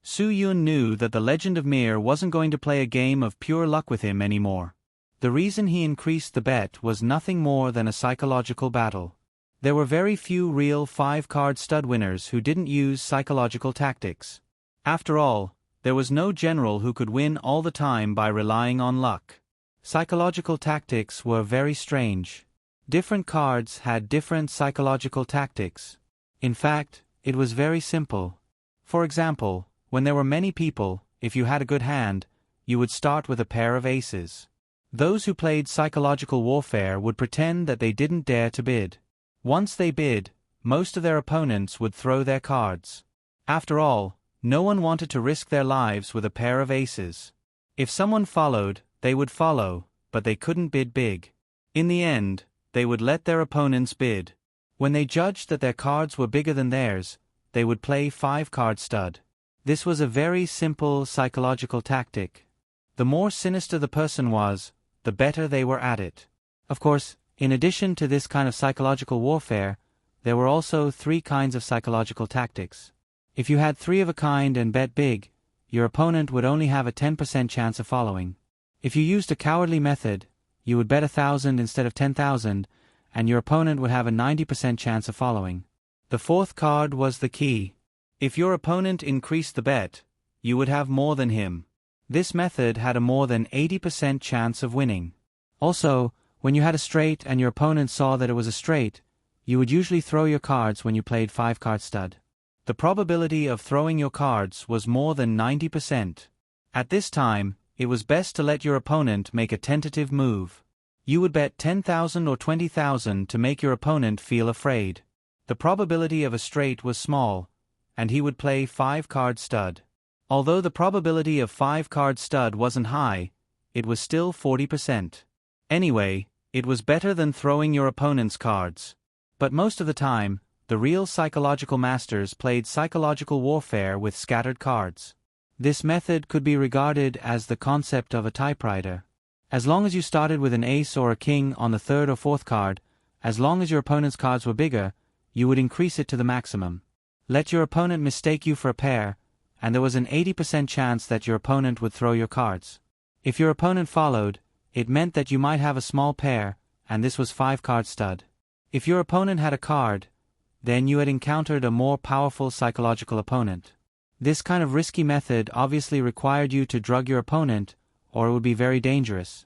A: Su Yun knew that the Legend of Mir wasn't going to play a game of pure luck with him anymore. The reason he increased the bet was nothing more than a psychological battle. There were very few real 5-card stud winners who didn't use psychological tactics. After all, there was no general who could win all the time by relying on luck. Psychological tactics were very strange. Different cards had different psychological tactics. In fact, it was very simple. For example, when there were many people, if you had a good hand, you would start with a pair of aces. Those who played psychological warfare would pretend that they didn't dare to bid. Once they bid, most of their opponents would throw their cards. After all, no one wanted to risk their lives with a pair of aces. If someone followed, they would follow, but they couldn't bid big. In the end, they would let their opponents bid. When they judged that their cards were bigger than theirs, they would play 5-card stud. This was a very simple psychological tactic. The more sinister the person was, the better they were at it. Of course, in addition to this kind of psychological warfare, there were also 3 kinds of psychological tactics. If you had 3 of a kind and bet big, your opponent would only have a 10% chance of following. If you used a cowardly method, you would bet 1,000 instead of 10,000, and your opponent would have a 90% chance of following. The 4th card was the key. If your opponent increased the bet, you would have more than him. This method had a more than 80% chance of winning. Also, when you had a straight and your opponent saw that it was a straight, you would usually throw your cards when you played 5-card stud. The probability of throwing your cards was more than 90%. At this time, it was best to let your opponent make a tentative move. You would bet 10,000 or 20,000 to make your opponent feel afraid. The probability of a straight was small, and he would play 5-card stud. Although the probability of 5-card stud wasn't high, it was still 40%. Anyway, it was better than throwing your opponent's cards. But most of the time, the real psychological masters played psychological warfare with scattered cards. This method could be regarded as the concept of a typewriter. As long as you started with an ace or a king on the 3rd or 4th card, as long as your opponent's cards were bigger, you would increase it to the maximum. Let your opponent mistake you for a pair, and there was an 80% chance that your opponent would throw your cards. If your opponent followed, it meant that you might have a small pair, and this was 5-card stud. If your opponent had a card, then you had encountered a more powerful psychological opponent. This kind of risky method obviously required you to drug your opponent, or it would be very dangerous.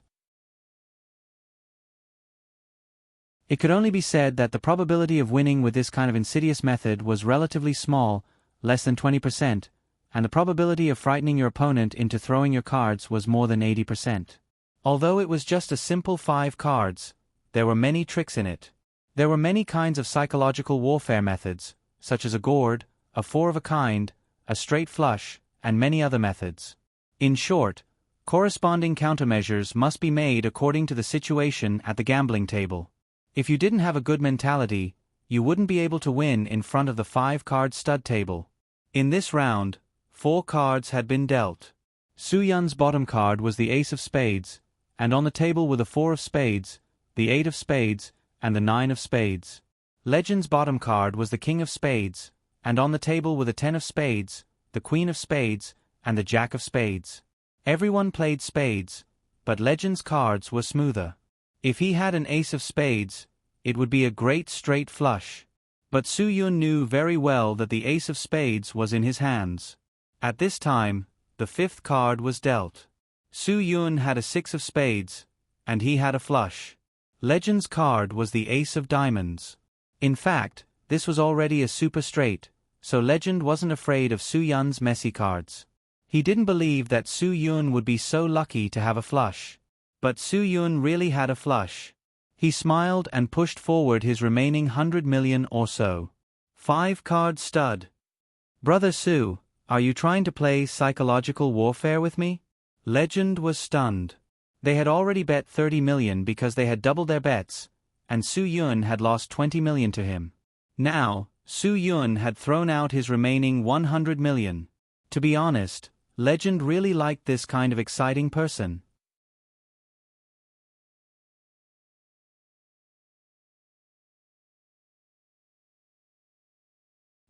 A: It could only be said that the probability of winning with this kind of insidious method was relatively small, less than 20%, and the probability of frightening your opponent into throwing your cards was more than 80%. Although it was just a simple 5 cards, there were many tricks in it. There were many kinds of psychological warfare methods, such as a gourd, a 4 of a kind, a straight flush, and many other methods. In short, corresponding countermeasures must be made according to the situation at the gambling table. If you didn't have a good mentality, you wouldn't be able to win in front of the 5-card stud table. In this round, 4 cards had been dealt. Su Yun's bottom card was the ace of spades, and on the table were the 4 of spades, the 8 of spades, and the 9 of spades. Legend's bottom card was the king of spades, and on the table were the 10 of spades, the queen of spades, and the jack of spades. Everyone played spades, but Legend's cards were smoother. If he had an ace of spades, it would be a great straight flush. But Su Yun knew very well that the ace of spades was in his hands. At this time, the 5th card was dealt. Su Yun had a 6 of spades, and he had a flush. Legend's card was the ace of diamonds. In fact, this was already a super straight, so Legend wasn't afraid of Su Yun's messy cards. He didn't believe that Su Yun would be so lucky to have a flush. But Su Yun really had a flush. He smiled and pushed forward his remaining 100 million or so. 5-card stud. Brother Su, are you trying to play psychological warfare with me? Legend was stunned. They had already bet 30 million because they had doubled their bets, and Su Yun had lost 20 million to him. Now, Su Yun had thrown out his remaining 100 million. To be honest, Legend really liked this kind of exciting person.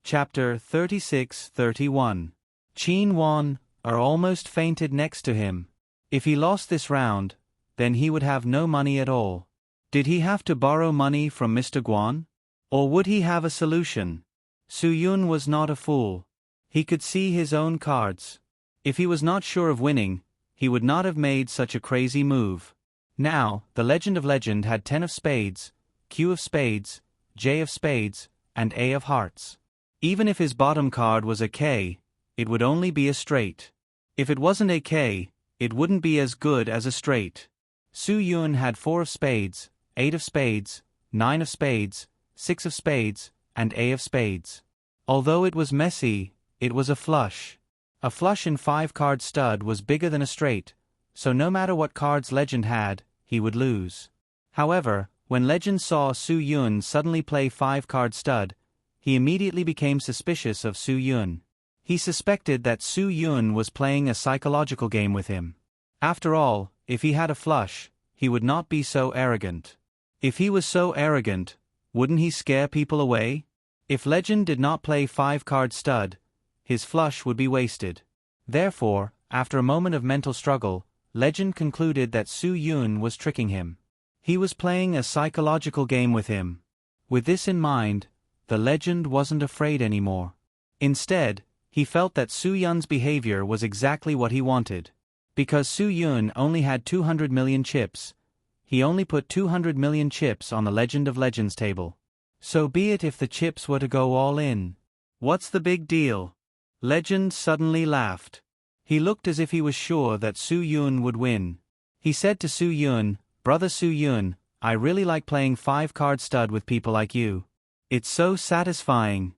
A: Chapter 36-31. Qin Wan almost fainted next to him. If he lost this round, then he would have no money at all. Did he have to borrow money from Mr. Guan? Or would he have a solution? Su Yun was not a fool. He could see his own cards. If he was not sure of winning, he would not have made such a crazy move. Now, the Legend of Legend had 10 of spades, Q of spades, J of spades, and A of hearts. Even if his bottom card was a K, it would only be a straight. If it wasn't a K, it wouldn't be as good as a straight. Su Yun had 4 of spades, 8 of spades, 9 of spades, 6 of spades, and A of spades. Although it was messy, it was a flush. A flush in 5-card stud was bigger than a straight, so no matter what cards Legend had, he would lose. However, when Legend saw Su Yun suddenly play 5-card stud, he immediately became suspicious of Su Yun. He suspected that Su Yun was playing a psychological game with him. After all, if he had a flush, he would not be so arrogant. If he was so arrogant, wouldn't he scare people away? If Legend did not play 5-card stud, his flush would be wasted. Therefore, after a moment of mental struggle, Legend concluded that Su Yun was tricking him. He was playing a psychological game with him. With this in mind, the Legend wasn't afraid anymore. Instead, he felt that Su Yun's behavior was exactly what he wanted. Because Su Yun only had 200 million chips, he only put 200 million chips on the Legend of Legends table. So be it if the chips were to go all in. What's the big deal? Legend suddenly laughed. He looked as if he was sure that Su Yun would win. He said to Su Yun, "Brother Su Yun, I really like playing 5-card stud with people like you. It's so satisfying.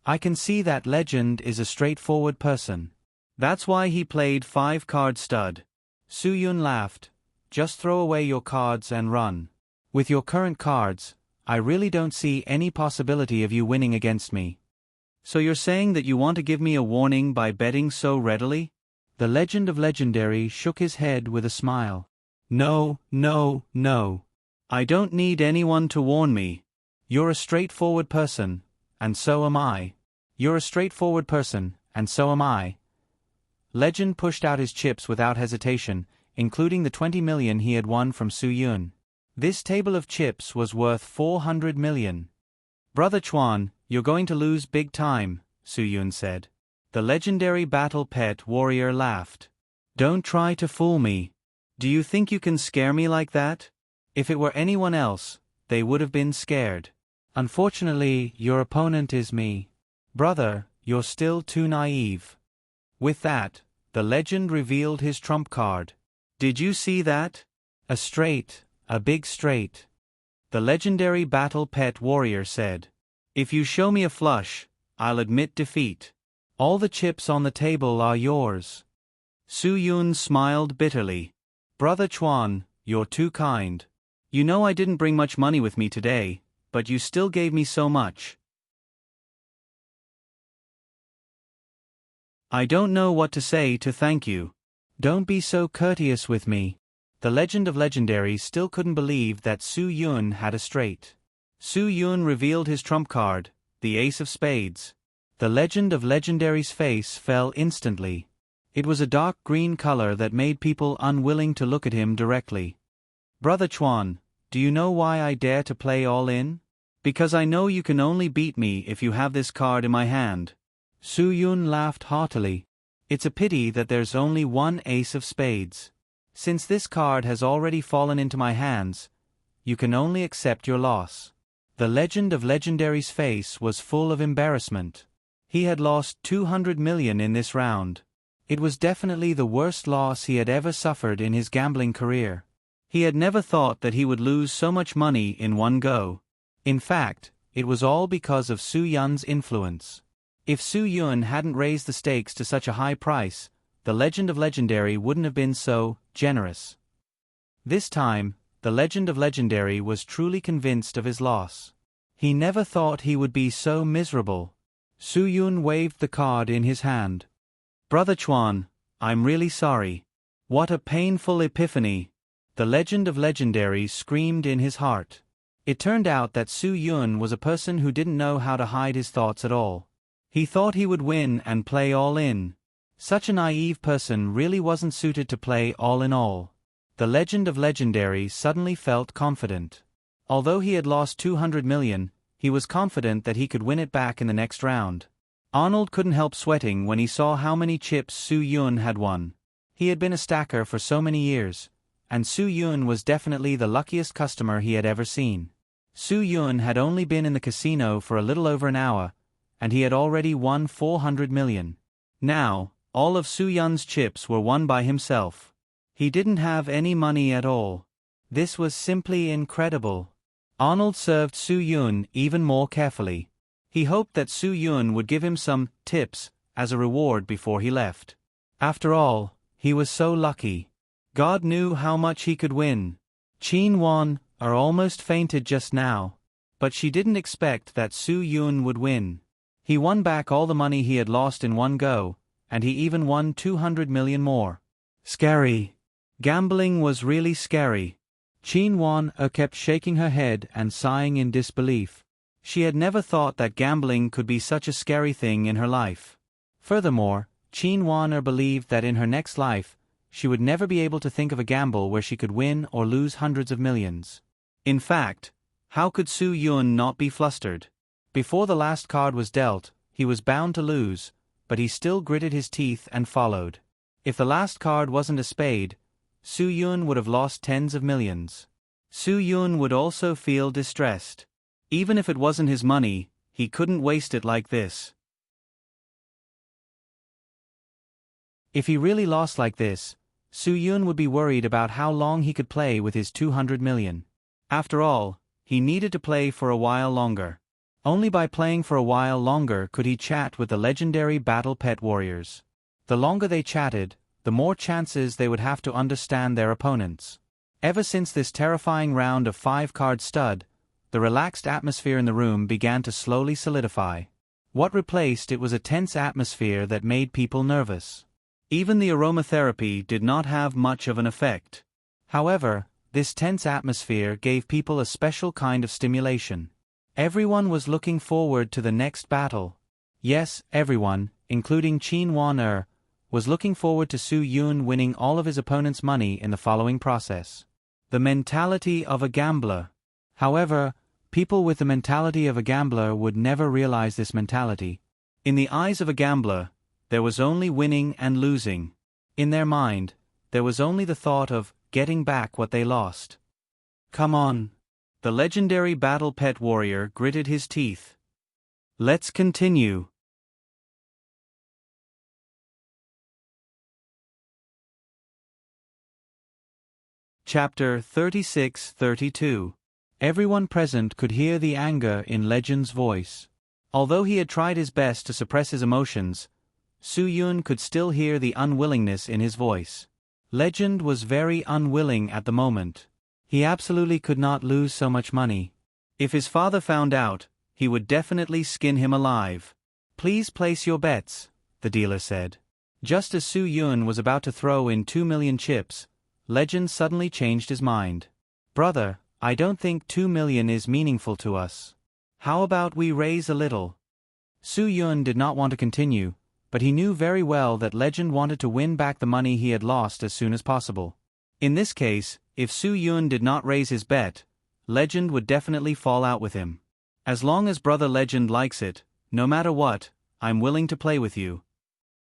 A: I can see that Legend is a straightforward person. That's why he played 5-card stud." Su Yun laughed. "Just throw away your cards and run. With your current cards, I really don't see any possibility of you winning against me." "So you're saying that you want to give me a warning by betting so readily?" The Legend of Legendary shook his head with a smile. "No, no, no. I don't need anyone to warn me. You're a straightforward person, and so am I. You're a straightforward person, and so am I." Legend pushed out his chips without hesitation, including the 20 million he had won from Su Yun. This table of chips was worth 400 million. "Brother Chuan, you're going to lose big time," Su Yun said. The legendary battle pet warrior laughed. "Don't try to fool me. Do you think you can scare me like that? If it were anyone else, they would have been scared. Unfortunately, your opponent is me. Brother, you're still too naive." With that, the Legend revealed his trump card. "Did you see that? A straight, a big straight." The legendary battle pet warrior said, "If you show me a flush, I'll admit defeat. All the chips on the table are yours." Su Yun smiled bitterly. "Brother Chuan, you're too kind. You know I didn't bring much money with me today, but you still gave me so much. I don't know what to say to thank you." "Don't be so courteous with me." The Legend of Legendary still couldn't believe that Su Yun had a straight. Su Yun revealed his trump card, the ace of spades. The Legend of Legendary's face fell instantly. It was a dark green color that made people unwilling to look at him directly. "Brother Chuan, do you know why I dare to play all in? Because I know you can only beat me if you have this card in my hand." Su Yun laughed heartily. "It's a pity that there's only one ace of spades." Since this card has already fallen into my hands, you can only accept your loss. The Legend of Legendary's face was full of embarrassment. He had lost 200 million in this round. It was definitely the worst loss he had ever suffered in his gambling career. He had never thought that he would lose so much money in one go. In fact, it was all because of Su Yun's influence. If Su Yun hadn't raised the stakes to such a high price, the Legend of Legendary wouldn't have been so generous. This time, the Legend of Legendary was truly convinced of his loss. He never thought he would be so miserable. Su Yun waved the card in his hand. Brother Chuan, I'm really sorry. What a painful epiphany. The Legend of Legendary screamed in his heart. It turned out that Su Yun was a person who didn't know how to hide his thoughts at all. He thought he would win and play all in. Such a naive person really wasn't suited to play all in all. The Legend of Legendary suddenly felt confident. Although he had lost 200 million, he was confident that he could win it back in the next round. Arnold couldn't help sweating when he saw how many chips Su Yun had won. He had been a stacker for so many years, and Su Yun was definitely the luckiest customer he had ever seen. Su Yun had only been in the casino for a little over an hour, and he had already won 400 million. Now, all of Su Yun's chips were won by himself. He didn't have any money at all. This was simply incredible. Arnold served Su Yun even more carefully. He hoped that Su Yun would give him some tips as a reward before he left. After all, he was so lucky. God knew how much he could win. Qin Wan almost fainted just now, but she didn't expect that Su Yun would win. He won back all the money he had lost in one go, and he even won 200 million more. Scary. Gambling was really scary. Qin Wan kept shaking her head and sighing in disbelief. She had never thought that gambling could be such a scary thing in her life. Furthermore, Qin Wan believed that in her next life, she would never be able to think of a gamble where she could win or lose hundreds of millions. In fact, how could Su Yun not be flustered? Before the last card was dealt, he was bound to lose, but he still gritted his teeth and followed. If the last card wasn't a spade, Su Yun would have lost tens of millions. Su Yun would also feel distressed. Even if it wasn't his money, he couldn't waste it like this. If he really lost like this, Su Yun would be worried about how long he could play with his 200 million. After all, he needed to play for a while longer. Only by playing for a while longer could he chat with the legendary battle pet warriors. The longer they chatted, the more chances they would have to understand their opponents. Ever since this terrifying round of 5-card stud, the relaxed atmosphere in the room began to slowly solidify. What replaced it was a tense atmosphere that made people nervous. Even the aromatherapy did not have much of an effect. However, this tense atmosphere gave people a special kind of stimulation. Everyone was looking forward to the next battle. Yes, everyone, including Qin Wan was looking forward to Su Yun winning all of his opponent's money in the following process. The mentality of a gambler. However, people with the mentality of a gambler would never realize this mentality. In the eyes of a gambler, there was only winning and losing. In their mind, there was only the thought of getting back what they lost. Come on. The legendary battle pet warrior gritted his teeth. Let's continue. Chapter 36-32. Everyone present could hear the anger in Legend's voice. Although he had tried his best to suppress his emotions, Su Yun could still hear the unwillingness in his voice. Legend was very unwilling at the moment. He absolutely could not lose so much money. If his father found out, he would definitely skin him alive. Please place your bets, the dealer said. Just as Su Yun was about to throw in 2 million chips, Legend suddenly changed his mind. Brother, I don't think 2 million is meaningful to us. How about we raise a little? Su Yun did not want to continue, but he knew very well that Legend wanted to win back the money he had lost as soon as possible. In this case, if Su Yun did not raise his bet, Legend would definitely fall out with him. As long as Brother Legend likes it, no matter what, I'm willing to play with you.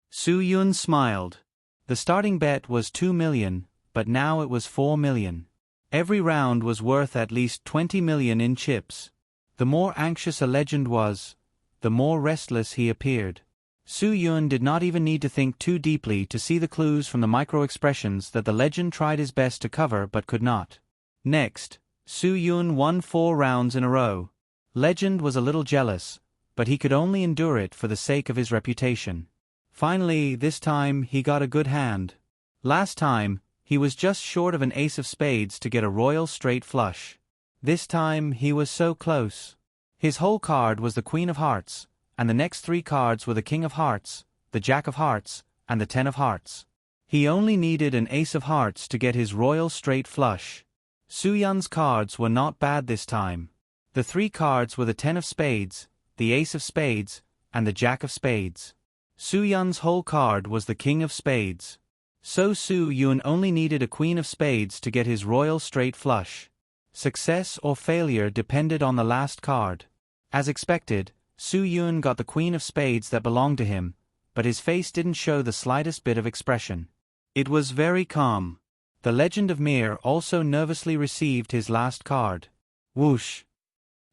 A: Su Yun smiled. The starting bet was 2 million, but now it was 4 million. Every round was worth at least 20 million in chips. The more anxious a legend was, the more restless he appeared. Su Yun did not even need to think too deeply to see the clues from the micro-expressions that the legend tried his best to cover but could not. Next, Su Yun won 4 rounds in a row. Legend was a little jealous, but he could only endure it for the sake of his reputation. Finally, this time he got a good hand. Last time, he was just short of an ace of spades to get a royal straight flush. This time he was so close. His whole card was the Queen of Hearts, and the next 3 cards were the King of Hearts, the Jack of Hearts, and the 10 of Hearts. He only needed an Ace of Hearts to get his royal straight flush. Su Yun's cards were not bad this time. The 3 cards were the 10 of Spades, the Ace of Spades, and the Jack of Spades. Su Yun's whole card was the King of Spades. So Su Yun only needed a Queen of Spades to get his royal straight flush. Success or failure depended on the last card. As expected, Su Yun got the Queen of Spades that belonged to him, but his face didn't show the slightest bit of expression. It was very calm. The Legend of Mir also nervously received his last card. Whoosh!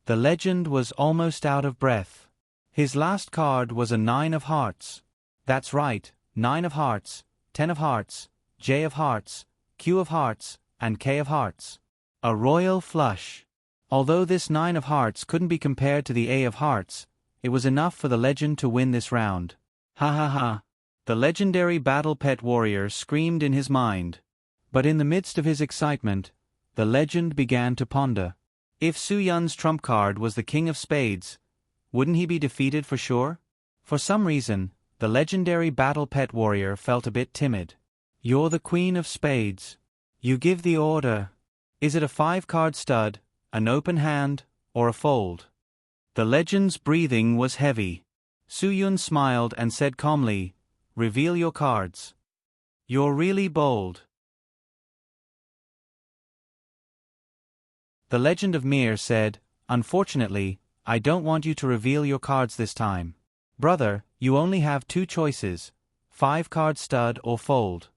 A: The legend was almost out of breath. His last card was a 9 of Hearts. That's right, 9 of Hearts, 10 of Hearts, J of Hearts, Q of Hearts, and K of Hearts. A royal flush. Although this 9 of Hearts couldn't be compared to the A of Hearts, it was enough for the legend to win this round. Ha ha ha. The legendary battle pet warrior screamed in his mind. But in the midst of his excitement, the legend began to ponder. If Su Yun's trump card was the King of Spades, wouldn't he be defeated for sure? For some reason, the legendary battle pet warrior felt a bit timid. You're the Queen of Spades. You give the order. Is it a 5-card stud, an open hand, or a fold? The legend's breathing was heavy. Su Yun smiled and said calmly, "Reveal your cards." "You're really bold." The Legend of Mir said, "Unfortunately, I don't want you to reveal your cards this time. Brother, you only have 2 choices, 5-card stud or fold."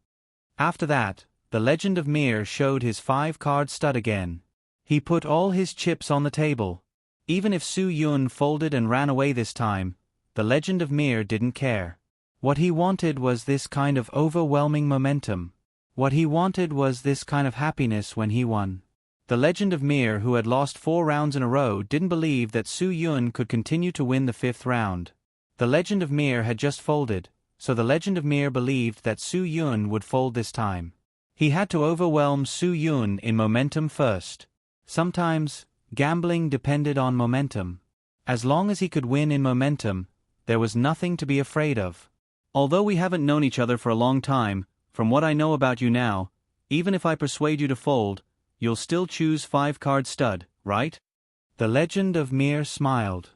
A: After that, the Legend of Mir showed his 5-card stud again. He put all his chips on the table. Even if Su Yun folded and ran away this time, the Legend of Mir didn't care. What he wanted was this kind of overwhelming momentum. What he wanted was this kind of happiness when he won. The Legend of Mir, who had lost 4 rounds in a row, didn't believe that Su Yun could continue to win the 5th round. The Legend of Mir had just folded, so the Legend of Mir believed that Su Yun would fold this time. He had to overwhelm Su Yun in momentum first. Sometimes, gambling depended on momentum. As long as he could win in momentum, there was nothing to be afraid of. Although we haven't known each other for a long time, from what I know about you now, even if I persuade you to fold, you'll still choose 5-card stud, right? The Legend of Mir smiled.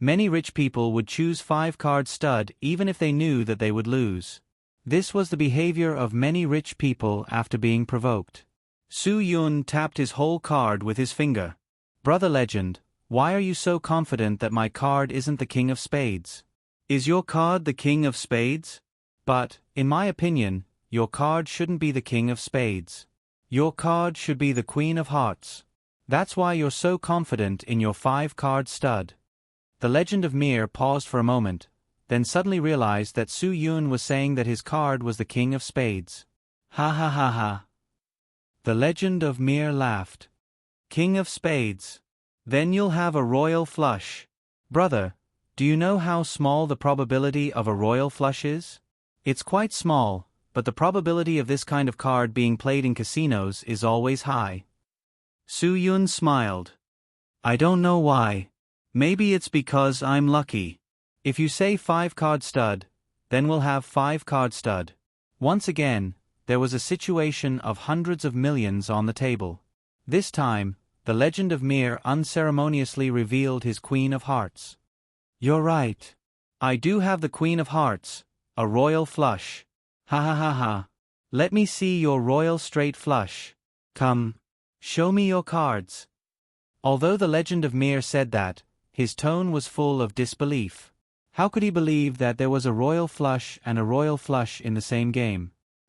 A: Many rich people would choose 5-card stud even if they knew that they would lose. This was the behavior of many rich people after being provoked. Su Yun tapped his whole card with his finger. "Brother Legend, why are you so confident that my card isn't the King of Spades? Is your card the King of Spades? But, in my opinion, your card shouldn't be the King of Spades. Your card should be the Queen of Hearts. That's why you're so confident in your 5-card stud." The Legend of Mir paused for a moment, then suddenly realized that Su Yun was saying that his card was the King of Spades. Ha ha ha ha. The Legend of Mir laughed. "King of Spades. Then you'll have a royal flush. Brother, do you know how small the probability of a royal flush is? It's quite small, but the probability of this kind of card being played in casinos is always high." Su Yun smiled. "I don't know why. Maybe it's because I'm lucky. If you say 5-card stud, then we'll have 5-card stud." Once again, there was a situation of hundreds of millions on the table. This time, the Legend of Mir unceremoniously revealed his Queen of Hearts. "You're right. I do have the Queen of Hearts, a royal flush. Ha ha ha ha. Let me see your royal straight flush. Come, show me your cards." Although the Legend of Mir said that, his tone was full of disbelief. How could he believe that there was a royal flush and a royal flush in the same game?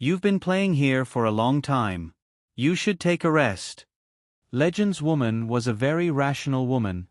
A: You've been playing here for a long time. You should take a rest. Legend's woman was a very rational woman.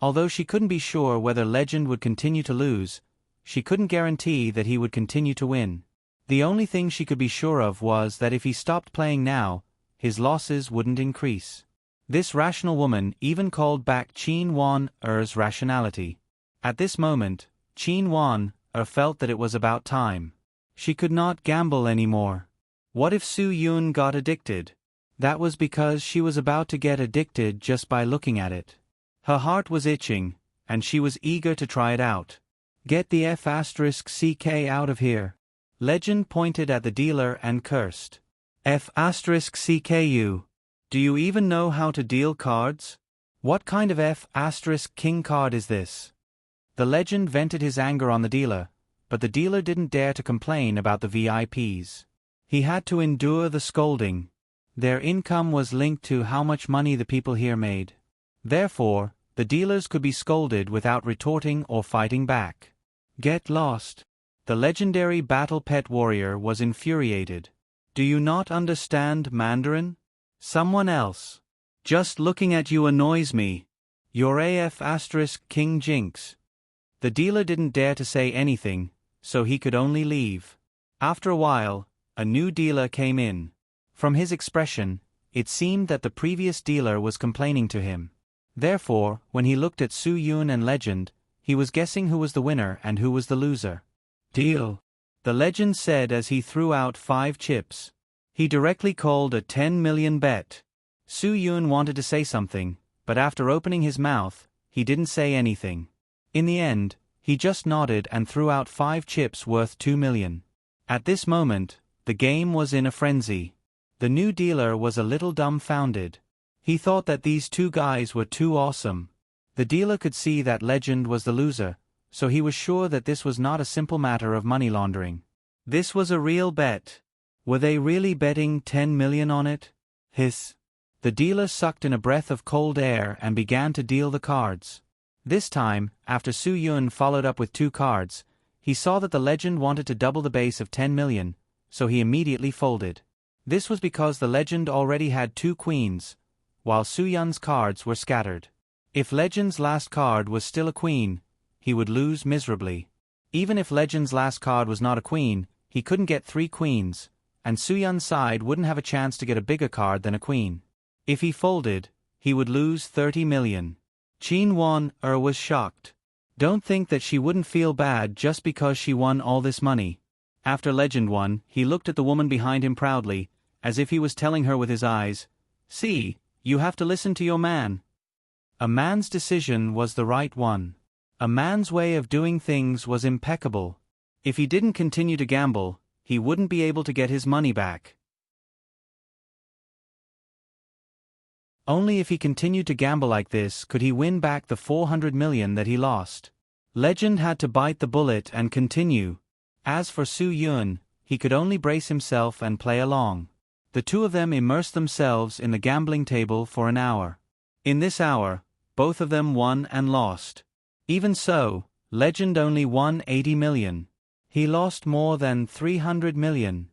A: Although she couldn't be sure whether Legend would continue to lose, she couldn't guarantee that he would continue to win. The only thing she could be sure of was that if he stopped playing now, his losses wouldn't increase. This rational woman even called back Qin Wan-er's rationality. At this moment, Qin Wan-er felt that it was about time. She could not gamble anymore. What if Su Yun got addicted? That was because she was about to get addicted just by looking at it. Her heart was itching, and she was eager to try it out. Get the F***ck out of here. Legend pointed at the dealer and cursed. F***ck. Do you even know how to deal cards? What kind of F***king card is this? The Legend vented his anger on the dealer, but the dealer didn't dare to complain about the VIPs. He had to endure the scolding. Their income was linked to how much money the people here made. Therefore, the dealers could be scolded without retorting or fighting back. Get lost. The legendary battle pet warrior was infuriated. Do you not understand Mandarin? Someone else. Just looking at you annoys me. You're King Jinx. The dealer didn't dare to say anything, so he could only leave. After a while, a new dealer came in. From his expression, it seemed that the previous dealer was complaining to him. Therefore, when he looked at Su Yun and Legend, he was guessing who was the winner and who was the loser. Deal. The Legend said as he threw out 5 chips. He directly called a 10 million bet. Su Yun wanted to say something, but after opening his mouth, he didn't say anything. In the end, he just nodded and threw out 5 chips worth 2 million. At this moment, the game was in a frenzy. The new dealer was a little dumbfounded. He thought that these 2 guys were too awesome. The dealer could see that Legend was the loser, so he was sure that this was not a simple matter of money laundering. This was a real bet. Were they really betting 10 million on it? Hiss. The dealer sucked in a breath of cold air and began to deal the cards. This time, after Su Yun followed up with 2 cards, he saw that the Legend wanted to double the base of 10 million, so he immediately folded. This was because the Legend already had 2 queens, while Su Yun's cards were scattered. If Legend's last card was still a queen, he would lose miserably. Even if Legend's last card was not a queen, he couldn't get 3 queens, and Su Yun's side wouldn't have a chance to get a bigger card than a queen. If he folded, he would lose 30 million. Qin Wan-er was shocked. Don't think that she wouldn't feel bad just because she won all this money. After Legend won, he looked at the woman behind him proudly, as if he was telling her with his eyes, "See, you have to listen to your man." A man's decision was the right one. A man's way of doing things was impeccable. If he didn't continue to gamble, he wouldn't be able to get his money back. Only if he continued to gamble like this could he win back the 400 million that he lost. Legend had to bite the bullet and continue. As for Su Yun, he could only brace himself and play along. The 2 of them immersed themselves in the gambling table for an hour. In this hour, both of them won and lost. Even so, Legend only won 80 million. He lost more than 300 million.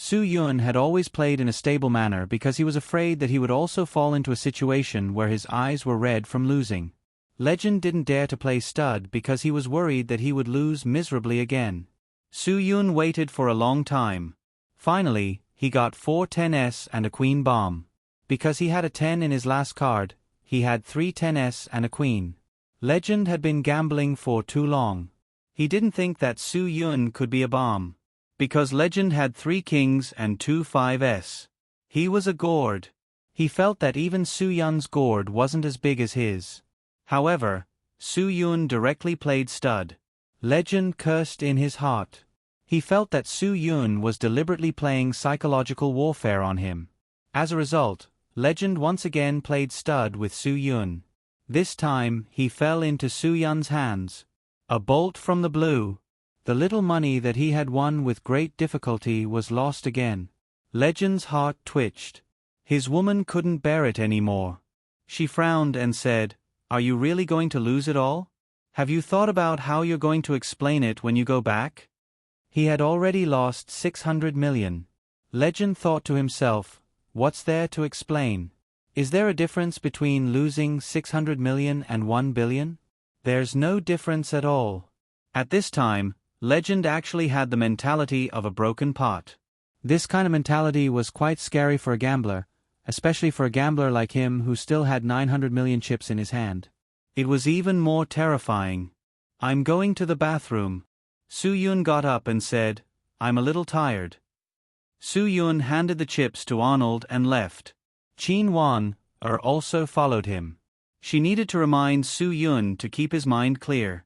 A: Su Yun had always played in a stable manner because he was afraid that he would also fall into a situation where his eyes were red from losing. Legend didn't dare to play stud because he was worried that he would lose miserably again. Su Yun waited for a long time. Finally, he got 4 10s and a queen bomb. Because he had a 10 in his last card, he had 3 10s and a queen. Legend had been gambling for too long. He didn't think that Su Yun could be a bomb. Because Legend had 3 kings and 2 5s. He was a gourd. He felt that even Su Yun's gourd wasn't as big as his. However, Su Yun directly played stud. Legend cursed in his heart. He felt that Su Yun was deliberately playing psychological warfare on him. As a result, Legend once again played stud with Su Yun. This time, he fell into Su Yun's hands. A bolt from the blue. The little money that he had won with great difficulty was lost again. Legend's heart twitched. His woman couldn't bear it anymore. She frowned and said, "Are you really going to lose it all? Have you thought about how you're going to explain it when you go back?" He had already lost 600 million. Legend thought to himself, what's there to explain? Is there a difference between losing 600 million and 1 billion? There's no difference at all. At this time, Legend actually had the mentality of a broken pot. This kind of mentality was quite scary for a gambler, especially for a gambler like him who still had 900 million chips in his hand. It was even more terrifying. I'm going to the bathroom. Su-Yun got up and said, I'm a little tired. Su-Yun handed the chips to Arnold and left. Qin Wan also followed him. She needed to remind Su-Yun to keep his mind clear.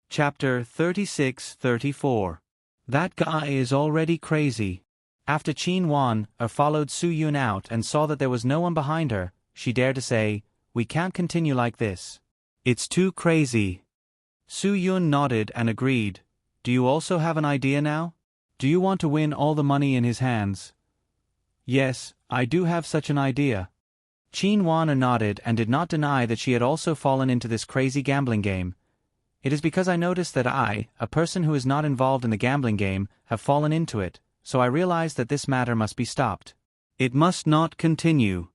A: Chapter 36-34. That guy is already crazy. After Qin Wan followed Su-Yun out and saw that there was no one behind her, she dared to say, we can't continue like this. It's too crazy. Su-Yun nodded and agreed. Do you also have an idea now? Do you want to win all the money in his hands? Yes, I do have such an idea. Qin Wan nodded and did not deny that she had also fallen into this crazy gambling game. It is because I noticed that I, a person who is not involved in the gambling game, have fallen into it, so I realized that this matter must be stopped. It must not continue.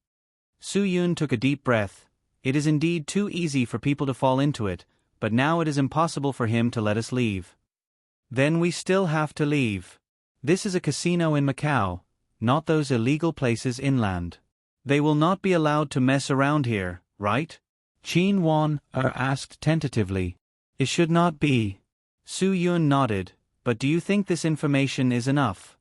A: Su-Yun took a deep breath. It is indeed too easy for people to fall into it, but now it is impossible for him to let us leave. Then we still have to leave. This is a casino in Macau, not those illegal places inland. They will not be allowed to mess around here, right? Qin Wan asked tentatively. It should not be. Su-Yun nodded, but do you think this information is enough?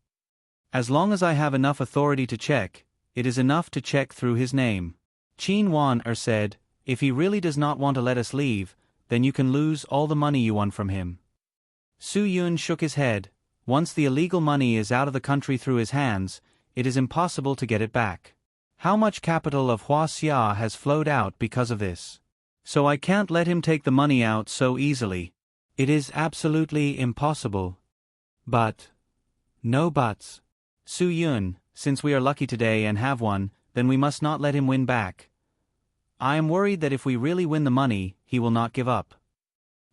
A: As long as I have enough authority to check, it is enough to check through his name. Qin Wan said, if he really does not want to let us leave, then you can lose all the money you won from him. Su-Yun shook his head. Once the illegal money is out of the country through his hands, it is impossible to get it back. How much capital of Huaxia has flowed out because of this? So I can't let him take the money out so easily. It is absolutely impossible. But. No buts. Su-Yun, since we are lucky today and have one, then we must not let him win back. I am worried that if we really win the money, he will not give up.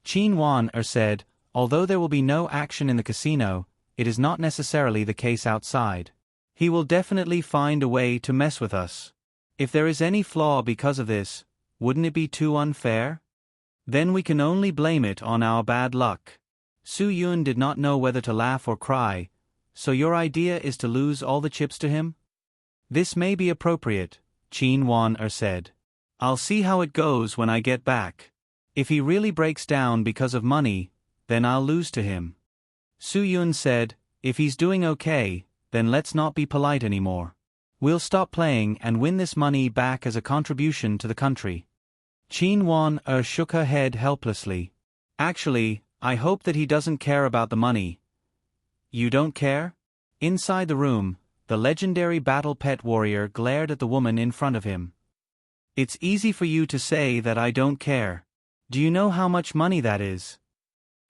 A: Qin Wan said, although there will be no action in the casino, it is not necessarily the case outside. He will definitely find a way to mess with us. If there is any flaw because of this, wouldn't it be too unfair? Then we can only blame it on our bad luck. Su-Yun did not know whether to laugh or cry. So your idea is to lose all the chips to him? This may be appropriate, Qin Wan said. I'll see how it goes when I get back. If he really breaks down because of money, then I'll lose to him. Su-Yun said, if he's doing okay, then let's not be polite anymore. We'll stop playing and win this money back as a contribution to the country. Qin Wan shook her head helplessly. Actually, I hope that he doesn't care about the money. You don't care? Inside the room, the legendary battle pet warrior glared at the woman in front of him. It's easy for you to say that I don't care. Do you know how much money that is?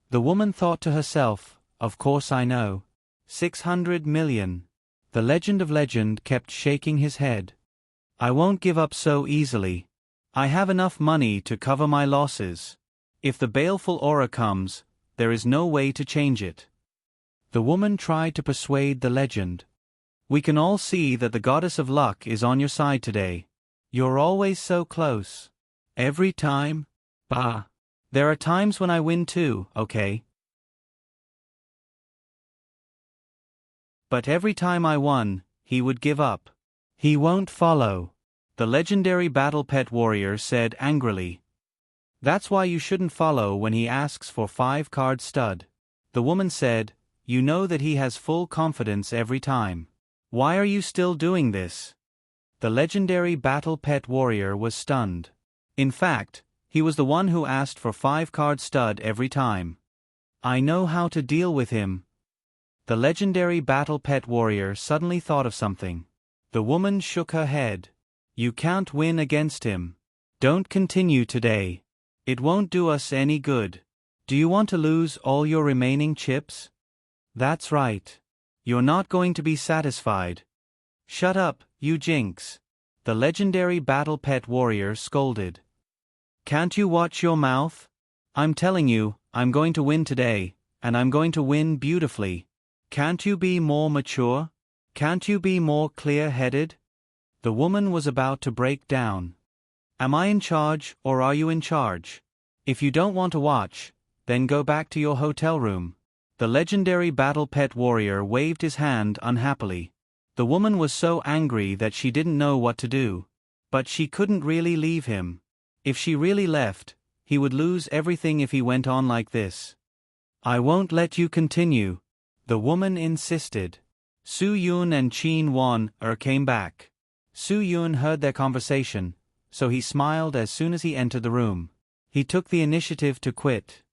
A: The woman thought to herself, of course I know. 600 million. The legend of legend kept shaking his head. I won't give up so easily. I have enough money to cover my losses. If the baleful aura comes, there is no way to change it. The woman tried to persuade the legend. We can all see that the goddess of luck is on your side today. You're always so close. Every time? Bah. There are times when I win too, okay? But every time I won, he would give up. He won't follow. The legendary battle pet warrior said angrily. That's why you shouldn't follow when he asks for 5-card stud. The woman said, you know that he has full confidence every time. Why are you still doing this? The legendary battle pet warrior was stunned. In fact, he was the one who asked for 5-card stud every time. I know how to deal with him. The legendary battle pet warrior suddenly thought of something. The woman shook her head. You can't win against him. Don't continue today. It won't do us any good. Do you want to lose all your remaining chips? That's right. You're not going to be satisfied. Shut up, you jinx. the legendary battle pet warrior scolded. Can't you watch your mouth? I'm telling you, I'm going to win today, and I'm going to win beautifully. Can't you be more mature? Can't you be more clear-headed? The woman was about to break down. Am I in charge, or are you in charge? If you don't want to watch, then go back to your hotel room. The legendary battle pet warrior waved his hand unhappily. The woman was so angry that she didn't know what to do. But she couldn't really leave him. If she really left, he would lose everything if he went on like this. I won't let you continue, the woman insisted. Su Yun and Qin Wan came back. Su Yun heard their conversation, so he smiled as soon as he entered the room. He took the initiative to quit.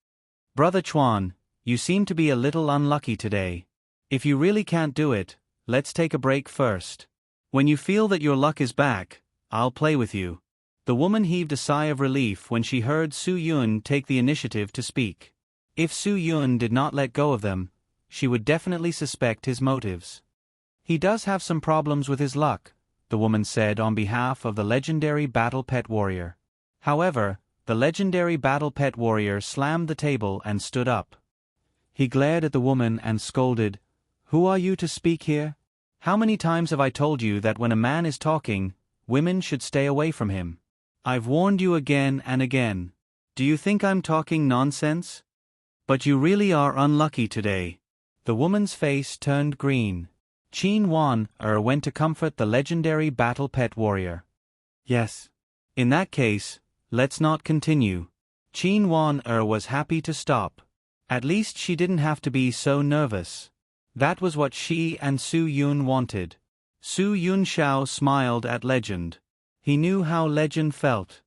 A: Brother Chuan, you seem to be a little unlucky today. If you really can't do it, let's take a break first. When you feel that your luck is back, I'll play with you. The woman heaved a sigh of relief when she heard Su Yun take the initiative to speak. If Su Yun did not let go of them, she would definitely suspect his motives. He does have some problems with his luck, the woman said on behalf of the legendary battle pet warrior. However, the legendary battle pet warrior slammed the table and stood up. He glared at the woman and scolded, "Who are you to speak here? How many times have I told you that when a man is talking, women should stay away from him? I've warned you again and again. Do you think I'm talking nonsense? But you really are unlucky today." The woman's face turned green. Qin Wan went to comfort the legendary battle pet warrior. Yes. In that case, let's not continue. Qin Wan was happy to stop. At least she didn't have to be so nervous. That was what she and Su Yun wanted. Su Yun Xiao smiled at Legend. He knew how Legend felt.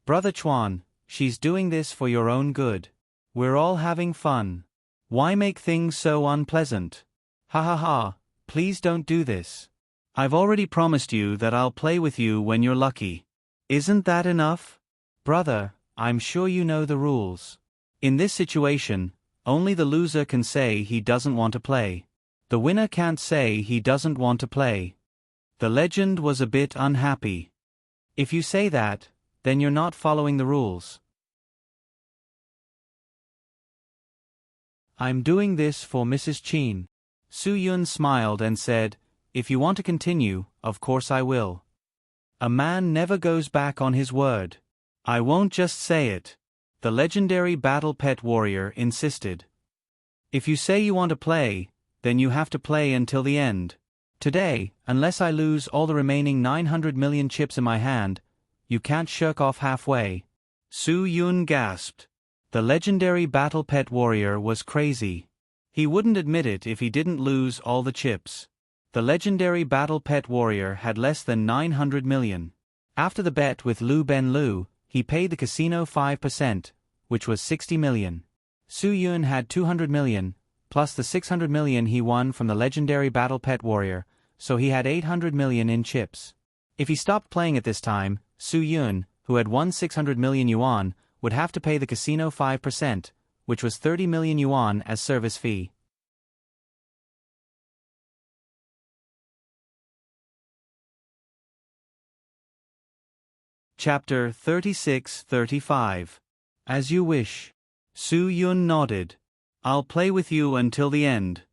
A: Brother Chuan, she's doing this for your own good. We're all having fun. Why make things so unpleasant? Ha ha ha, please don't do this. I've already promised you that I'll play with you when you're lucky. Isn't that enough? Brother, I'm sure you know the rules. In this situation, only the loser can say he doesn't want to play. The winner can't say he doesn't want to play. The legend was a bit unhappy. If you say that, then you're not following the rules. I'm doing this for Mrs. Qin. Su Yun smiled and said, If you want to continue, of course I will. A man never goes back on his word. I won't just say it. The legendary battle pet warrior insisted. If you say you want to play, then you have to play until the end. Today, unless I lose all the remaining 900 million chips in my hand, you can't shirk off halfway. Su Yun gasped. The legendary battle pet warrior was crazy. He wouldn't admit it if he didn't lose all the chips. The legendary battle pet warrior had less than 900 million. After the bet with Lu Ben Lu, he paid the casino 5%, which was 60 million. Su Yun had 200 million, plus the 600 million he won from the legendary battle pet warrior, so he had 800 million in chips. If he stopped playing at this time, Su Yun, who had won 600 million yuan, would have to pay the casino 5%, which was 30 million yuan as service fee. Chapter 36-35. As you wish. Su Yun nodded. I'll play with you until the end.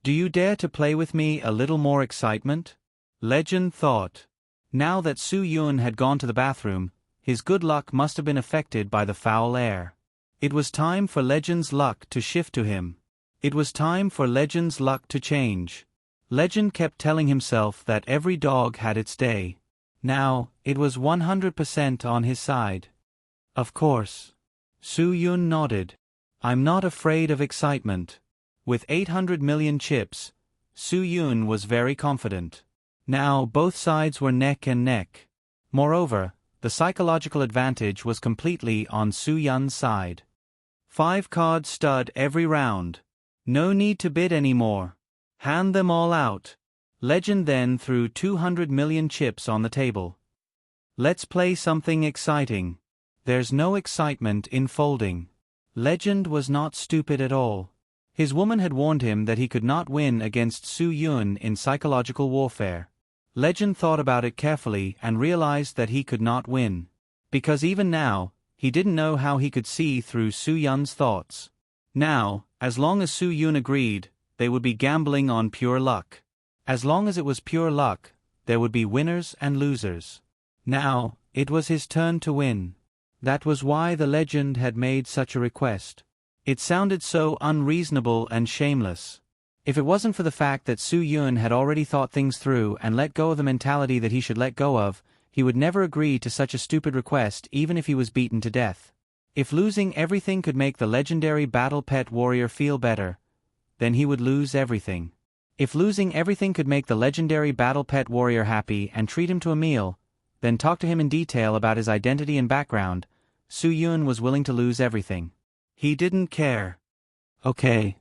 A: Do you dare to play with me a little more excitement? Legend thought. Now that Su Yun had gone to the bathroom, his good luck must have been affected by the foul air. It was time for Legend's luck to shift to him. It was time for Legend's luck to change. Legend kept telling himself that every dog had its day. Now, it was 100% on his side. Of course. Su Yun nodded. I'm not afraid of excitement. With 800 million chips, Su Yun was very confident. Now both sides were neck and neck. Moreover, the psychological advantage was completely on Su Yun's side. 5-card stud every round. No need to bid anymore. Hand them all out. Legend then threw 200 million chips on the table. Let's play something exciting. There's no excitement in folding. Legend was not stupid at all. His woman had warned him that he could not win against Su Yun in psychological warfare. Legend thought about it carefully and realized that he could not win. Because even now, he didn't know how he could see through Su Yun's thoughts. Now, as long as Su Yun agreed, they would be gambling on pure luck. As long as it was pure luck, there would be winners and losers. Now, it was his turn to win. That was why the legend had made such a request. It sounded so unreasonable and shameless. If it wasn't for the fact that Su Yun had already thought things through and let go of the mentality that he should let go of, he would never agree to such a stupid request even if he was beaten to death. If losing everything could make the legendary battle pet warrior feel better, then he would lose everything. If losing everything could make the legendary battle pet warrior happy and treat him to a meal, then talk to him in detail about his identity and background, Su Yun was willing to lose everything. He didn't care. Okay.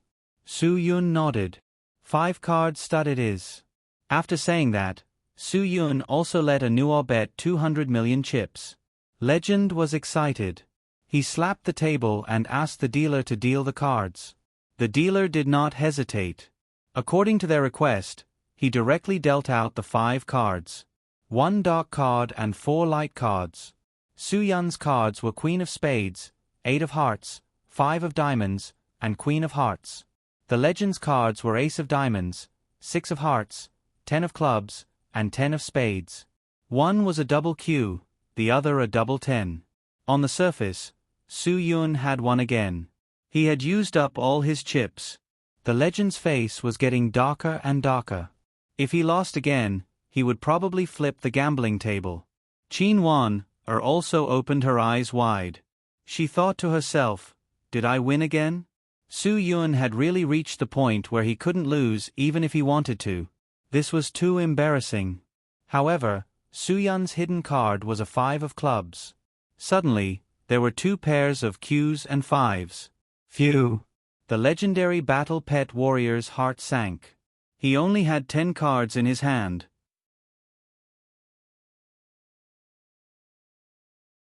A: Su Yun nodded. 5 card stud it is. After saying that, Su Yun also let a Nuo bet 200 million chips. Legend was excited. He slapped the table and asked the dealer to deal the cards. The dealer did not hesitate. According to their request, he directly dealt out the 5 cards. 1 dark card and 4 light cards. Su Yun's cards were Queen of Spades, 8 of Hearts, 5 of Diamonds, and Queen of Hearts. The legend's cards were Ace of Diamonds, 6 of Hearts, 10 of Clubs, and 10 of Spades. One was a double Q, the other a double 10. On the surface, Su Yun had won again. He had used up all his chips. The legend's face was getting darker and darker. If he lost again, he would probably flip the gambling table. Qin Wan also opened her eyes wide. She thought to herself, did I win again? Su Yun had really reached the point where he couldn't lose even if he wanted to. This was too embarrassing. However, Su Yun's hidden card was a 5 of clubs. Suddenly, there were 2 pairs of Qs and 5s. Phew! The legendary battle pet warrior's heart sank. He only had 10 cards in his hand.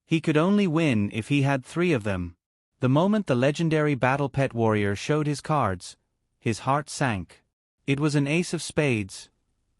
A: He could only win if he had 3 of them. The moment the legendary battle pet warrior showed his cards, his heart sank. It was an Ace of Spades,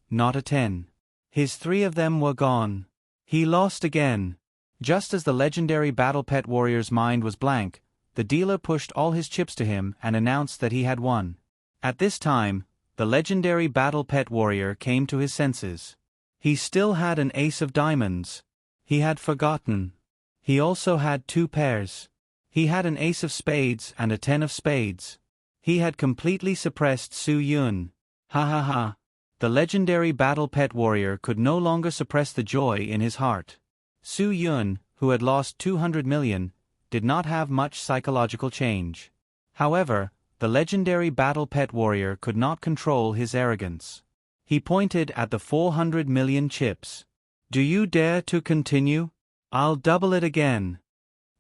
A: not a 10. His 3 of them were gone. He lost again. Just as the legendary battle pet warrior's mind was blank, the dealer pushed all his chips to him and announced that he had won. At this time, the legendary battle pet warrior came to his senses. He still had an Ace of Diamonds. He had forgotten. He also had 2 pairs. He had an Ace of Spades and a 10 of Spades. He had completely suppressed Su Yun. Ha ha ha. The legendary battle pet warrior could no longer suppress the joy in his heart. Su Yun, who had lost 200 million, did not have much psychological change. However, the legendary battle pet warrior could not control his arrogance. He pointed at the 400 million chips. Do you dare to continue? I'll double it again.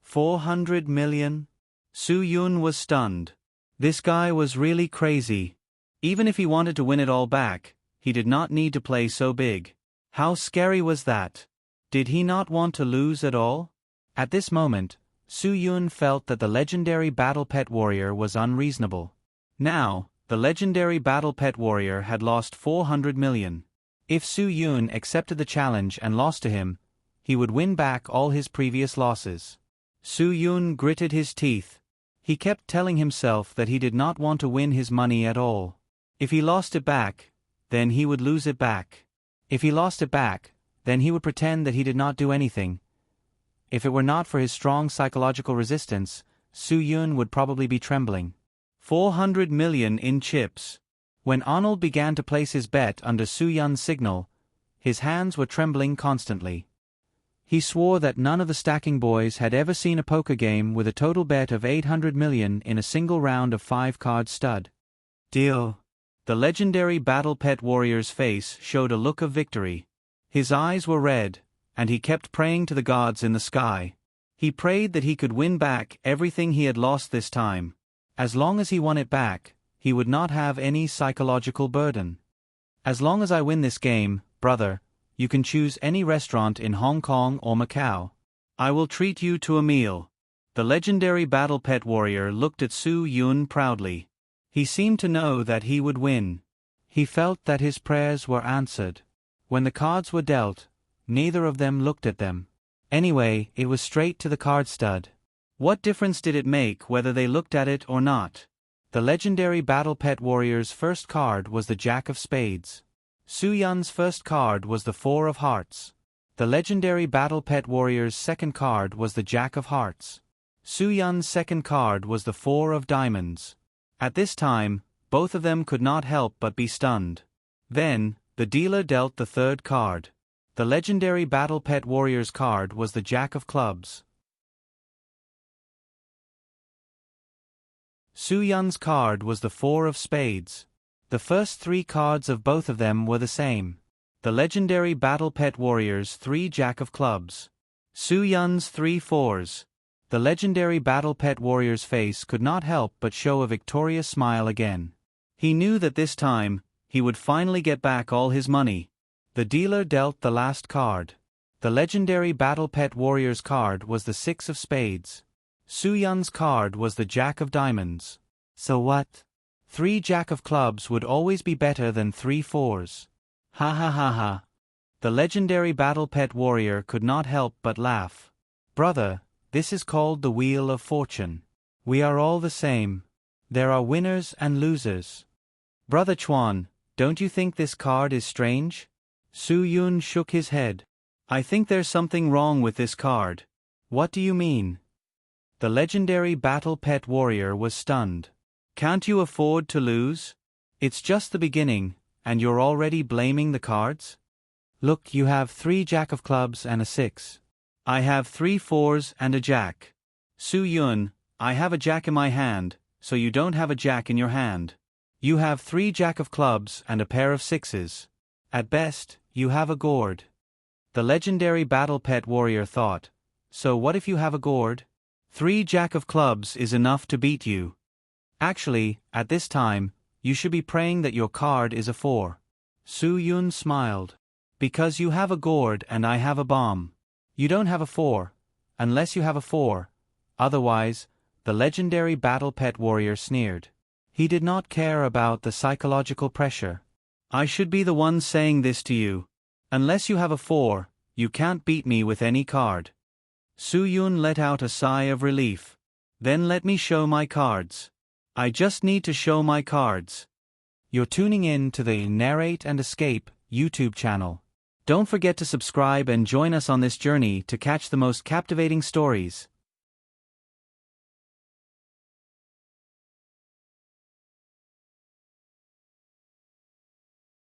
A: 400 million? Su Yun was stunned. This guy was really crazy. Even if he wanted to win it all back, he did not need to play so big. How scary was that? Did he not want to lose at all? At this moment, Su Yun felt that the legendary battle pet warrior was unreasonable. Now, the legendary battle pet warrior had lost 400 million. If Su Yun accepted the challenge and lost to him, he would win back all his previous losses. Su Yun gritted his teeth. He kept telling himself that he did not want to win his money at all. If he lost it back, then he would lose it back. If he lost it back, then he would pretend that he did not do anything. If it were not for his strong psychological resistance, Su Yun would probably be trembling. 400 million in chips. When Arnold began to place his bet under Su Yun's signal, his hands were trembling constantly. He swore that none of the stacking boys had ever seen a poker game with a total bet of 800 million in a single round of 5-card stud. Deal. The legendary battle pet warrior's face showed a look of victory. His eyes were red, and he kept praying to the gods in the sky. He prayed that he could win back everything he had lost this time. As long as he won it back, he would not have any psychological burden. As long as I win this game, brother, you can choose any restaurant in Hong Kong or Macau. I will treat you to a meal. The legendary battle pet warrior looked at Su Yun proudly. He seemed to know that he would win. He felt that his prayers were answered. When the cards were dealt, neither of them looked at them. Anyway, it was straight to the card stud. What difference did it make whether they looked at it or not? The legendary Battle Pet Warrior's first card was the Jack of Spades. Su Yun's first card was the Four of Hearts. The legendary Battle Pet Warrior's second card was the Jack of Hearts. Su Yun's second card was the Four of Diamonds. At this time, both of them could not help but be stunned. Then, the dealer dealt the third card. The legendary Battle Pet Warrior's card was the Jack of Clubs. Su Yun's card was the Four of Spades. The first three cards of both of them were the same. The legendary Battle Pet Warrior's 3 Jack of Clubs. Su Yun's 3 fours. The legendary Battle Pet Warrior's face could not help but show a victorious smile again. He knew that this time, he would finally get back all his money. The dealer dealt the last card. The legendary Battle Pet Warrior's card was the 6 of Spades. Su Yun's card was the Jack of Diamonds. So what? 3 Jack of Clubs would always be better than 3 fours. Ha ha ha ha. The legendary Battle Pet Warrior could not help but laugh. Brother, this is called the Wheel of Fortune. We are all the same. There are winners and losers. Brother Chuan, don't you think this card is strange? Su Yun shook his head. I think there's something wrong with this card. What do you mean? The legendary Battle Pet Warrior was stunned. Can't you afford to lose? It's just the beginning, and you're already blaming the cards? Look, you have 3 Jack of Clubs and a 6. I have 3 fours and a Jack. Su Yun, I have a Jack in my hand, so you don't have a Jack in your hand. You have 3 Jack of Clubs and a pair of 6s. At best, you have a gourd. The legendary Battle Pet Warrior thought, so what if you have a gourd? 3 Jack of Clubs is enough to beat you. Actually, at this time, you should be praying that your card is a 4. Su Yun smiled. Because you have a gourd and I have a bomb. You don't have a 4, unless you have a 4. Otherwise, the legendary Battle Pet Warrior sneered. He did not care about the psychological pressure. I should be the one saying this to you. Unless you have a 4, you can't beat me with any card. Su Yun let out a sigh of relief. Then let me show my cards. I just need to show my cards. You're tuning in to the Narrate and Escape YouTube channel. Don't forget to subscribe and join us on this journey to catch the most captivating stories.